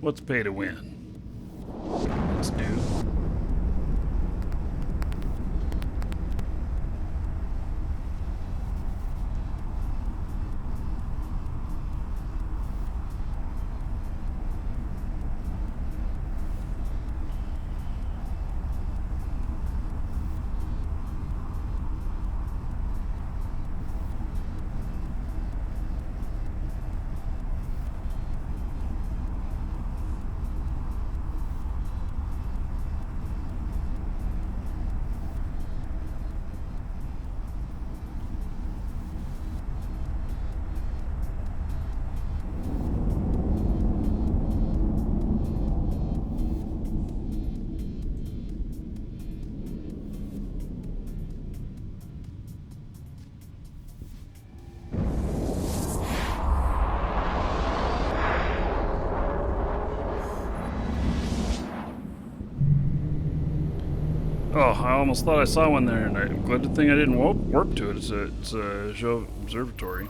What's pay to win? Let's do. Oh, I almost thought I saw one there, and I'm glad the thing I didn't warp to it. It's a show observatory.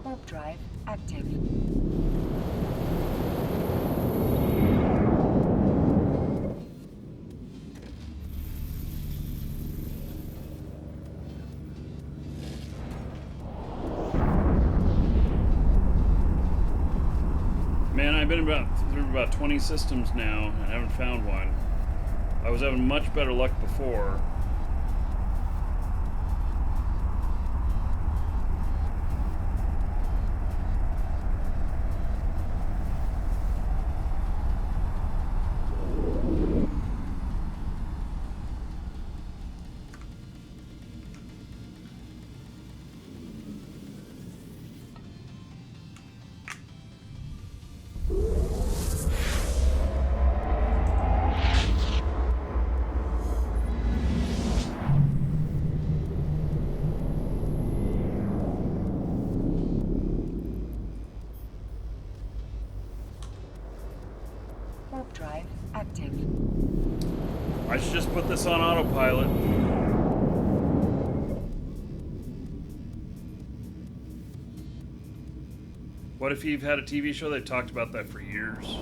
Warp drive active. Man, I've been through about 20 systems now, and I haven't found one. I was having much better luck before. active. I should just put this on autopilot. What if you've had a TV show? They've talked about that for years.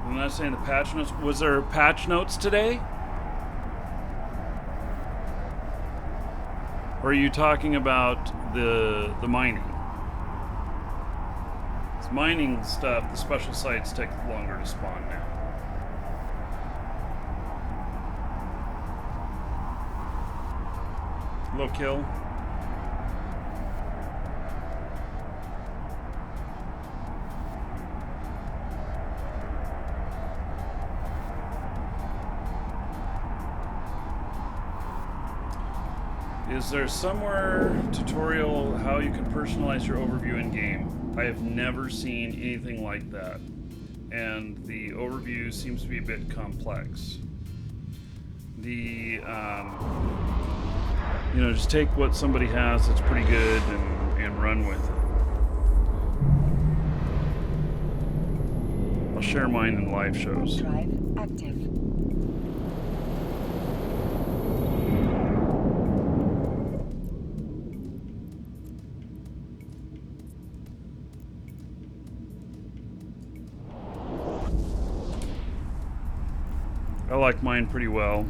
I'm not saying the patch notes. Was there patch notes today? Or are you talking about the mining? It's mining stuff. The special sites take longer to spawn now. Low kill. Is there somewhere tutorial how you can personalize your overview in game? I have never seen anything like that, and the overview seems to be a bit complex. The you know, just take what somebody has that's pretty good and run with it. I'll share mine in live shows. Drive active. I like mine pretty well.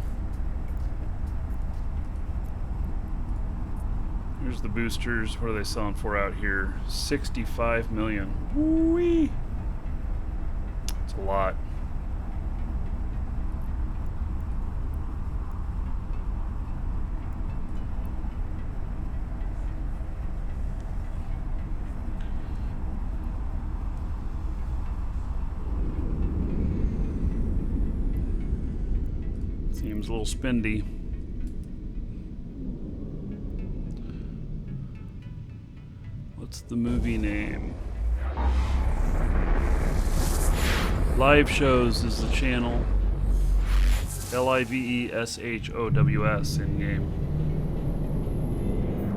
Here's the boosters. What are they selling for out here? 65 million. Woo-wee. It's a lot. Seems a little spendy. What's the movie name? Live Shows is the channel. LIVESHOWS in game.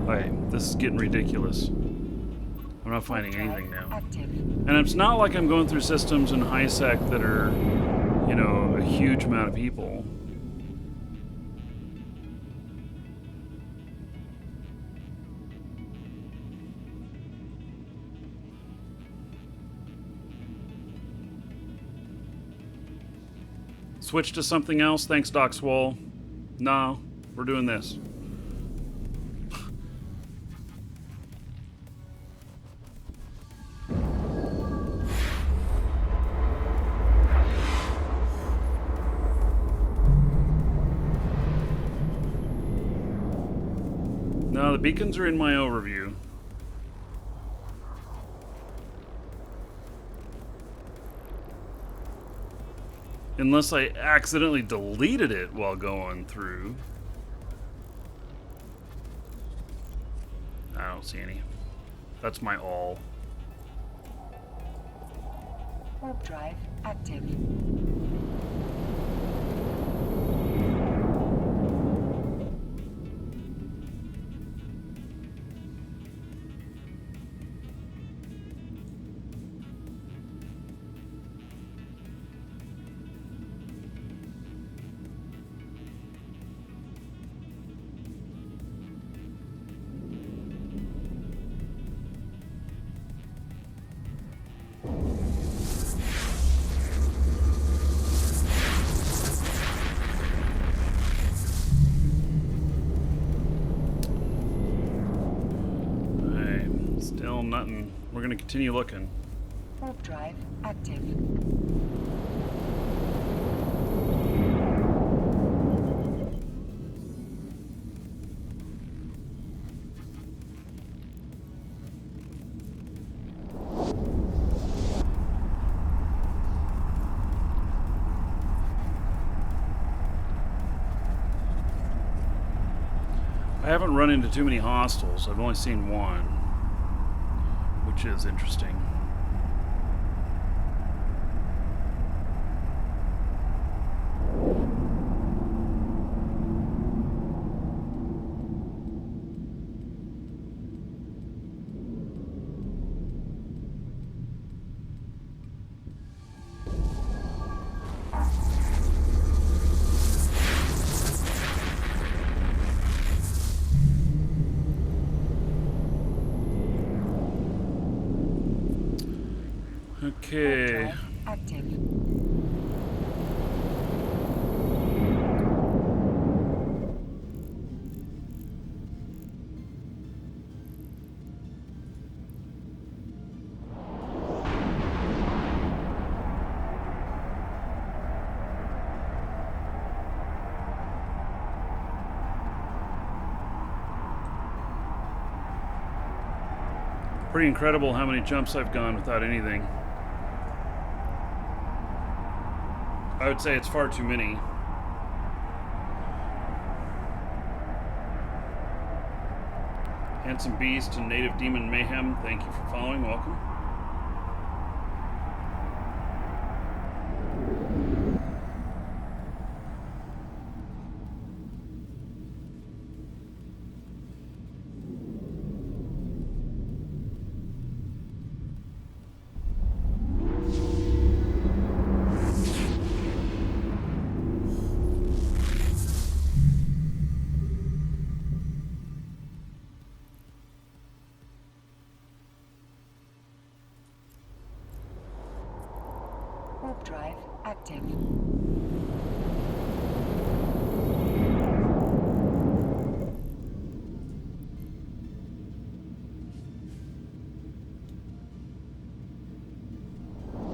Hey, this is getting ridiculous. I'm not finding anything now. Active. And it's not like I'm going through systems in high sec that are, you know, a huge amount of people. Switch to something else. Thanks, Doc Swole. No, we're doing this. No, the beacons are in my overview. Unless I accidentally deleted it while going through. I don't see any. That's my all. Warp drive active. Still nothing. We're gonna continue looking. Warp drive active. I haven't run into too many hostiles. I've only seen one, which is interesting. Okay. Drive active. Pretty incredible how many jumps I've gone without anything. I would say it's far too many. Handsome Beast and Native Demon Mayhem, thank you for following. Welcome. Warp drive active.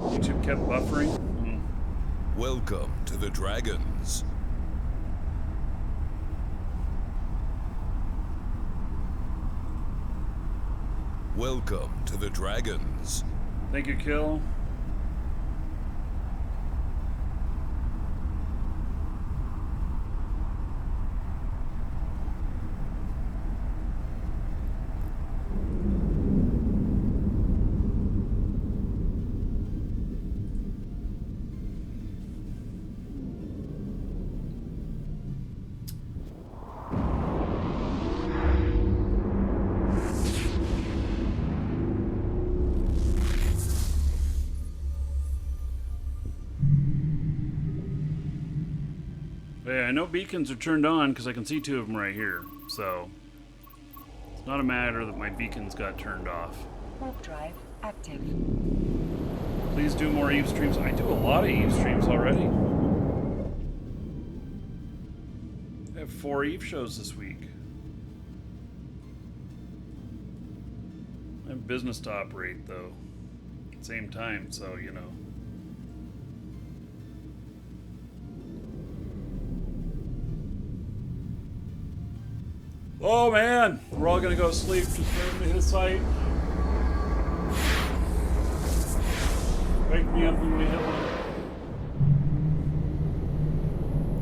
YouTube kept buffering. Welcome to the Dragons. Welcome to the Dragons. Thank you, Kill. Yeah, I know beacons are turned on because I can see two of them right here. So it's not a matter that my beacons got turned off. Warp drive active. Please do more Eve streams. I do a lot of Eve streams already. I have 4 Eve shows this week. I have business to operate though. At the same time, so you know. Oh man, we're all gonna go to sleep. Just waiting to hit a site. Wake me up when we hit one.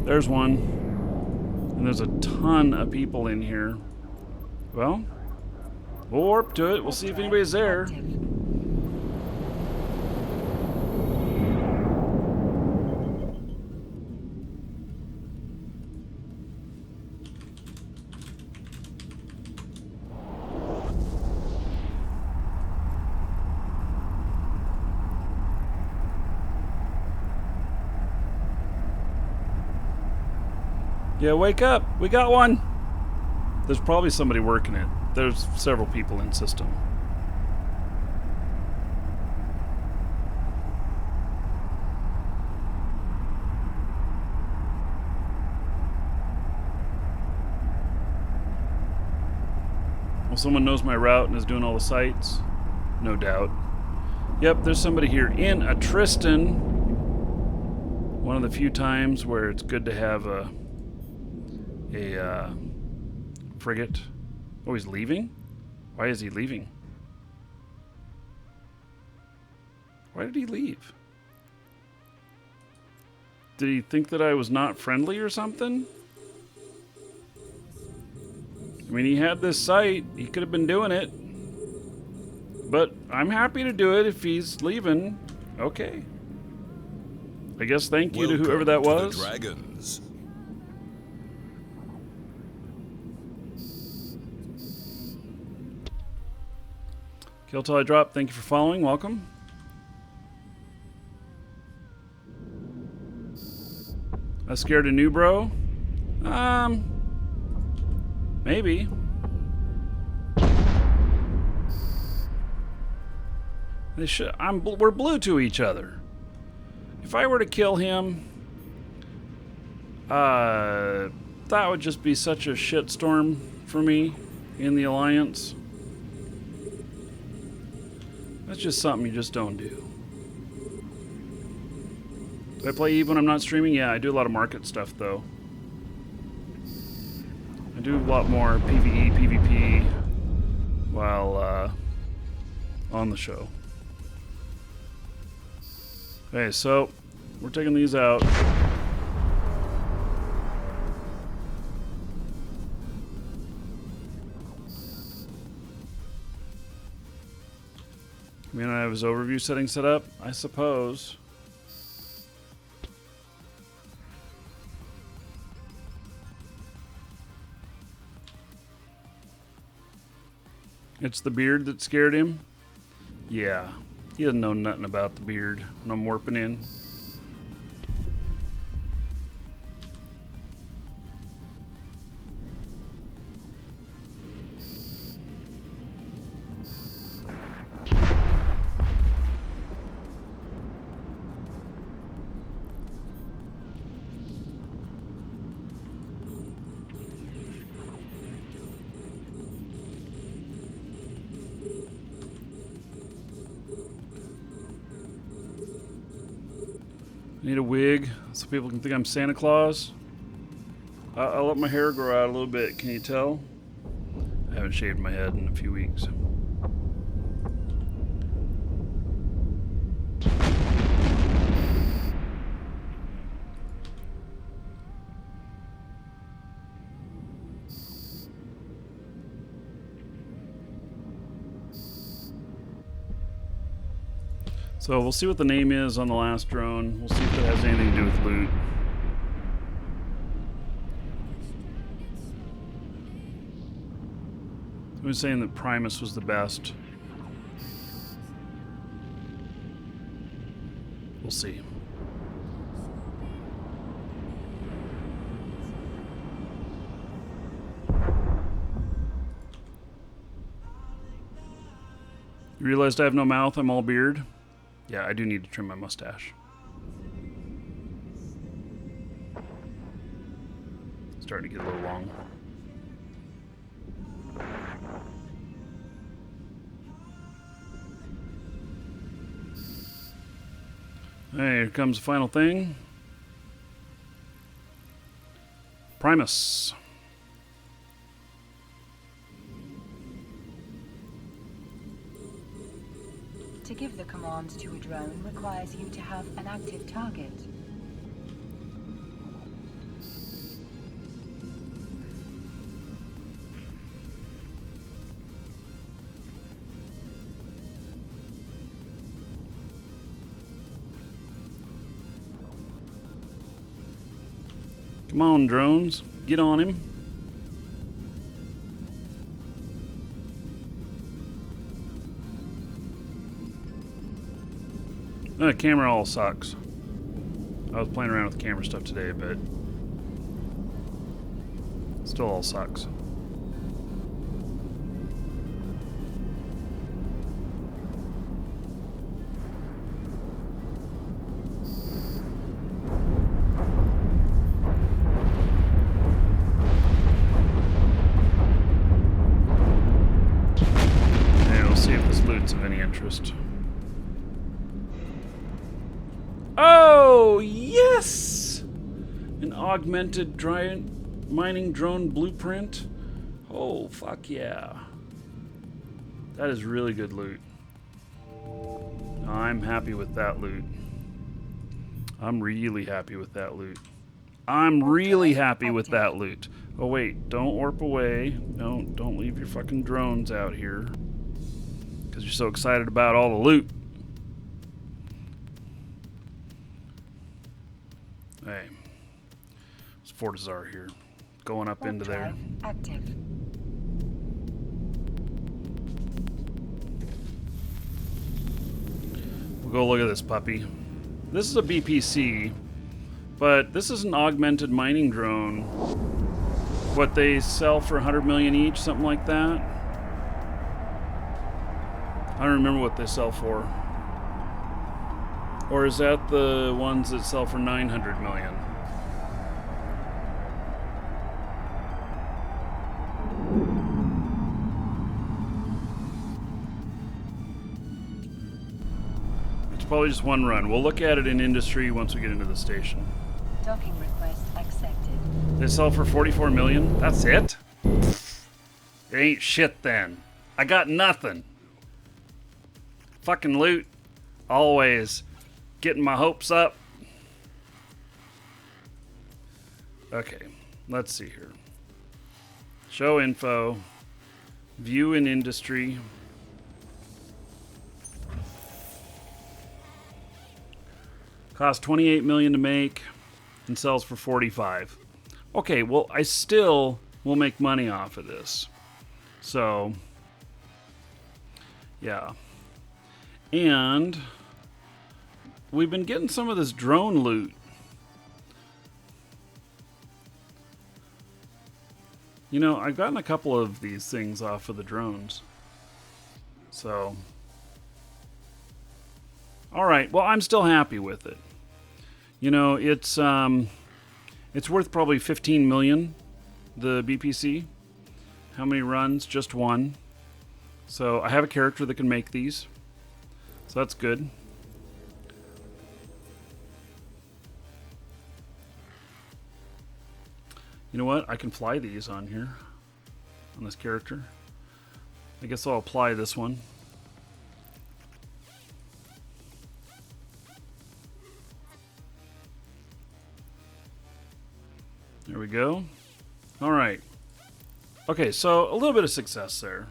There's one. And there's a ton of people in here. Well, we'll warp to it. We'll see if anybody's there. Active. Yeah, wake up. We got one. There's probably somebody working it. There's several people in system. Well, someone knows my route and is doing all the sites. No doubt. Yep, there's somebody here in a Tristan. One of the few times where it's good to have a frigate. Oh, he's leaving? Why is he leaving? Why did he leave? Did he think that I was not friendly or something? I mean, he had this site. He could have been doing it. But I'm happy to do it if he's leaving. Okay. I guess thank you to whoever that was. The Dragons. Kill Till I Drop, thank you for following. Welcome. I scared a new bro? Maybe. They should. We're blue to each other. If I were to kill him, that would just be such a shitstorm for me in the Alliance. That's just something you just don't do. Do I play Eve when I'm not streaming? Yeah, I do a lot of market stuff though. I do a lot more PvE, PvP while on the show. Okay, so we're taking these out. I mean, I have his overview settings set up, I suppose. It's the beard that scared him? Yeah. He doesn't know nothing about the beard when I'm warping in. Need a wig so people can think I'm Santa Claus. I'll let my hair grow out a little bit. Can you tell? I haven't shaved my head in a few weeks. So we'll see what the name is on the last drone. We'll see if it has anything to do with loot. I was saying that Primus was the best. We'll see. You realized I have no mouth, I'm all beard? Yeah, I do need to trim my mustache. Starting to get a little long. Hey, here comes the final thing. Primus. To give the command to a drone requires you to have an active target. Come on, drones. Get on him. The camera all sucks. I was playing around with camera stuff today, but it still all sucks. And we'll see if this loot's of any interest. Oh, yes! An augmented mining drone blueprint. Oh, fuck yeah. That is really good loot. I'm happy with that loot. I'm really happy with that loot. I'm really happy with that loot. Oh, wait. Don't warp away. Don't leave your fucking drones out here. Because you're so excited about all the loot. Hey, it's Fortizar here, going up into there. Active. We'll go look at this puppy. This is a BPC, but this is an augmented mining drone. What they sell for 100 million each, something like that. I don't remember what they sell for. Or is that the ones that sell for 900 million? It's probably just one run. We'll look at it in industry once we get into the station. Docking request accepted. They sell for 44 million? That's it? It ain't shit then. I got nothing. Fucking loot. Always getting my hopes up. Okay, let's see here. Show info. View in industry. Cost 28 million to make and sells for 45. Okay, well, I still will make money off of this. So, yeah. And we've been getting some of this drone loot. You know, I've gotten a couple of these things off of the drones. So, all right. Well, I'm still happy with it. You know, it's worth probably 15 million, the BPC. How many runs? Just one. So I have a character that can make these. So that's good. You know what? I can fly these on here. On this character. I guess I'll apply this one. There we go. All right. Okay, so a little bit of success there.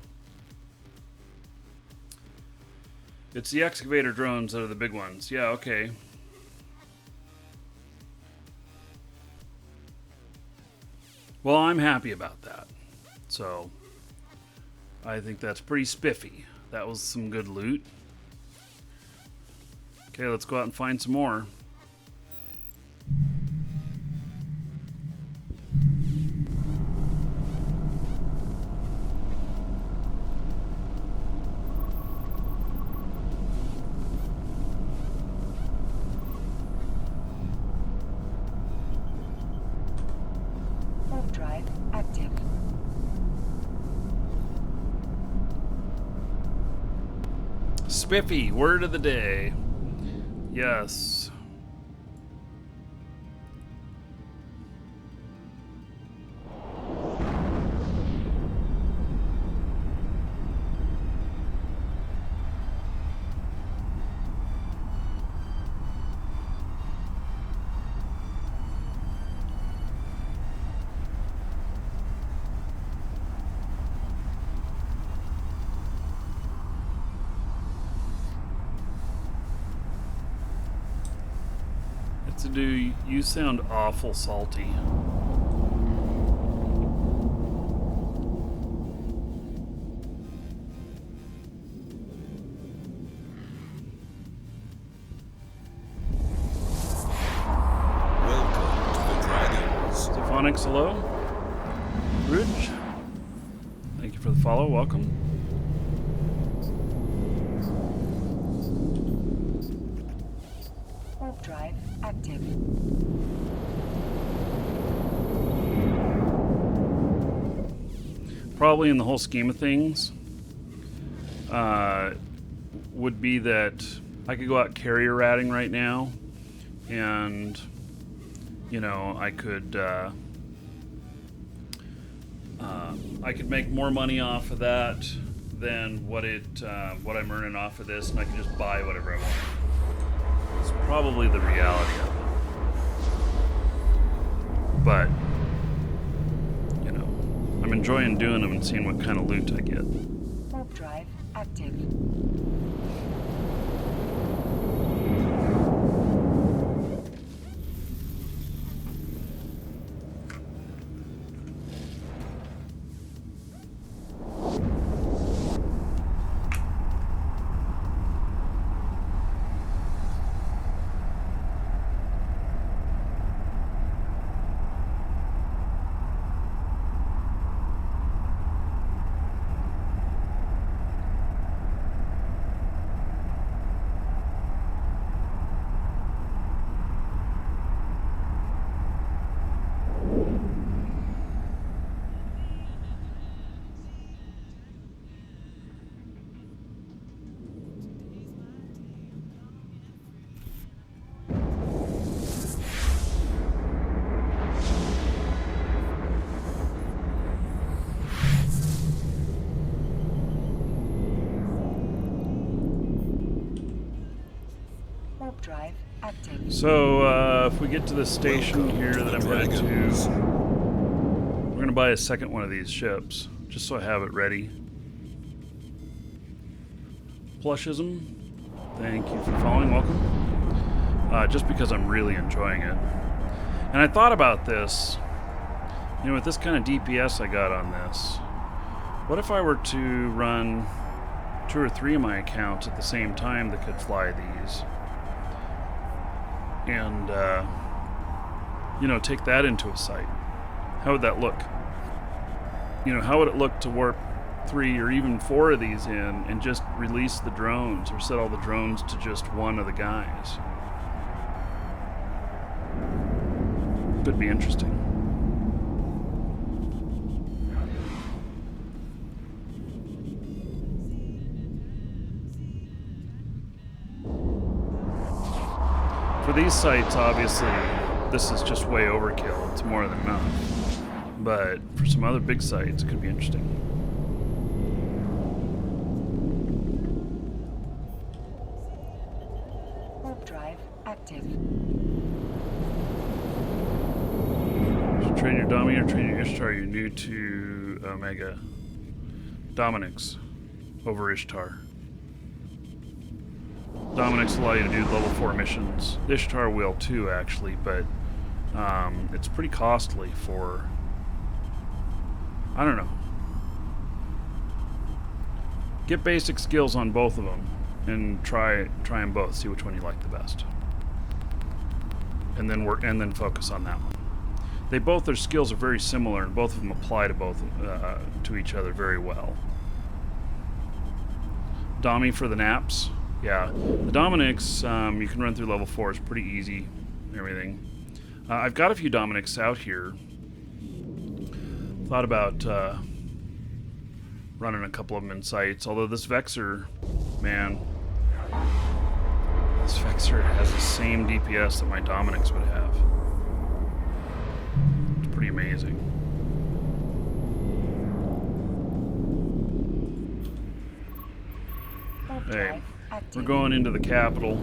It's the excavator drones that are the big ones. Yeah, okay. Well, I'm happy about that. So, I think that's pretty spiffy. That was some good loot. Okay, let's go out and find some more. Drive active. Spiffy, word of the day. Yes. To do, you sound awful salty. Welcome to the Dragons. Stephonix, hello. Rouge, thank you for the follow. Welcome. Drive active. Probably in the whole scheme of things, would be that I could go out carrier ratting right now, and you know I could make more money off of that than what I'm earning off of this, and I can just buy whatever I want. It's probably the reality of it. But, you know, I'm enjoying doing them and seeing what kind of loot I get. Warp drive active. active. So if we get to the station Welcome here to that the I'm headed to, Dragons. we're going to buy a second one of these ships, just so I have it ready. Plushism, thank you for following, welcome. Just because I'm really enjoying it. And I thought about this, you know, with this kind of DPS I got on this, what if I were to run 2 or 3 of my accounts at the same time that could fly these? And, you know, take that into a site. How would that look? You know, how would it look to warp 3 or even 4 of these in and just release the drones or set all the drones to just one of the guys? Could be interesting. For these sites, obviously, this is just way overkill. It's more than enough. But for some other big sites, it could be interesting. Warp drive active. Should train your Domi or train your Ishtar? You're new to Omega. Dominic's over Ishtar. Dominic's allow you to do level 4 missions. Ishtar will too, actually, but it's pretty costly for... I don't know. Get basic skills on both of them and try them both. See which one you like the best, and then focus on that one. Their skills are very similar, and both of them apply to both to each other very well. Domi for the naps. Yeah, the Dominics, you can run through level 4. It's pretty easy and everything. I've got a few Dominics out here. Thought about running a couple of them in sites, although this Vexor, man, this Vexor has the same DPS that my Dominics would have. It's pretty amazing. Warp Hey, drive active. we're going into the capital.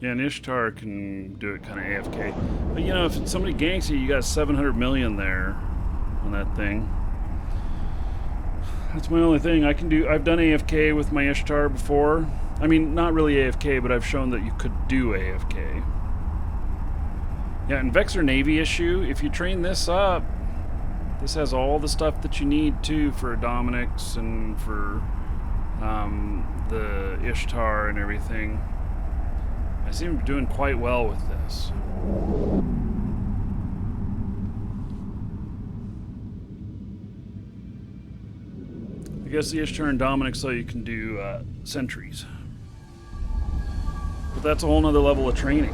Yeah, and Ishtar can do it kind of AFK. But you know, if somebody ganks you got 700 million there on that thing. That's my only thing I can do. I've done AFK with my Ishtar before. I mean, not really AFK, but I've shown that you could do AFK. Yeah, and Vexor Navy issue, if you train this up, this has all the stuff that you need too for Dominic's and for the Ishtar and everything. I seem to be doing quite well with this. I guess the Ishtar and Dominic, so you can do sentries. But that's a whole nother level of training.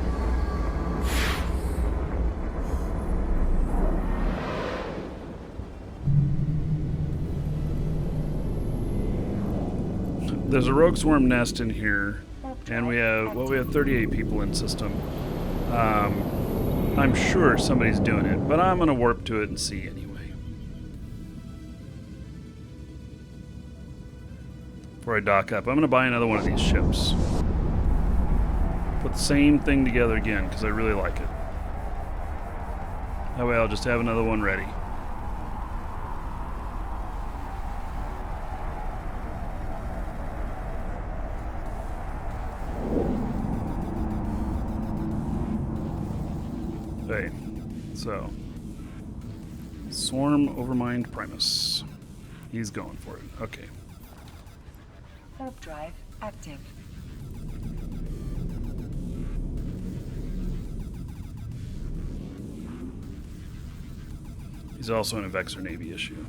There's a rogue swarm nest in here. And we have 38 people in system. I'm sure somebody's doing it, but I'm going to warp to it and see anyway. Before I dock up, I'm going to buy another one of these ships. Put the same thing together again, because I really like it. That way I'll just have another one ready. Okay, so Swarm Overmind Primus. He's going for it. Okay. Warp drive active. He's also in a Vexor Navy issue.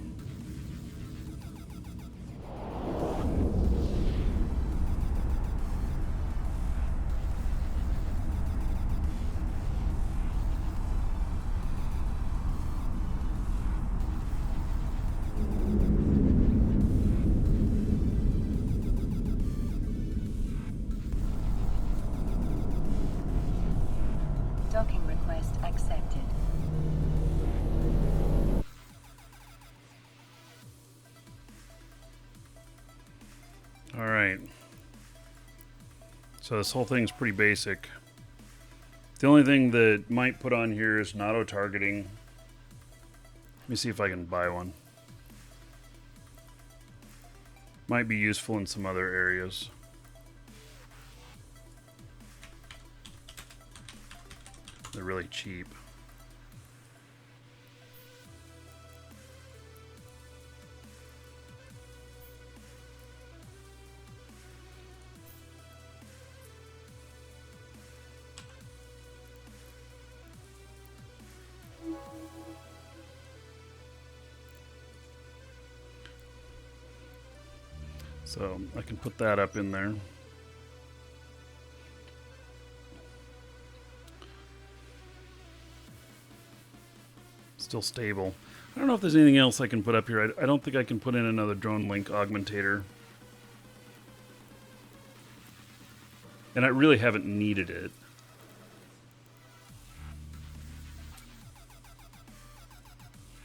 Docking request accepted. So this whole thing's pretty basic. The only thing that might put on here is an auto-targeting. Let me see if I can buy one. Might be useful in some other areas. They're really cheap. So I can put that up in there. Still stable. I don't know if there's anything else I can put up here. I don't think I can put in another drone link augmentator. And I really haven't needed it.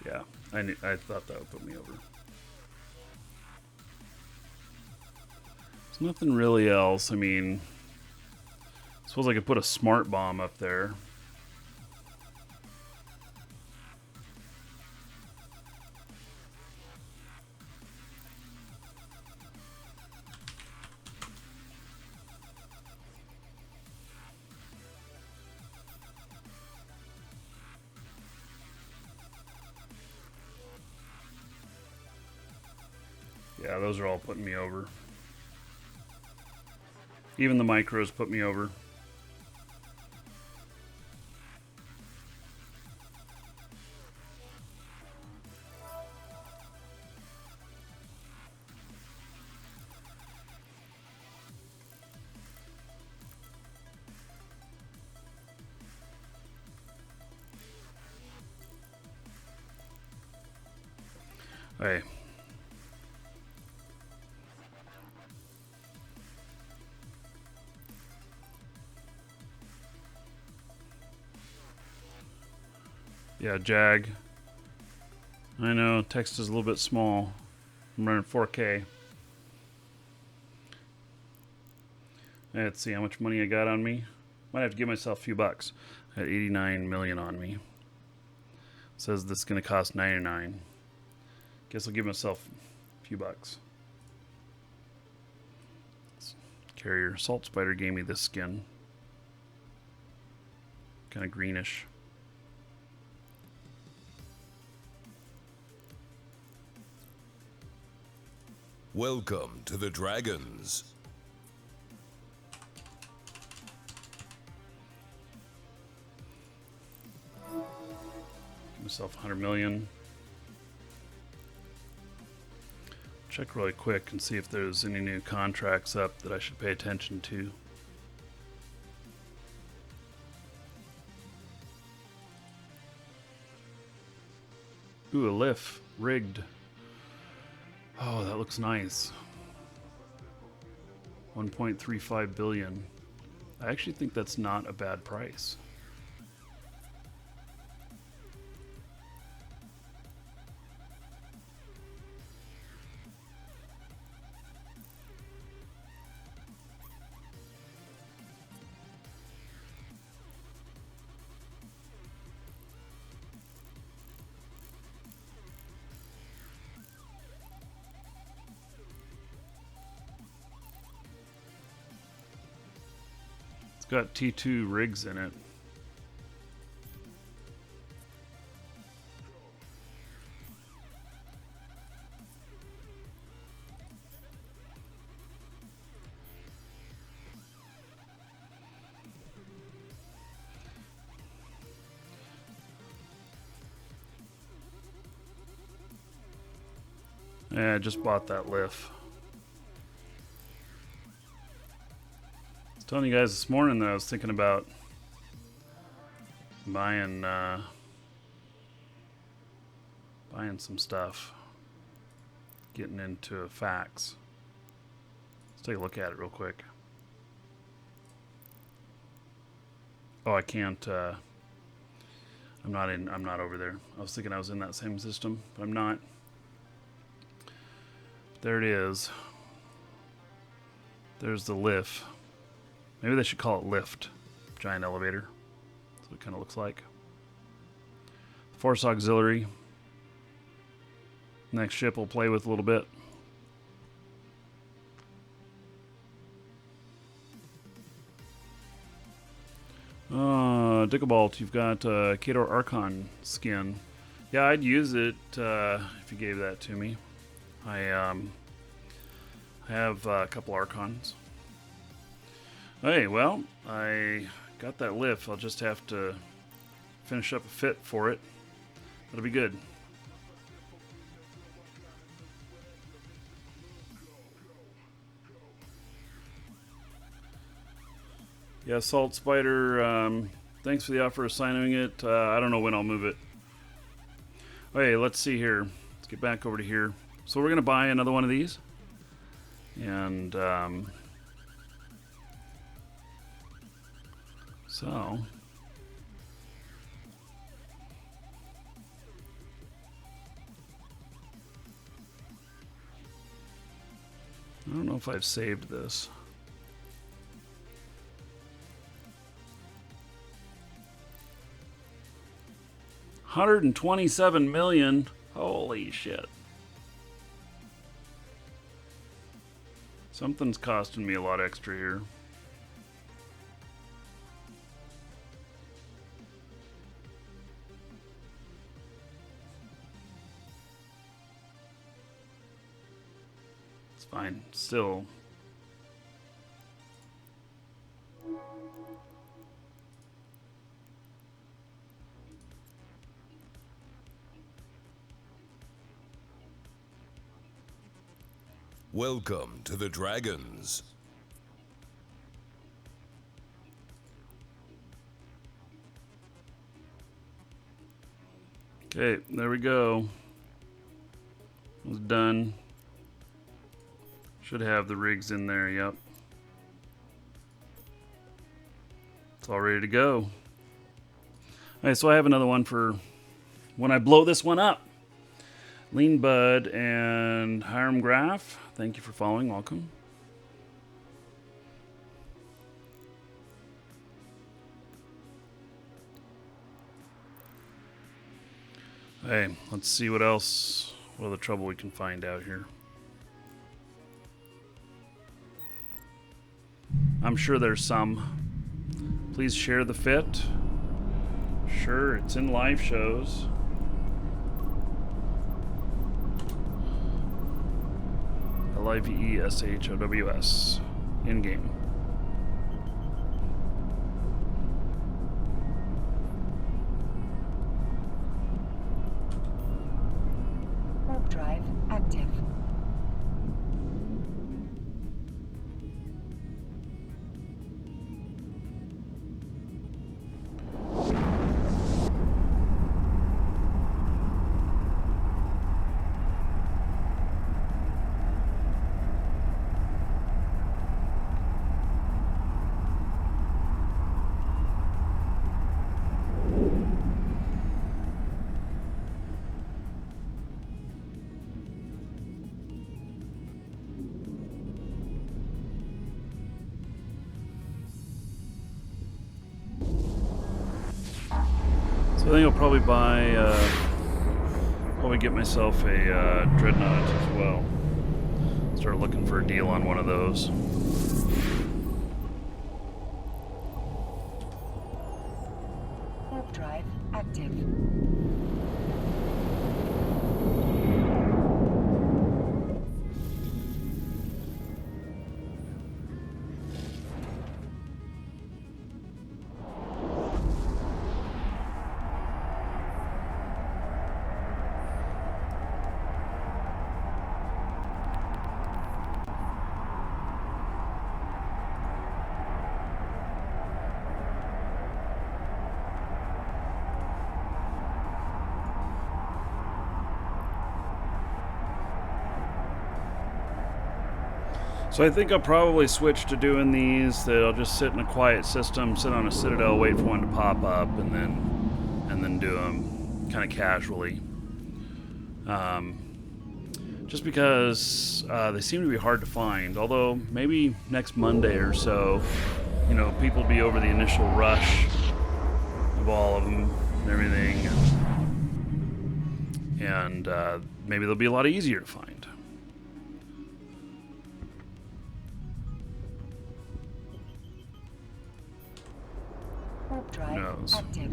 Yeah, I thought that would put me over. There's nothing really else. I mean, I suppose I could put a smart bomb up there. Yeah, those are all putting me over. Even the micros put me over. Hey. Yeah, Jag. I know, text is a little bit small. I'm running 4K. Let's see how much money I got on me. Might have to give myself a few bucks. I got 89 million on me. Says this is going to cost 99. Guess I'll give myself a few bucks. Carrier Salt Spider gave me this skin. Kind of greenish. Welcome to the Dragons. Give myself 100 million. Check really quick and see if there's any new contracts up that I should pay attention to. Ooh, a lift. Rigged. Oh, that looks nice. 1.35 billion. I actually think that's not a bad price. Got T2 rigs in it. Yeah, I just bought that lift. Telling you guys this morning that I was thinking about buying some stuff, getting into a fax. Let's take a look at it real quick. Oh, I can't. I'm not over there. I was thinking I was in that same system, but I'm not. There it is. There's the lift. Maybe they should call it lift. Giant elevator. That's what it kind of looks like. Force auxiliary. Next ship we'll play with a little bit. Dicklebolt, you've got Kador Archon skin. Yeah, I'd use it if you gave that to me. I have a couple Archons. Hey, well, I got that lift. I'll just have to finish up a fit for it. That'll be good. Yeah, Salt Spider, thanks for the offer of signing it. I don't know when I'll move it. Okay, let's see here. Let's get back over to here. So we're going to buy another one of these. And, so... I don't know if I've saved this. $127 million. Holy shit. Something's costing me a lot extra here. It's fine. Still. Welcome to the Dragons. Okay, there we go. It was done. Should have the rigs in there, yep. It's all ready to go. Alright, so I have another one for when I blow this one up. Lean Bud and Hiram Graff, thank you for following. Welcome. Hey, let's see what else, what other trouble we can find out here. I'm sure there's some. Please share the fit. Sure, it's in live shows. LIVESHOWS. In-game. Warp drive active. So I think I'll probably buy, probably get myself a Dreadnought as well. Start looking for a deal on one of those. Warp drive active. So I think I'll probably switch to doing these. That I'll just sit in a quiet system, sit on a Citadel, wait for one to pop up, and then do them kind of casually. Just because they seem to be hard to find. Although maybe next Monday or so, you know, people be over the initial rush of all of them and everything, and maybe they'll be a lot easier to find. Warp drive Who knows? active.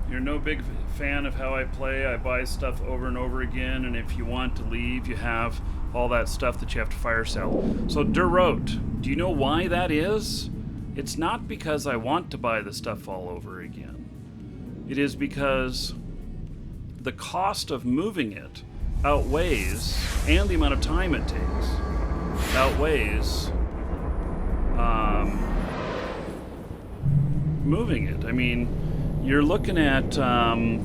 You're no big fan of how I play. I buy stuff over and over again, and if you want to leave, you have all that stuff that you have to fire sell. So, Durot, do you know why that is? It's not because I want to buy the stuff all over again. It is because the cost of moving it outweighs, and the amount of time it takes outweighs moving it. I mean, you're looking at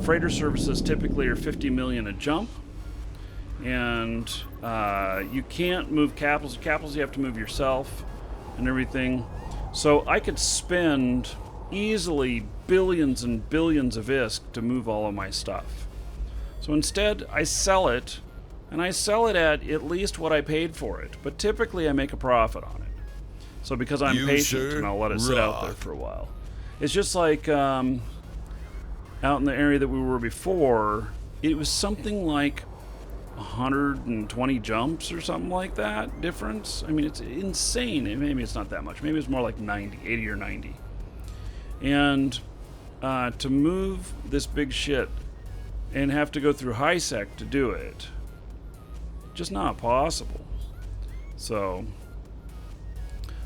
freighter services typically are 50 million a jump, and you can't move capitals. Capitals you have to move yourself and everything. So I could spend easily billions and billions of ISK to move all of my stuff. So instead, I sell it, and I sell it at least what I paid for it. But typically, I make a profit on it. So because I'm patient, and I'll let it sit out there for a while. It's just like out in the area that we were before, it was something like 120 jumps or something like that difference. I mean, it's insane. Maybe it's not that much. Maybe it's more like 80 or 90. And to move this big shit and have to go through high sec to do it, just not possible. So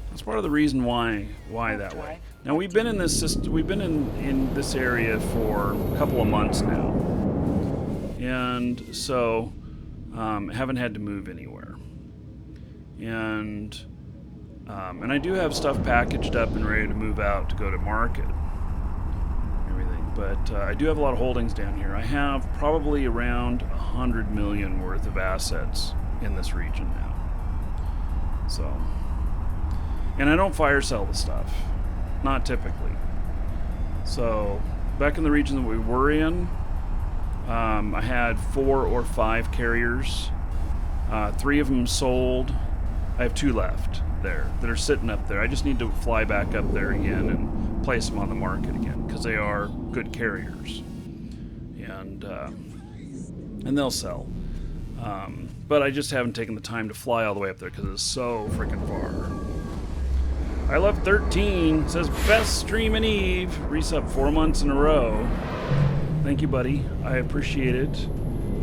that's part of the reason why that way. Now we've been in this system, we've been in this area for a couple of months now, and so haven't had to move anywhere. And I do have stuff packaged up and ready to move out to go to market, everything. But I do have a lot of holdings down here. I have probably around 100 million worth of assets in this region now. So, and I don't fire sell the stuff, not typically. So back in the region that we were in, I had 4 or 5 carriers. 3 of them sold. I have 2 left there that are sitting up there. I just need to fly back up there again and place them on the market again because they are good carriers, and they'll sell. But I just haven't taken the time to fly all the way up there because it's so freaking far. I Love 13 says best stream in Eve. Resub 4 months in a row. Thank you, buddy. I appreciate it.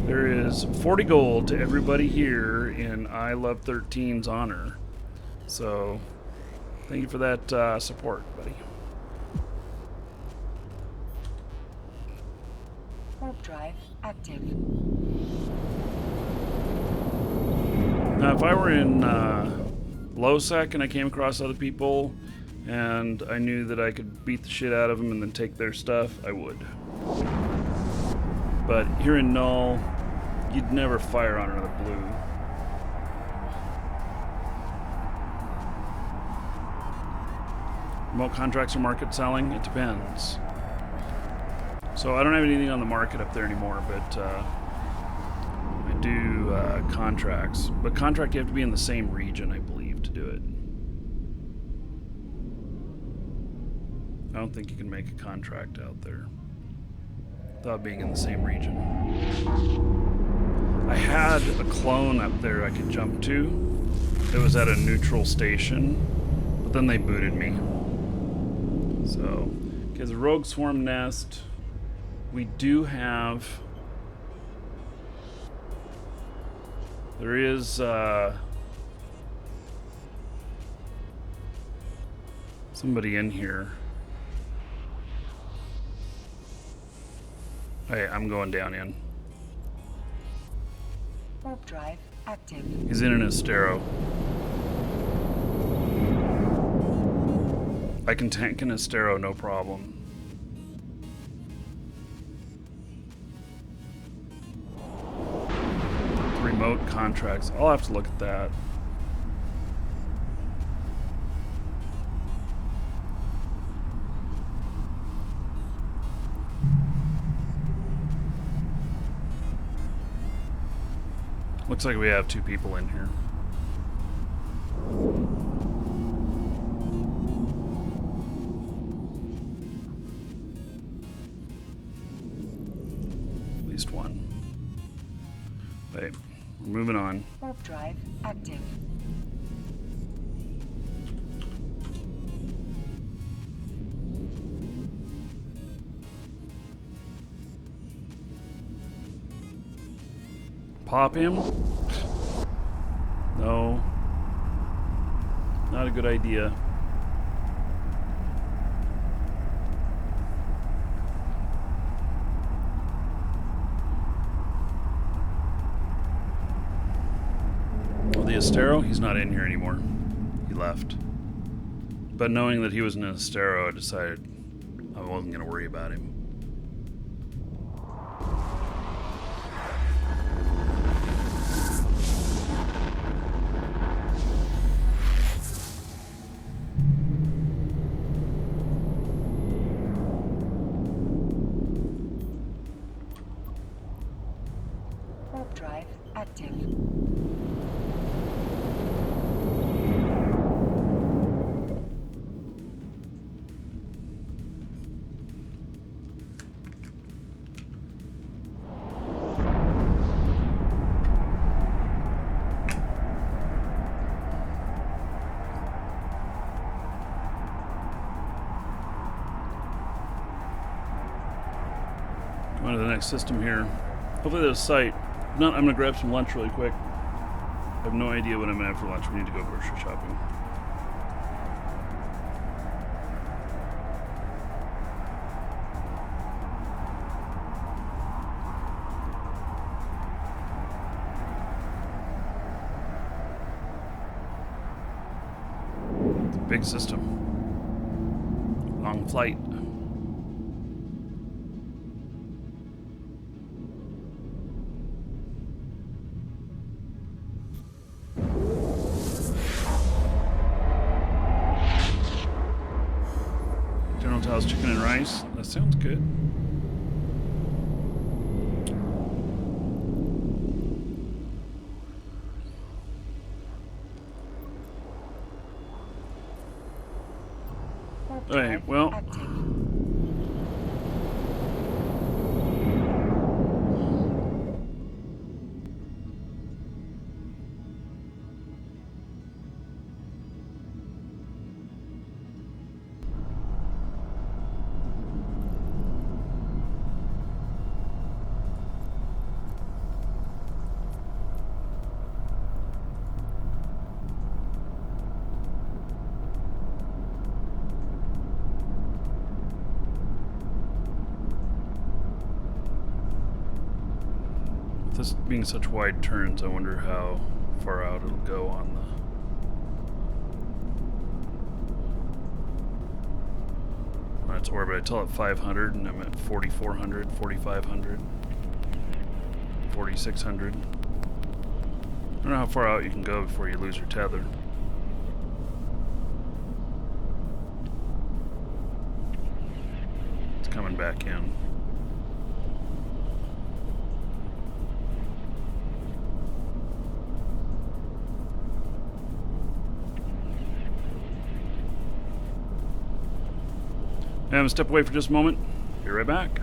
There is 40 gold to everybody here in I Love 13's honor. So, thank you for that support, buddy. Warp drive active. Now, if I were in low sec and I came across other people and I knew that I could beat the shit out of them and then take their stuff, I would. But here in Null, you'd never fire on another blue. Remote contracts or market selling? It depends. So I don't have anything on the market up there anymore, but I do contracts. But contract, you have to be in the same region, I believe, to do it. I don't think you can make a contract out there without being in the same region. I had a clone up there I could jump to. It was at a neutral station, but then they booted me. So, okay, the Rogue Swarm Nest. We do have... There is somebody in here. Hey, I'm going down in. Warp drive active. He's in an Astero. I can tank an Astero, no problem. Remote contracts. I'll have to look at that. Looks like we have 2 people in here. At least one. Wait, we're moving on. Warp drive active. Pop him? No. Not a good idea. Well, the Astero, he's not in here anymore. He left. But knowing that he was an Astero, I decided I wasn't going to worry about him. Warp drive active. Going to the next system here. Hopefully there's a site. If not, I'm going to grab some lunch really quick. I have no idea what I'm going to have for lunch. We need to go grocery shopping. It's a big system. Long flight. Tao's chicken and rice. That sounds good. Alright, well. This being such wide turns, I wonder how far out it'll go on the... its orbit. I tell it 500 and I'm at 4,400, 4,500, 4,600. I don't know how far out you can go before you lose your tether. It's coming back in. I'm going to step away for just a moment. Be right back.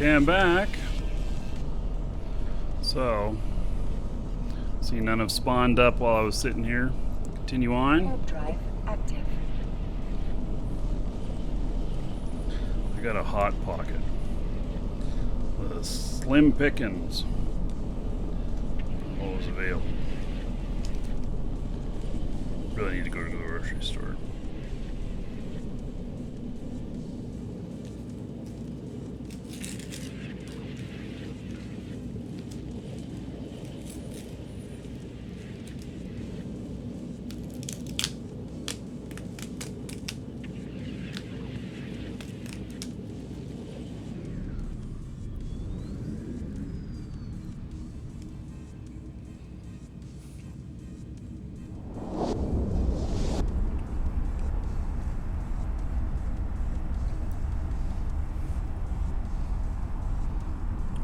Okay, I'm back. So, see, none have spawned up while I was sitting here. Continue on. Warp drive active. I got a hot pocket. The slim pickings. Always available. Really need to go to the grocery store.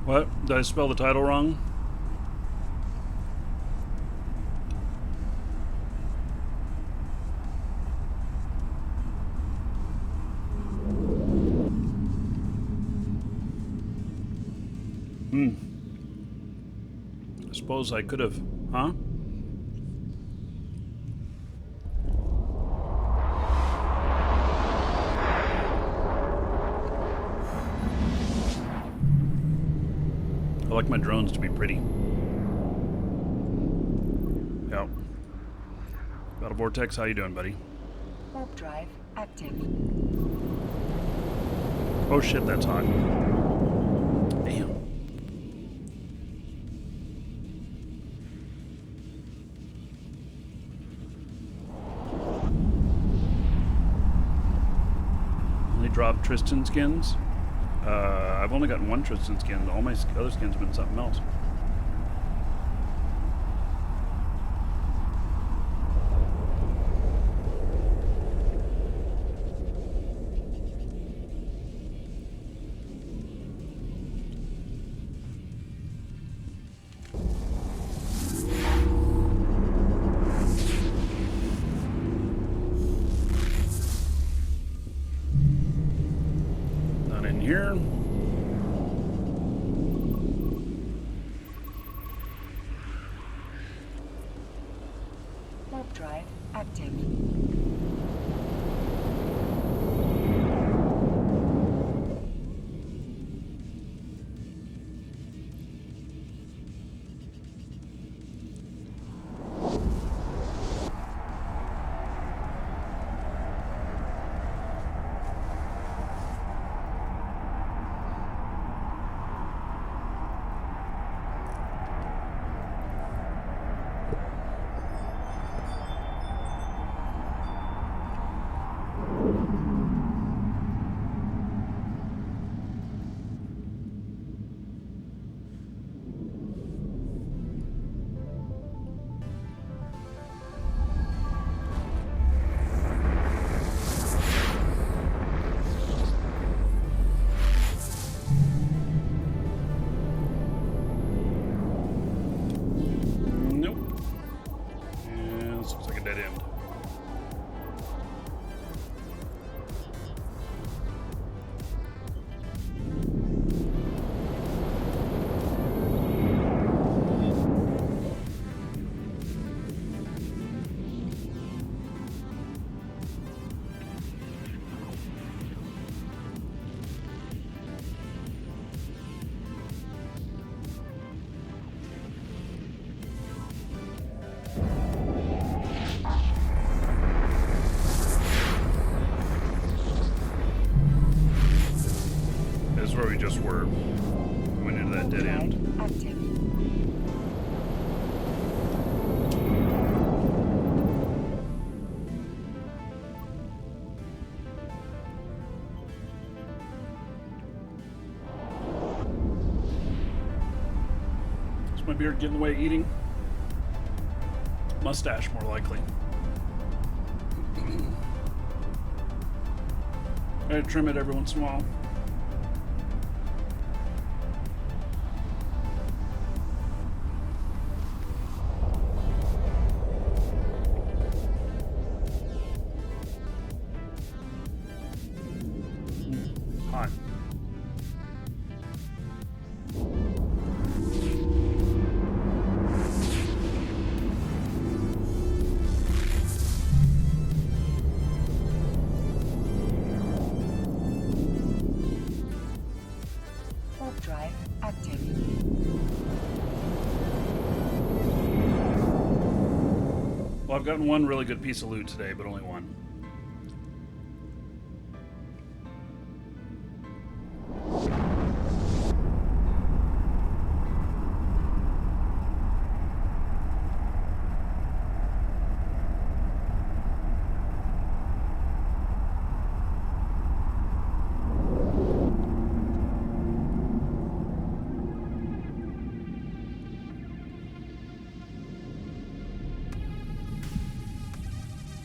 What? Did I spell the title wrong? I suppose I could have, huh? I like my drones to be pretty. Yep. Battle Vortex, how you doing, buddy? Warp drive active. Oh shit, that's hot. Damn. Only dropped Tristan skins. I've only gotten one Tristan skin. All my other skins have been something else. Not in here. Warp drive active. Nope. Yeah, this looks like a dead end. This is where we just were. Went into that dead end. Active. Is my beard getting in the way of eating? Mustache, more likely. I trim it every once in a while. Hot. drive active. Well, I've gotten one really good piece of loot today, but only one.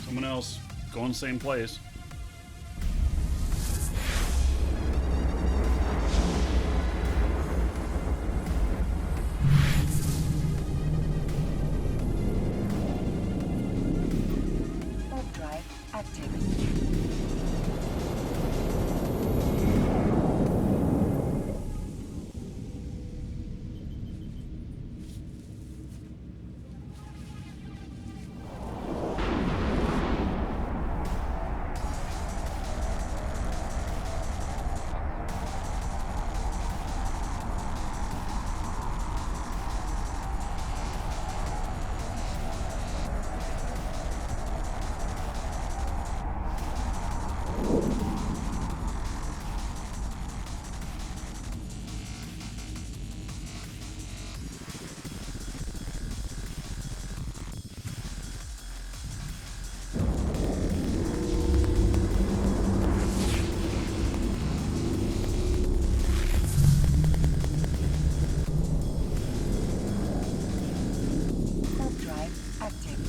Someone else going the same place. Warp drive active. Warp drive active.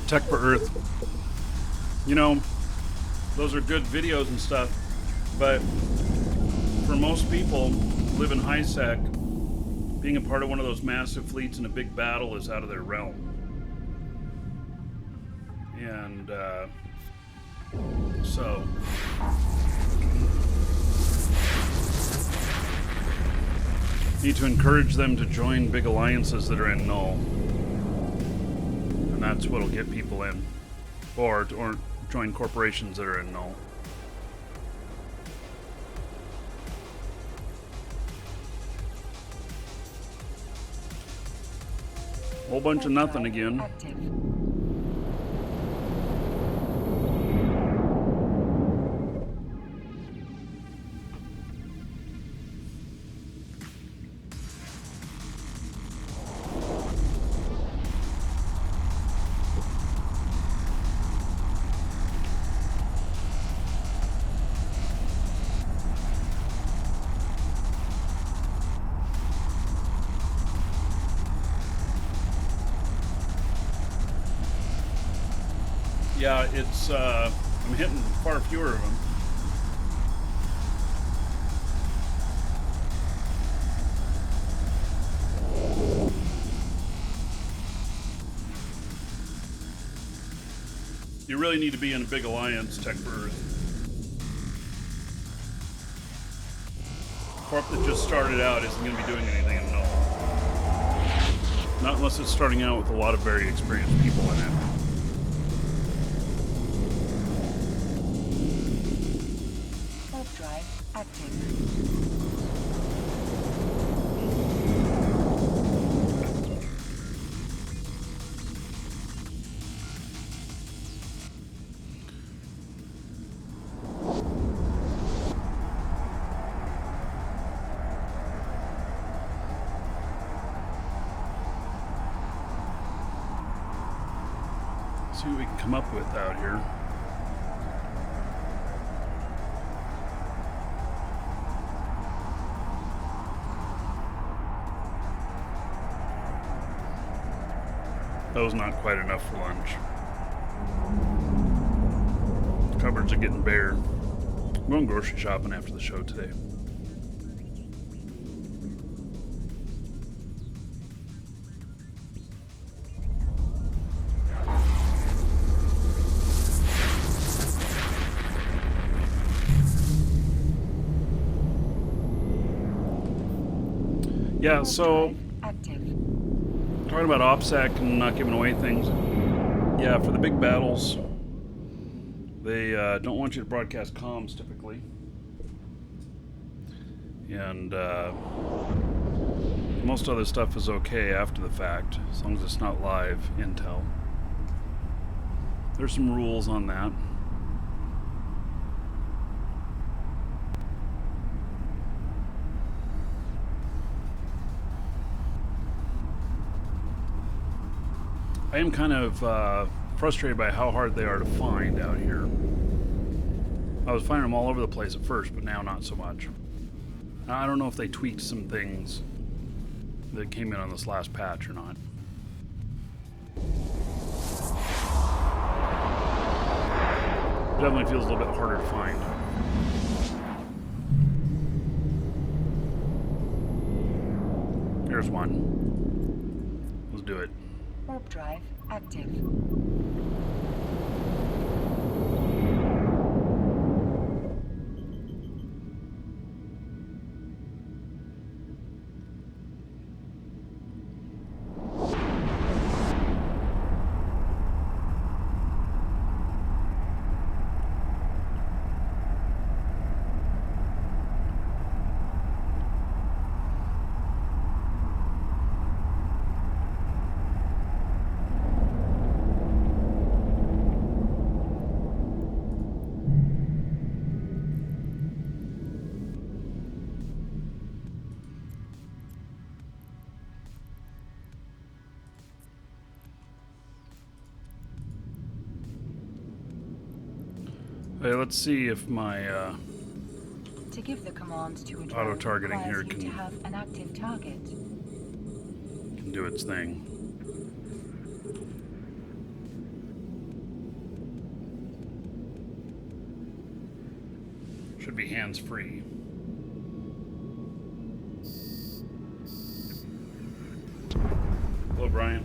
Tech for Earth. You know, those are good videos and stuff, but for most people who live in high sec, being a part of one of those massive fleets in a big battle is out of their realm. And so need to encourage them to join big alliances that are in Null. And that's what'll get people in. Or join corporations that are in Null. Whole bunch of nothing again. Active. Yeah, it's, I'm hitting far fewer of them. You really need to be in a big alliance, Tech for Earth. Corp that just started out isn't going to be doing anything in Null. Not unless it's starting out with a lot of very experienced people in it. Warp drive active. See what we can come up with out here. That was not quite enough for lunch. Cupboards are getting bare. I'm going grocery shopping after the show today. Yeah, so talking about OPSEC and not giving away things. Yeah, for the big battles, they don't want you to broadcast comms typically. And most other stuff is okay after the fact, as long as it's not live intel. There's some rules on that. I am kind of frustrated by how hard they are to find out here. I was finding them all over the place at first, but now not so much. I don't know if they tweaked some things that came in on this last patch or not. Definitely feels a little bit harder to find. Here's one. Let's do it. Warp drive active. Hey, let's see if my To give the command to a drone auto-targeting requires here you to have an active target. can do its thing. Should be hands-free. Hello, Brian.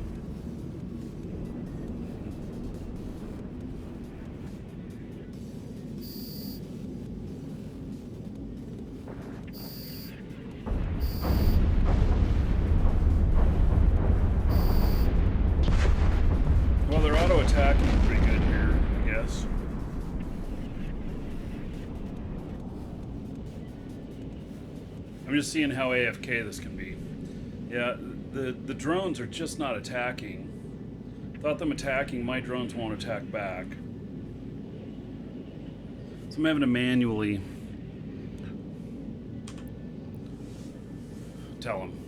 Well, they're auto-attacking pretty good here, I guess. I'm just seeing how AFK this can be. Yeah, the drones are just not attacking. Without them attacking, my drones won't attack back. So I'm having to manually tell them.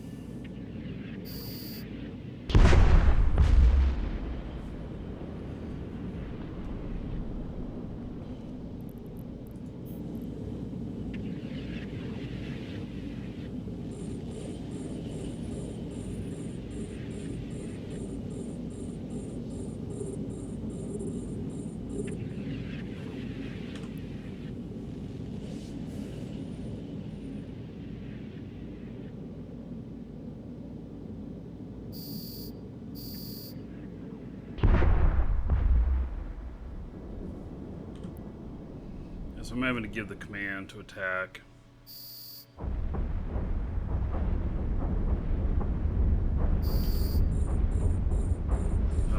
So I'm having to give the command to attack. Oh,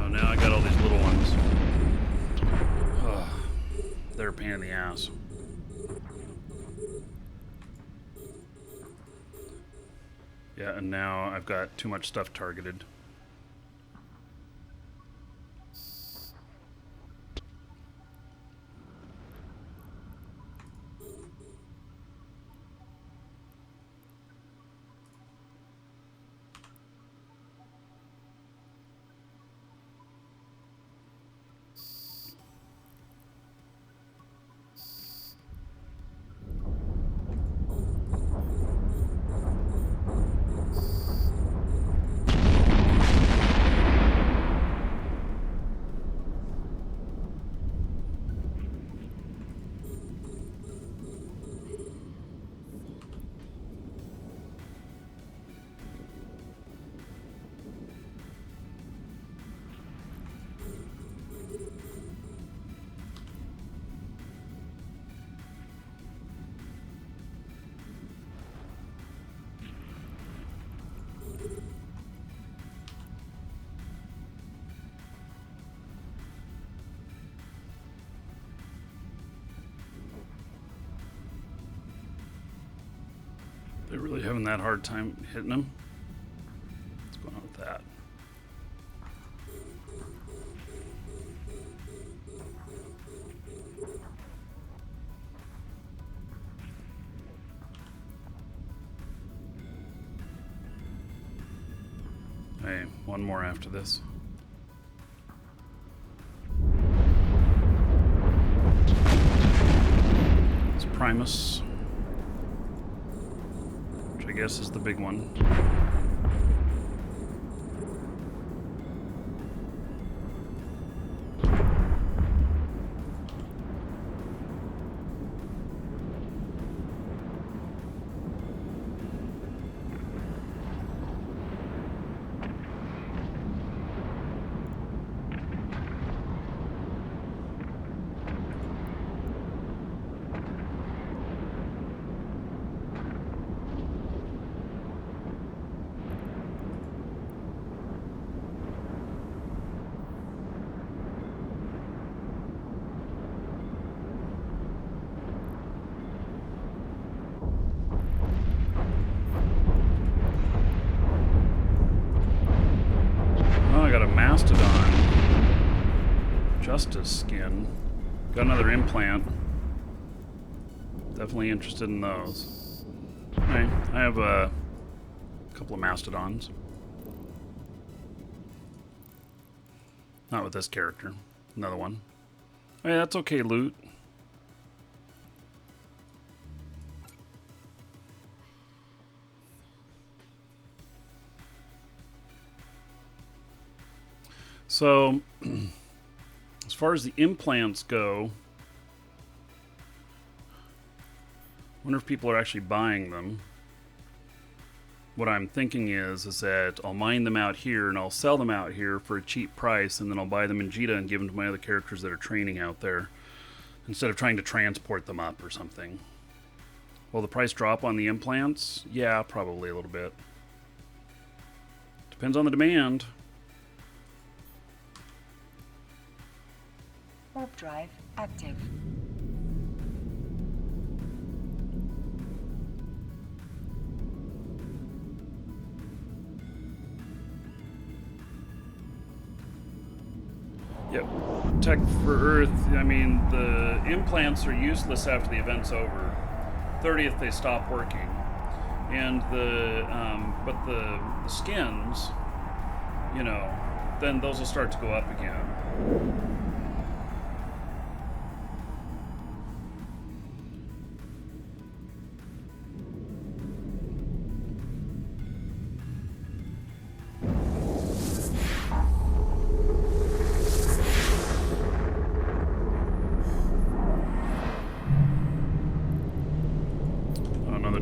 now I got all these little ones. They're a pain in the ass. Yeah, and now I've got too much stuff targeted. really having that hard time hitting him. What's going on with that? Hey, one more after this. It's Primus, which I guess is the big one. Mastodon. Justice skin. Got another implant. Definitely interested in those. Alright, I have a couple of Mastodons. Not with this character. Another one. Hey, that's okay loot. So, as far as the implants go, I wonder if people are actually buying them. What I'm thinking is that I'll mine them out here and I'll sell them out here for a cheap price, and then I'll buy them in Jita and give them to my other characters that are training out there, instead of trying to transport them up or something. Will the price drop on the implants? Yeah, probably a little bit. Depends on the demand. Warp drive active. Yep. Tech for Earth, I mean, the implants are useless after the event's over. 30th they stop working. And but the skins, you know, then those will start to go up again.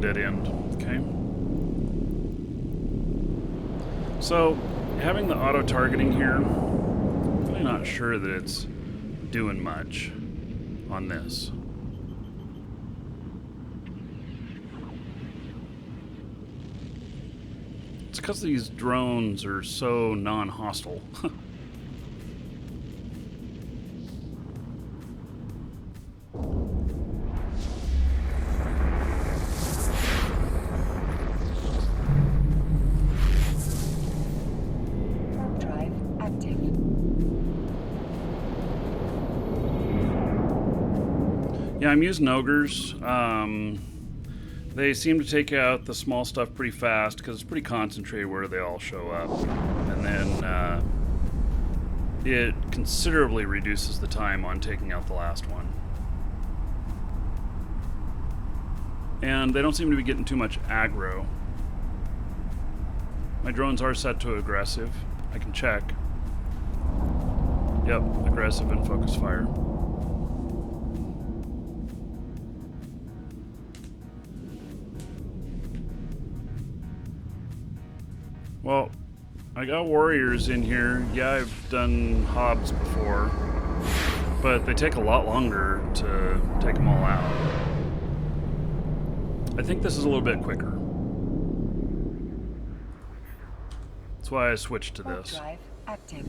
Dead end. Okay. So, having the auto targeting here, I'm really not sure that it's doing much on this. It's because these drones are so non-hostile. Yeah, I'm using ogres. They seem to take out the small stuff pretty fast because it's pretty concentrated where they all show up. And then it considerably reduces the time on taking out the last one. And they don't seem to be getting too much aggro. My drones are set to aggressive. I can check. Yep, aggressive and focus fire. Well, I got warriors in here. Yeah, I've done hobs before, but they take a lot longer to take them all out. I think this is a little bit quicker. That's why I switched to this. Drive active.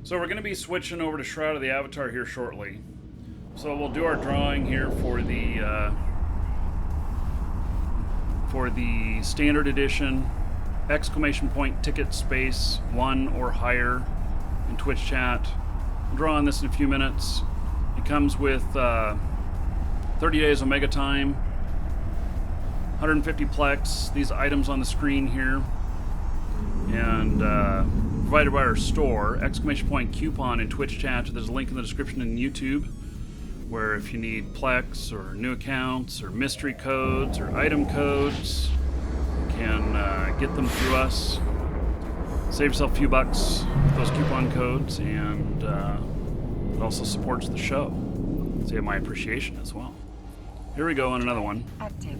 So we're going to be switching over to Shroud of the Avatar here shortly. So we'll do our drawing here for the standard edition, exclamation point ticket space 1 or higher in Twitch chat. We'll draw on this in a few minutes. It comes with 30 days Omega time, 150 plex, these items on the screen here, and provided by our store, exclamation point coupon in Twitch chat. There's a link in the description in YouTube, where if you need Plex or new accounts or mystery codes or item codes, you can get them through us. Save yourself a few bucks with those coupon codes, and it also supports the show. So you have my appreciation as well. Here we go on another one. Active.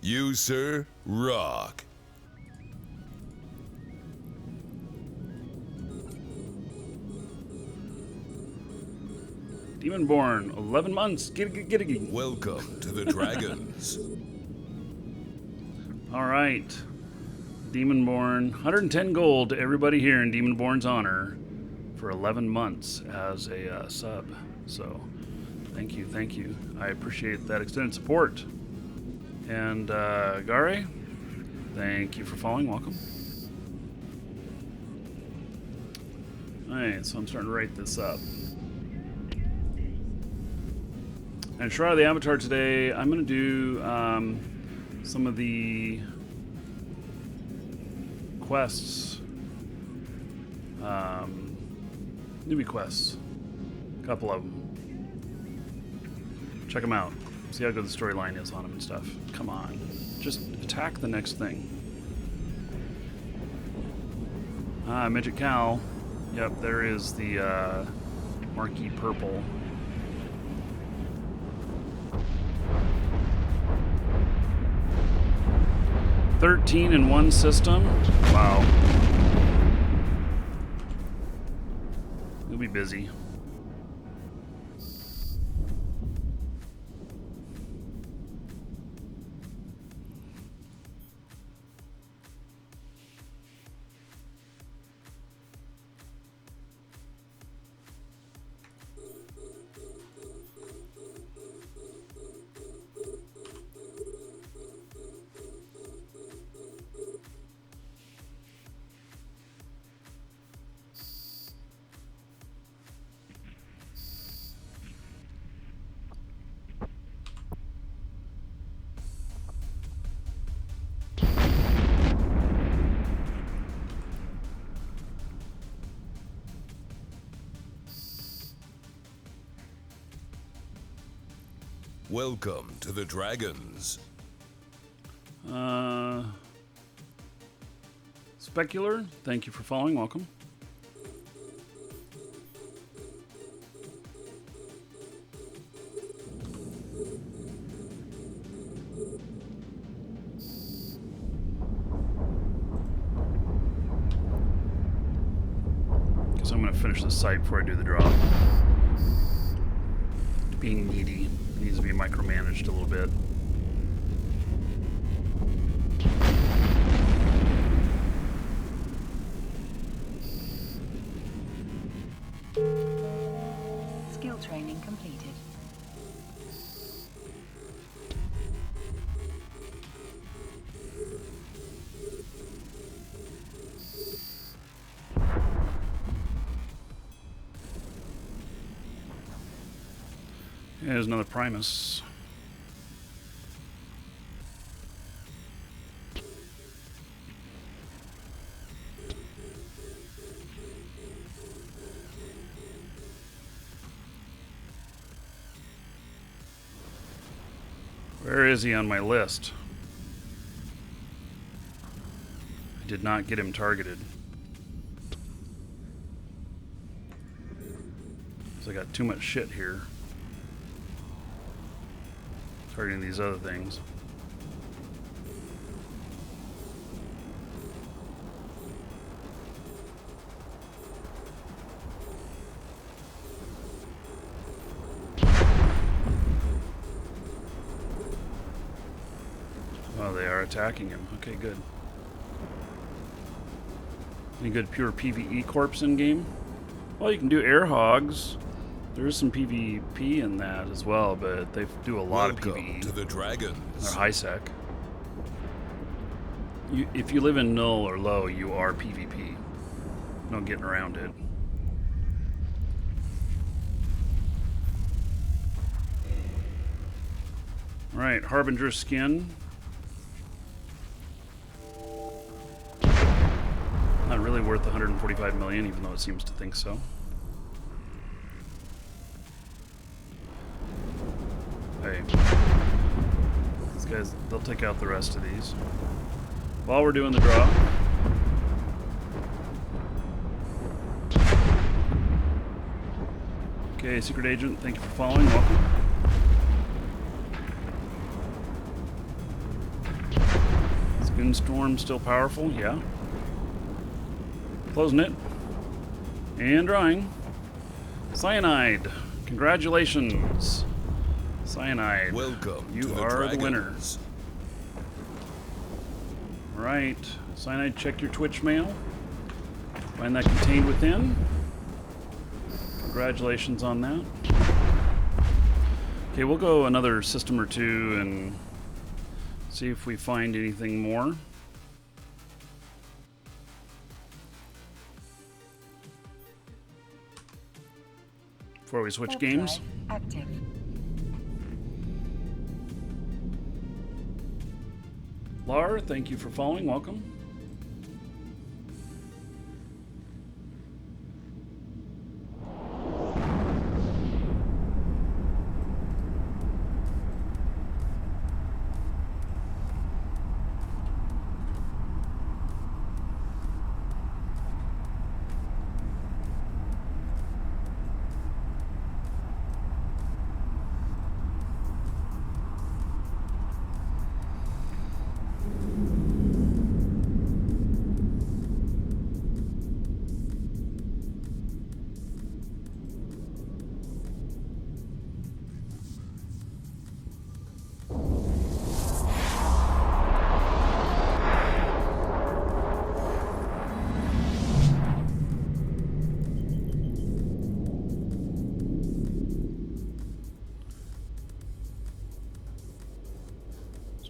You, sir, rock. Demonborn, 11 months. Get it. Welcome to the Dragons. All right. Demonborn, 110 gold to everybody here in Demonborn's honor for 11 months as a sub. So, thank you. I appreciate that extended support. And Gare, thank you for following. Welcome. Alright, so I'm starting to write this up. And Shroud of the Avatar today, I'm going to do some of the quests, newbie quests, a couple of them. Check them out. See how good the storyline is on them and stuff. Come on. Just attack the next thing. Midget Cal. Yep, there is the Markee purple. $13 in one system? Wow. You'll be busy. Welcome to the Dragons. Specular, thank you for following. Welcome. Guess I'm going to finish this site before I do the drop. Being needy needs to be micromanaged a little bit. Skill training completed. There's another Primus. Where is he on my list? I did not get him targeted. So I got too much shit here. Targeting these other things. Oh, they are attacking him. Okay, good. Any good pure PvE corpse in game? Well, you can do air hogs. There is some PvP in that as well, but they do a lot of PvE. To the dragons. They're high sec. If you live in Null or low, you are PvP. No getting around it. Alright, Harbinger skin. Not really worth 145 million, even though it seems to think so. Hey. These guys, they'll take out the rest of these. While we're doing the draw. Okay, Secret Agent, thank you for following. Welcome. Storm still powerful, yeah. Closing it. And drawing. Cyanide. Congratulations. Cyanide. Welcome. You are the winner. Alright. Cyanide, check your Twitch mail. Find that contained within. Congratulations on that. Okay, we'll go another system or two and see if we find anything more. Before we switch games. Active. Lar, thank you for following. Welcome.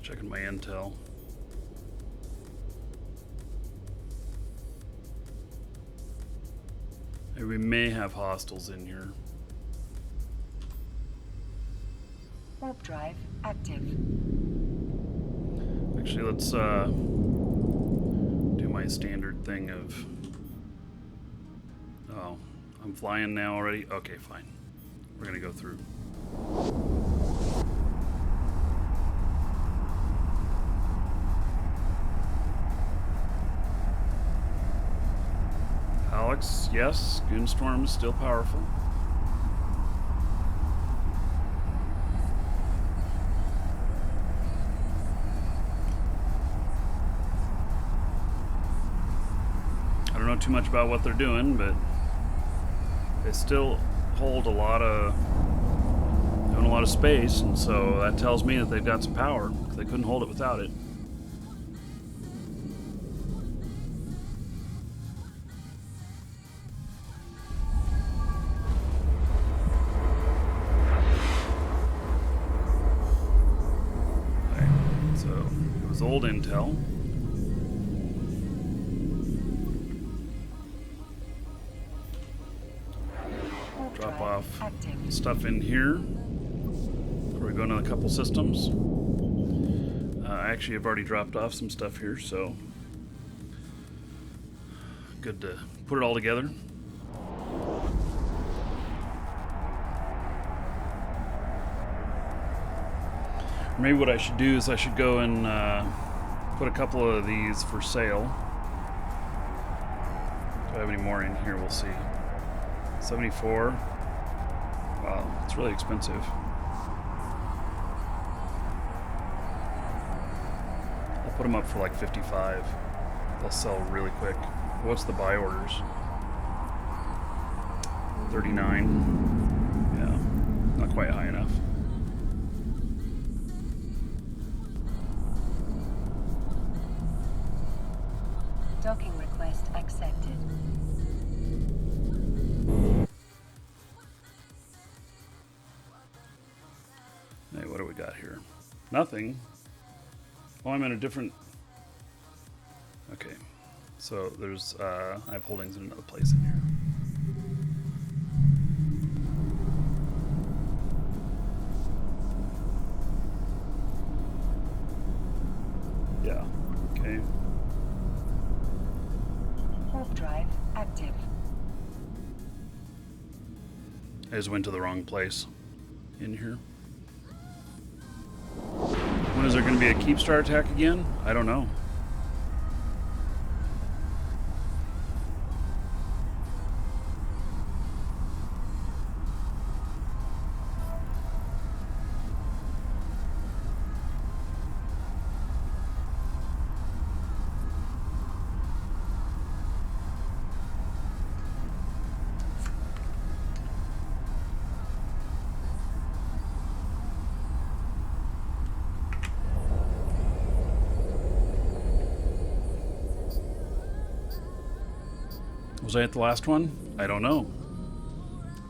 Checking my intel. Hey, we may have hostiles in here. Warp drive active. Actually, let's do my standard thing of... Oh, I'm flying now already? Okay, fine. We're gonna go through. Alex, yes, Goonstorm is still powerful. I don't know too much about what they're doing, but they still hold doing a lot of space, and so that tells me that they've got some power, because they couldn't hold it without it. Old intel. Drop off stuff in here before we go into a couple systems. I actually have already dropped off some stuff here, so good to put it all together. Maybe what I should do is I should go and put a couple of these for sale. Do I have any more in here? We'll see. 74. Wow, it's really expensive. I'll put them up for like 55. They'll sell really quick. What's the buy orders? 39. Yeah, not quite high enough. Docking request accepted. Hey, what do we got here? Nothing. Oh, I'm in a different... Okay. So there's... I have holdings in another place in here. Yeah. Okay. Warp drive active. I just went to the wrong place in here. When is there going to be a keep star attack again? I don't know. Was I at the last one? I don't know.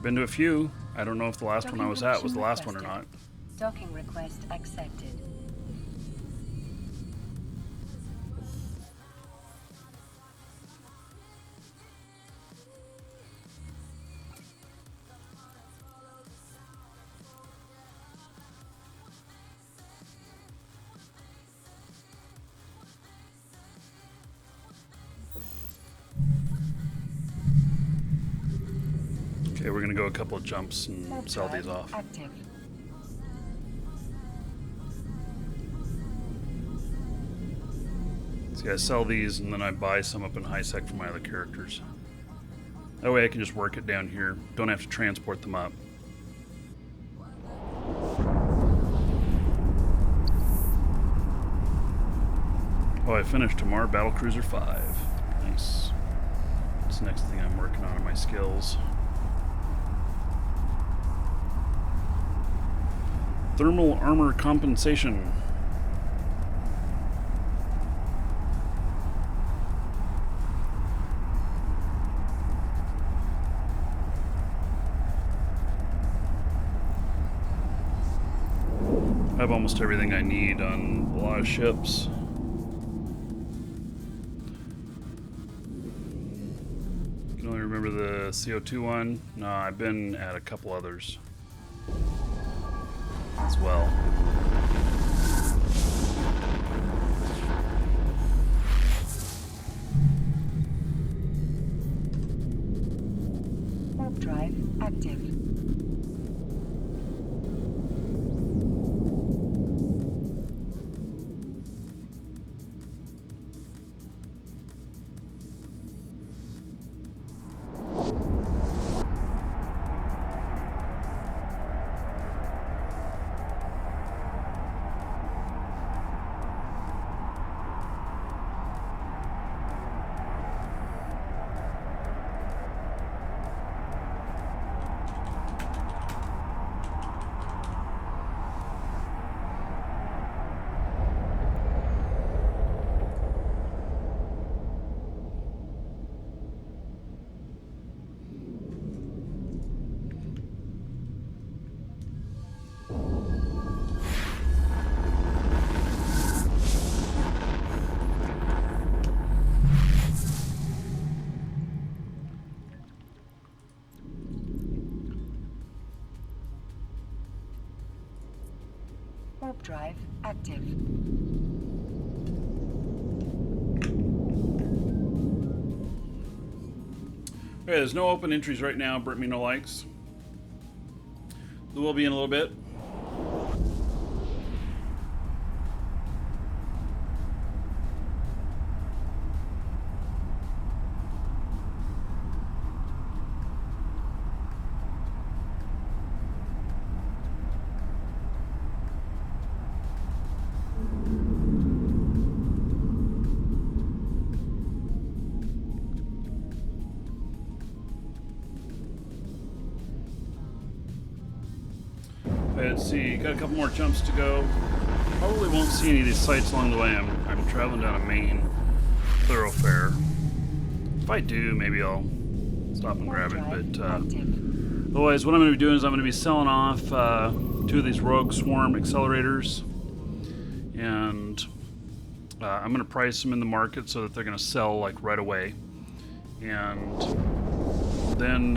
Been to a few. I don't know if the last one I was at was the last one or not. Docking request accepted. Okay, we're gonna go a couple of jumps and sell these off. Active. See, I sell these and then I buy some up in high sec for my other characters. That way I can just work it down here. Don't have to transport them up. Oh, I finished tomorrow. Battlecruiser 5. Nice. That's the next thing I'm working on in my skills. Thermal armor compensation. I have almost everything I need on a lot of ships. I can only remember the CO2 one. No, I've been at a couple others as well. Warp drive active. Warp drive active. Okay, there's no open entries right now. Brit me no likes. There will be in a little bit. let's see. Got a couple more jumps to go. Probably won't see any of these sites along the way. I'm traveling down a main thoroughfare. If I do, maybe I'll stop and grab it. But otherwise, what I'm going to be doing is I'm going to be selling off 2 of these Rogue Swarm accelerators, and I'm going to price them in the market so that they're going to sell like right away. And then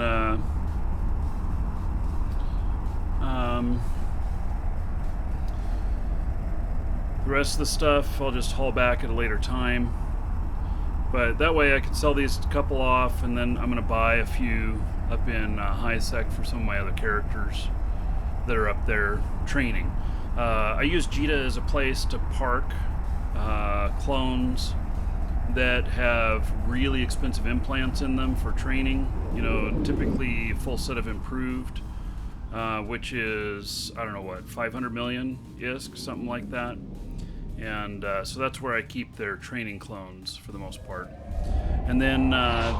the rest of the stuff I'll just haul back at a later time. But that way I can sell these couple off, and then I'm going to buy a few up in high sec for some of my other characters that are up there training. I use Jita as a place to park clones that have really expensive implants in them for training. You know, typically a full set of improved, which is, I don't know what, 500 million ISK, something like that. And so that's where I keep their training clones for the most part. And then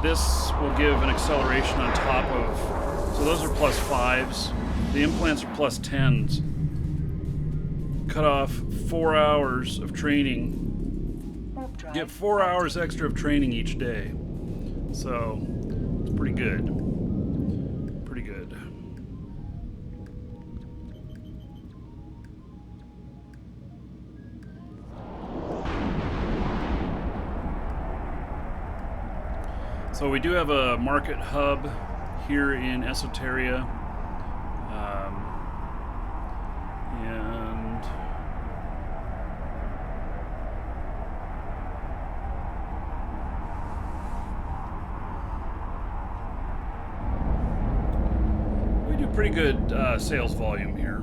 this will give an acceleration on top of, so those are +5s. The implants are +10s. Cut off 4 hours of training. Get 4 hours extra of training each day. So it's pretty good. Pretty good. So we do have a market hub here in Esoteria, and we do pretty good sales volume here.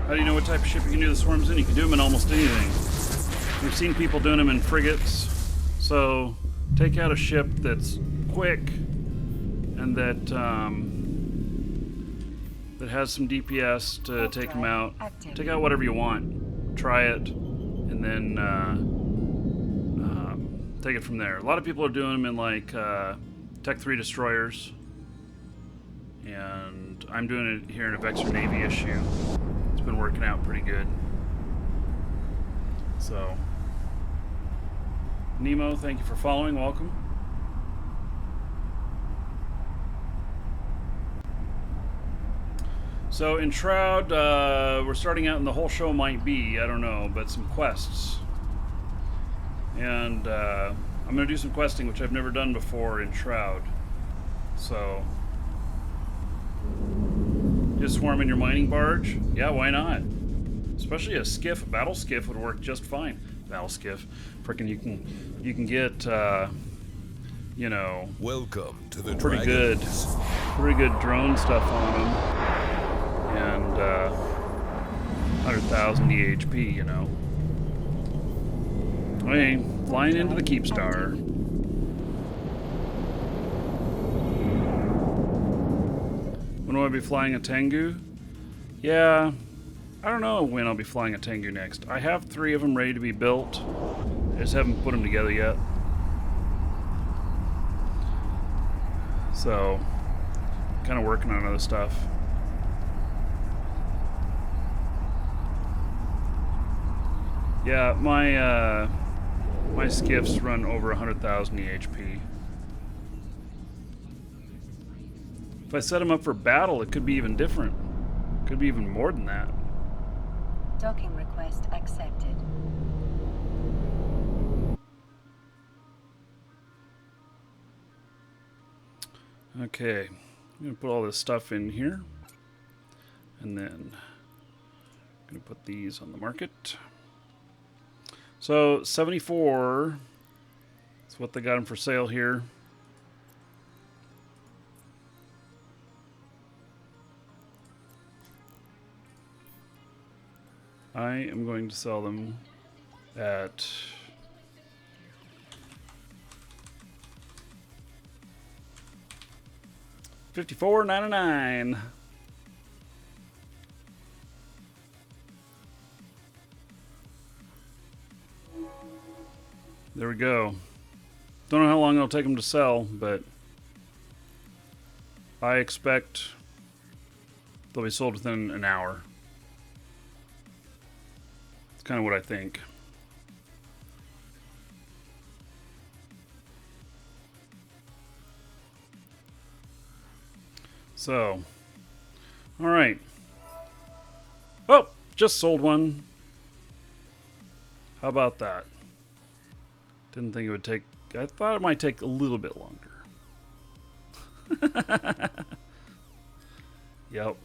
How do you know what type of ship you can do the swarms in? You can do them in almost anything. We've seen people doing them in frigates. So take out a ship that's quick and that that has some DPS to take them out. Take out whatever you want. Try it, and then take it from there. A lot of people are doing them in like Tech 3 destroyers, and I'm doing it here in a Vexor Navy issue. Been working out pretty good. So Nemo, thank you for following. Welcome. So in Shroud, we're starting out, and the whole show might be, I don't know, but some quests. And I'm going to do some questing, which I've never done before in Shroud. So just swarm in your mining barge? Yeah, why not? Especially a skiff, a battle skiff would work just fine. Battle skiff, freaking you can get, you know, Welcome to the pretty Dragons. good drone stuff on them, and 100,000 EHP, you know. I mean, flying into the Keepstar. When will I be flying a Tengu? Yeah, I don't know when I'll be flying a Tengu next. I have 3 of them ready to be built. I just haven't put them together yet. So, kind of working on other stuff. Yeah, my skiffs run over 100,000 EHP. If I set them up for battle, it could be even different. Could be even more than that. Docking request accepted. Okay, I'm gonna put all this stuff in here, and then I'm gonna put these on the market. So 74. That's what they got them for sale here. I am going to sell them at $54.99. There we go. Don't know how long it'll take them to sell, but I expect they'll be sold within an hour. It's kind of what I think. So, all right. Oh, just sold one. How about that? Didn't think it would take... I thought it might take a little bit longer. Yep.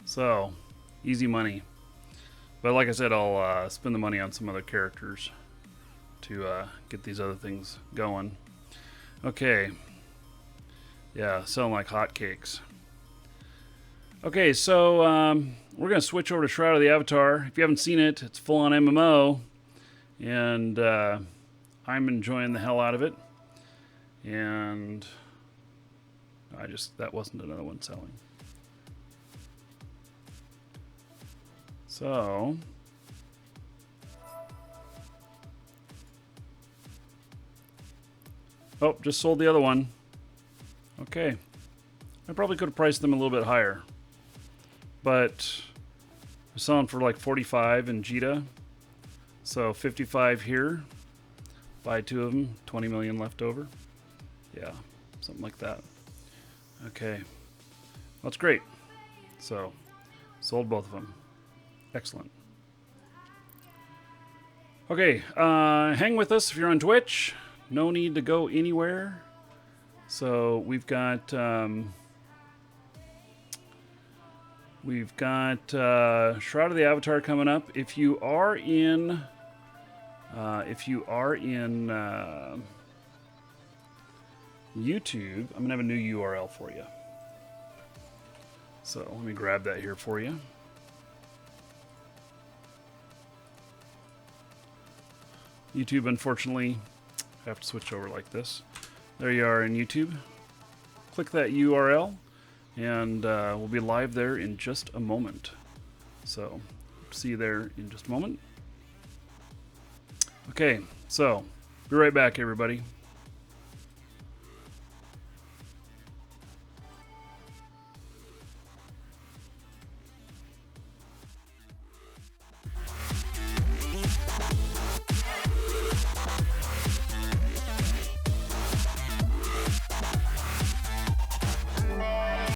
So, easy money. But like I said, I'll spend the money on some other characters to get these other things going. Okay. Yeah, selling like hotcakes. Okay, so we're going to switch over to Shroud of the Avatar. If you haven't seen it, it's full on MMO. And I'm enjoying the hell out of it. And that wasn't another one selling. So, oh, just sold the other one. Okay. I probably could have priced them a little bit higher. But I'm selling for like 45 in Jita. So 55 here. Buy two of them. 20 million left over. Yeah, something like that. Okay. That's great. So, sold both of them. Excellent. Okay, hang with us if you're on Twitch. No need to go anywhere. So we've got Shroud of the Avatar coming up. If you are in YouTube, I'm gonna have a new URL for you. So let me grab that here for you. YouTube, unfortunately, I have to switch over like this. There you are in YouTube. Click that URL, and we'll be live there in just a moment. So, see you there in just a moment. Okay, so, be right back, everybody.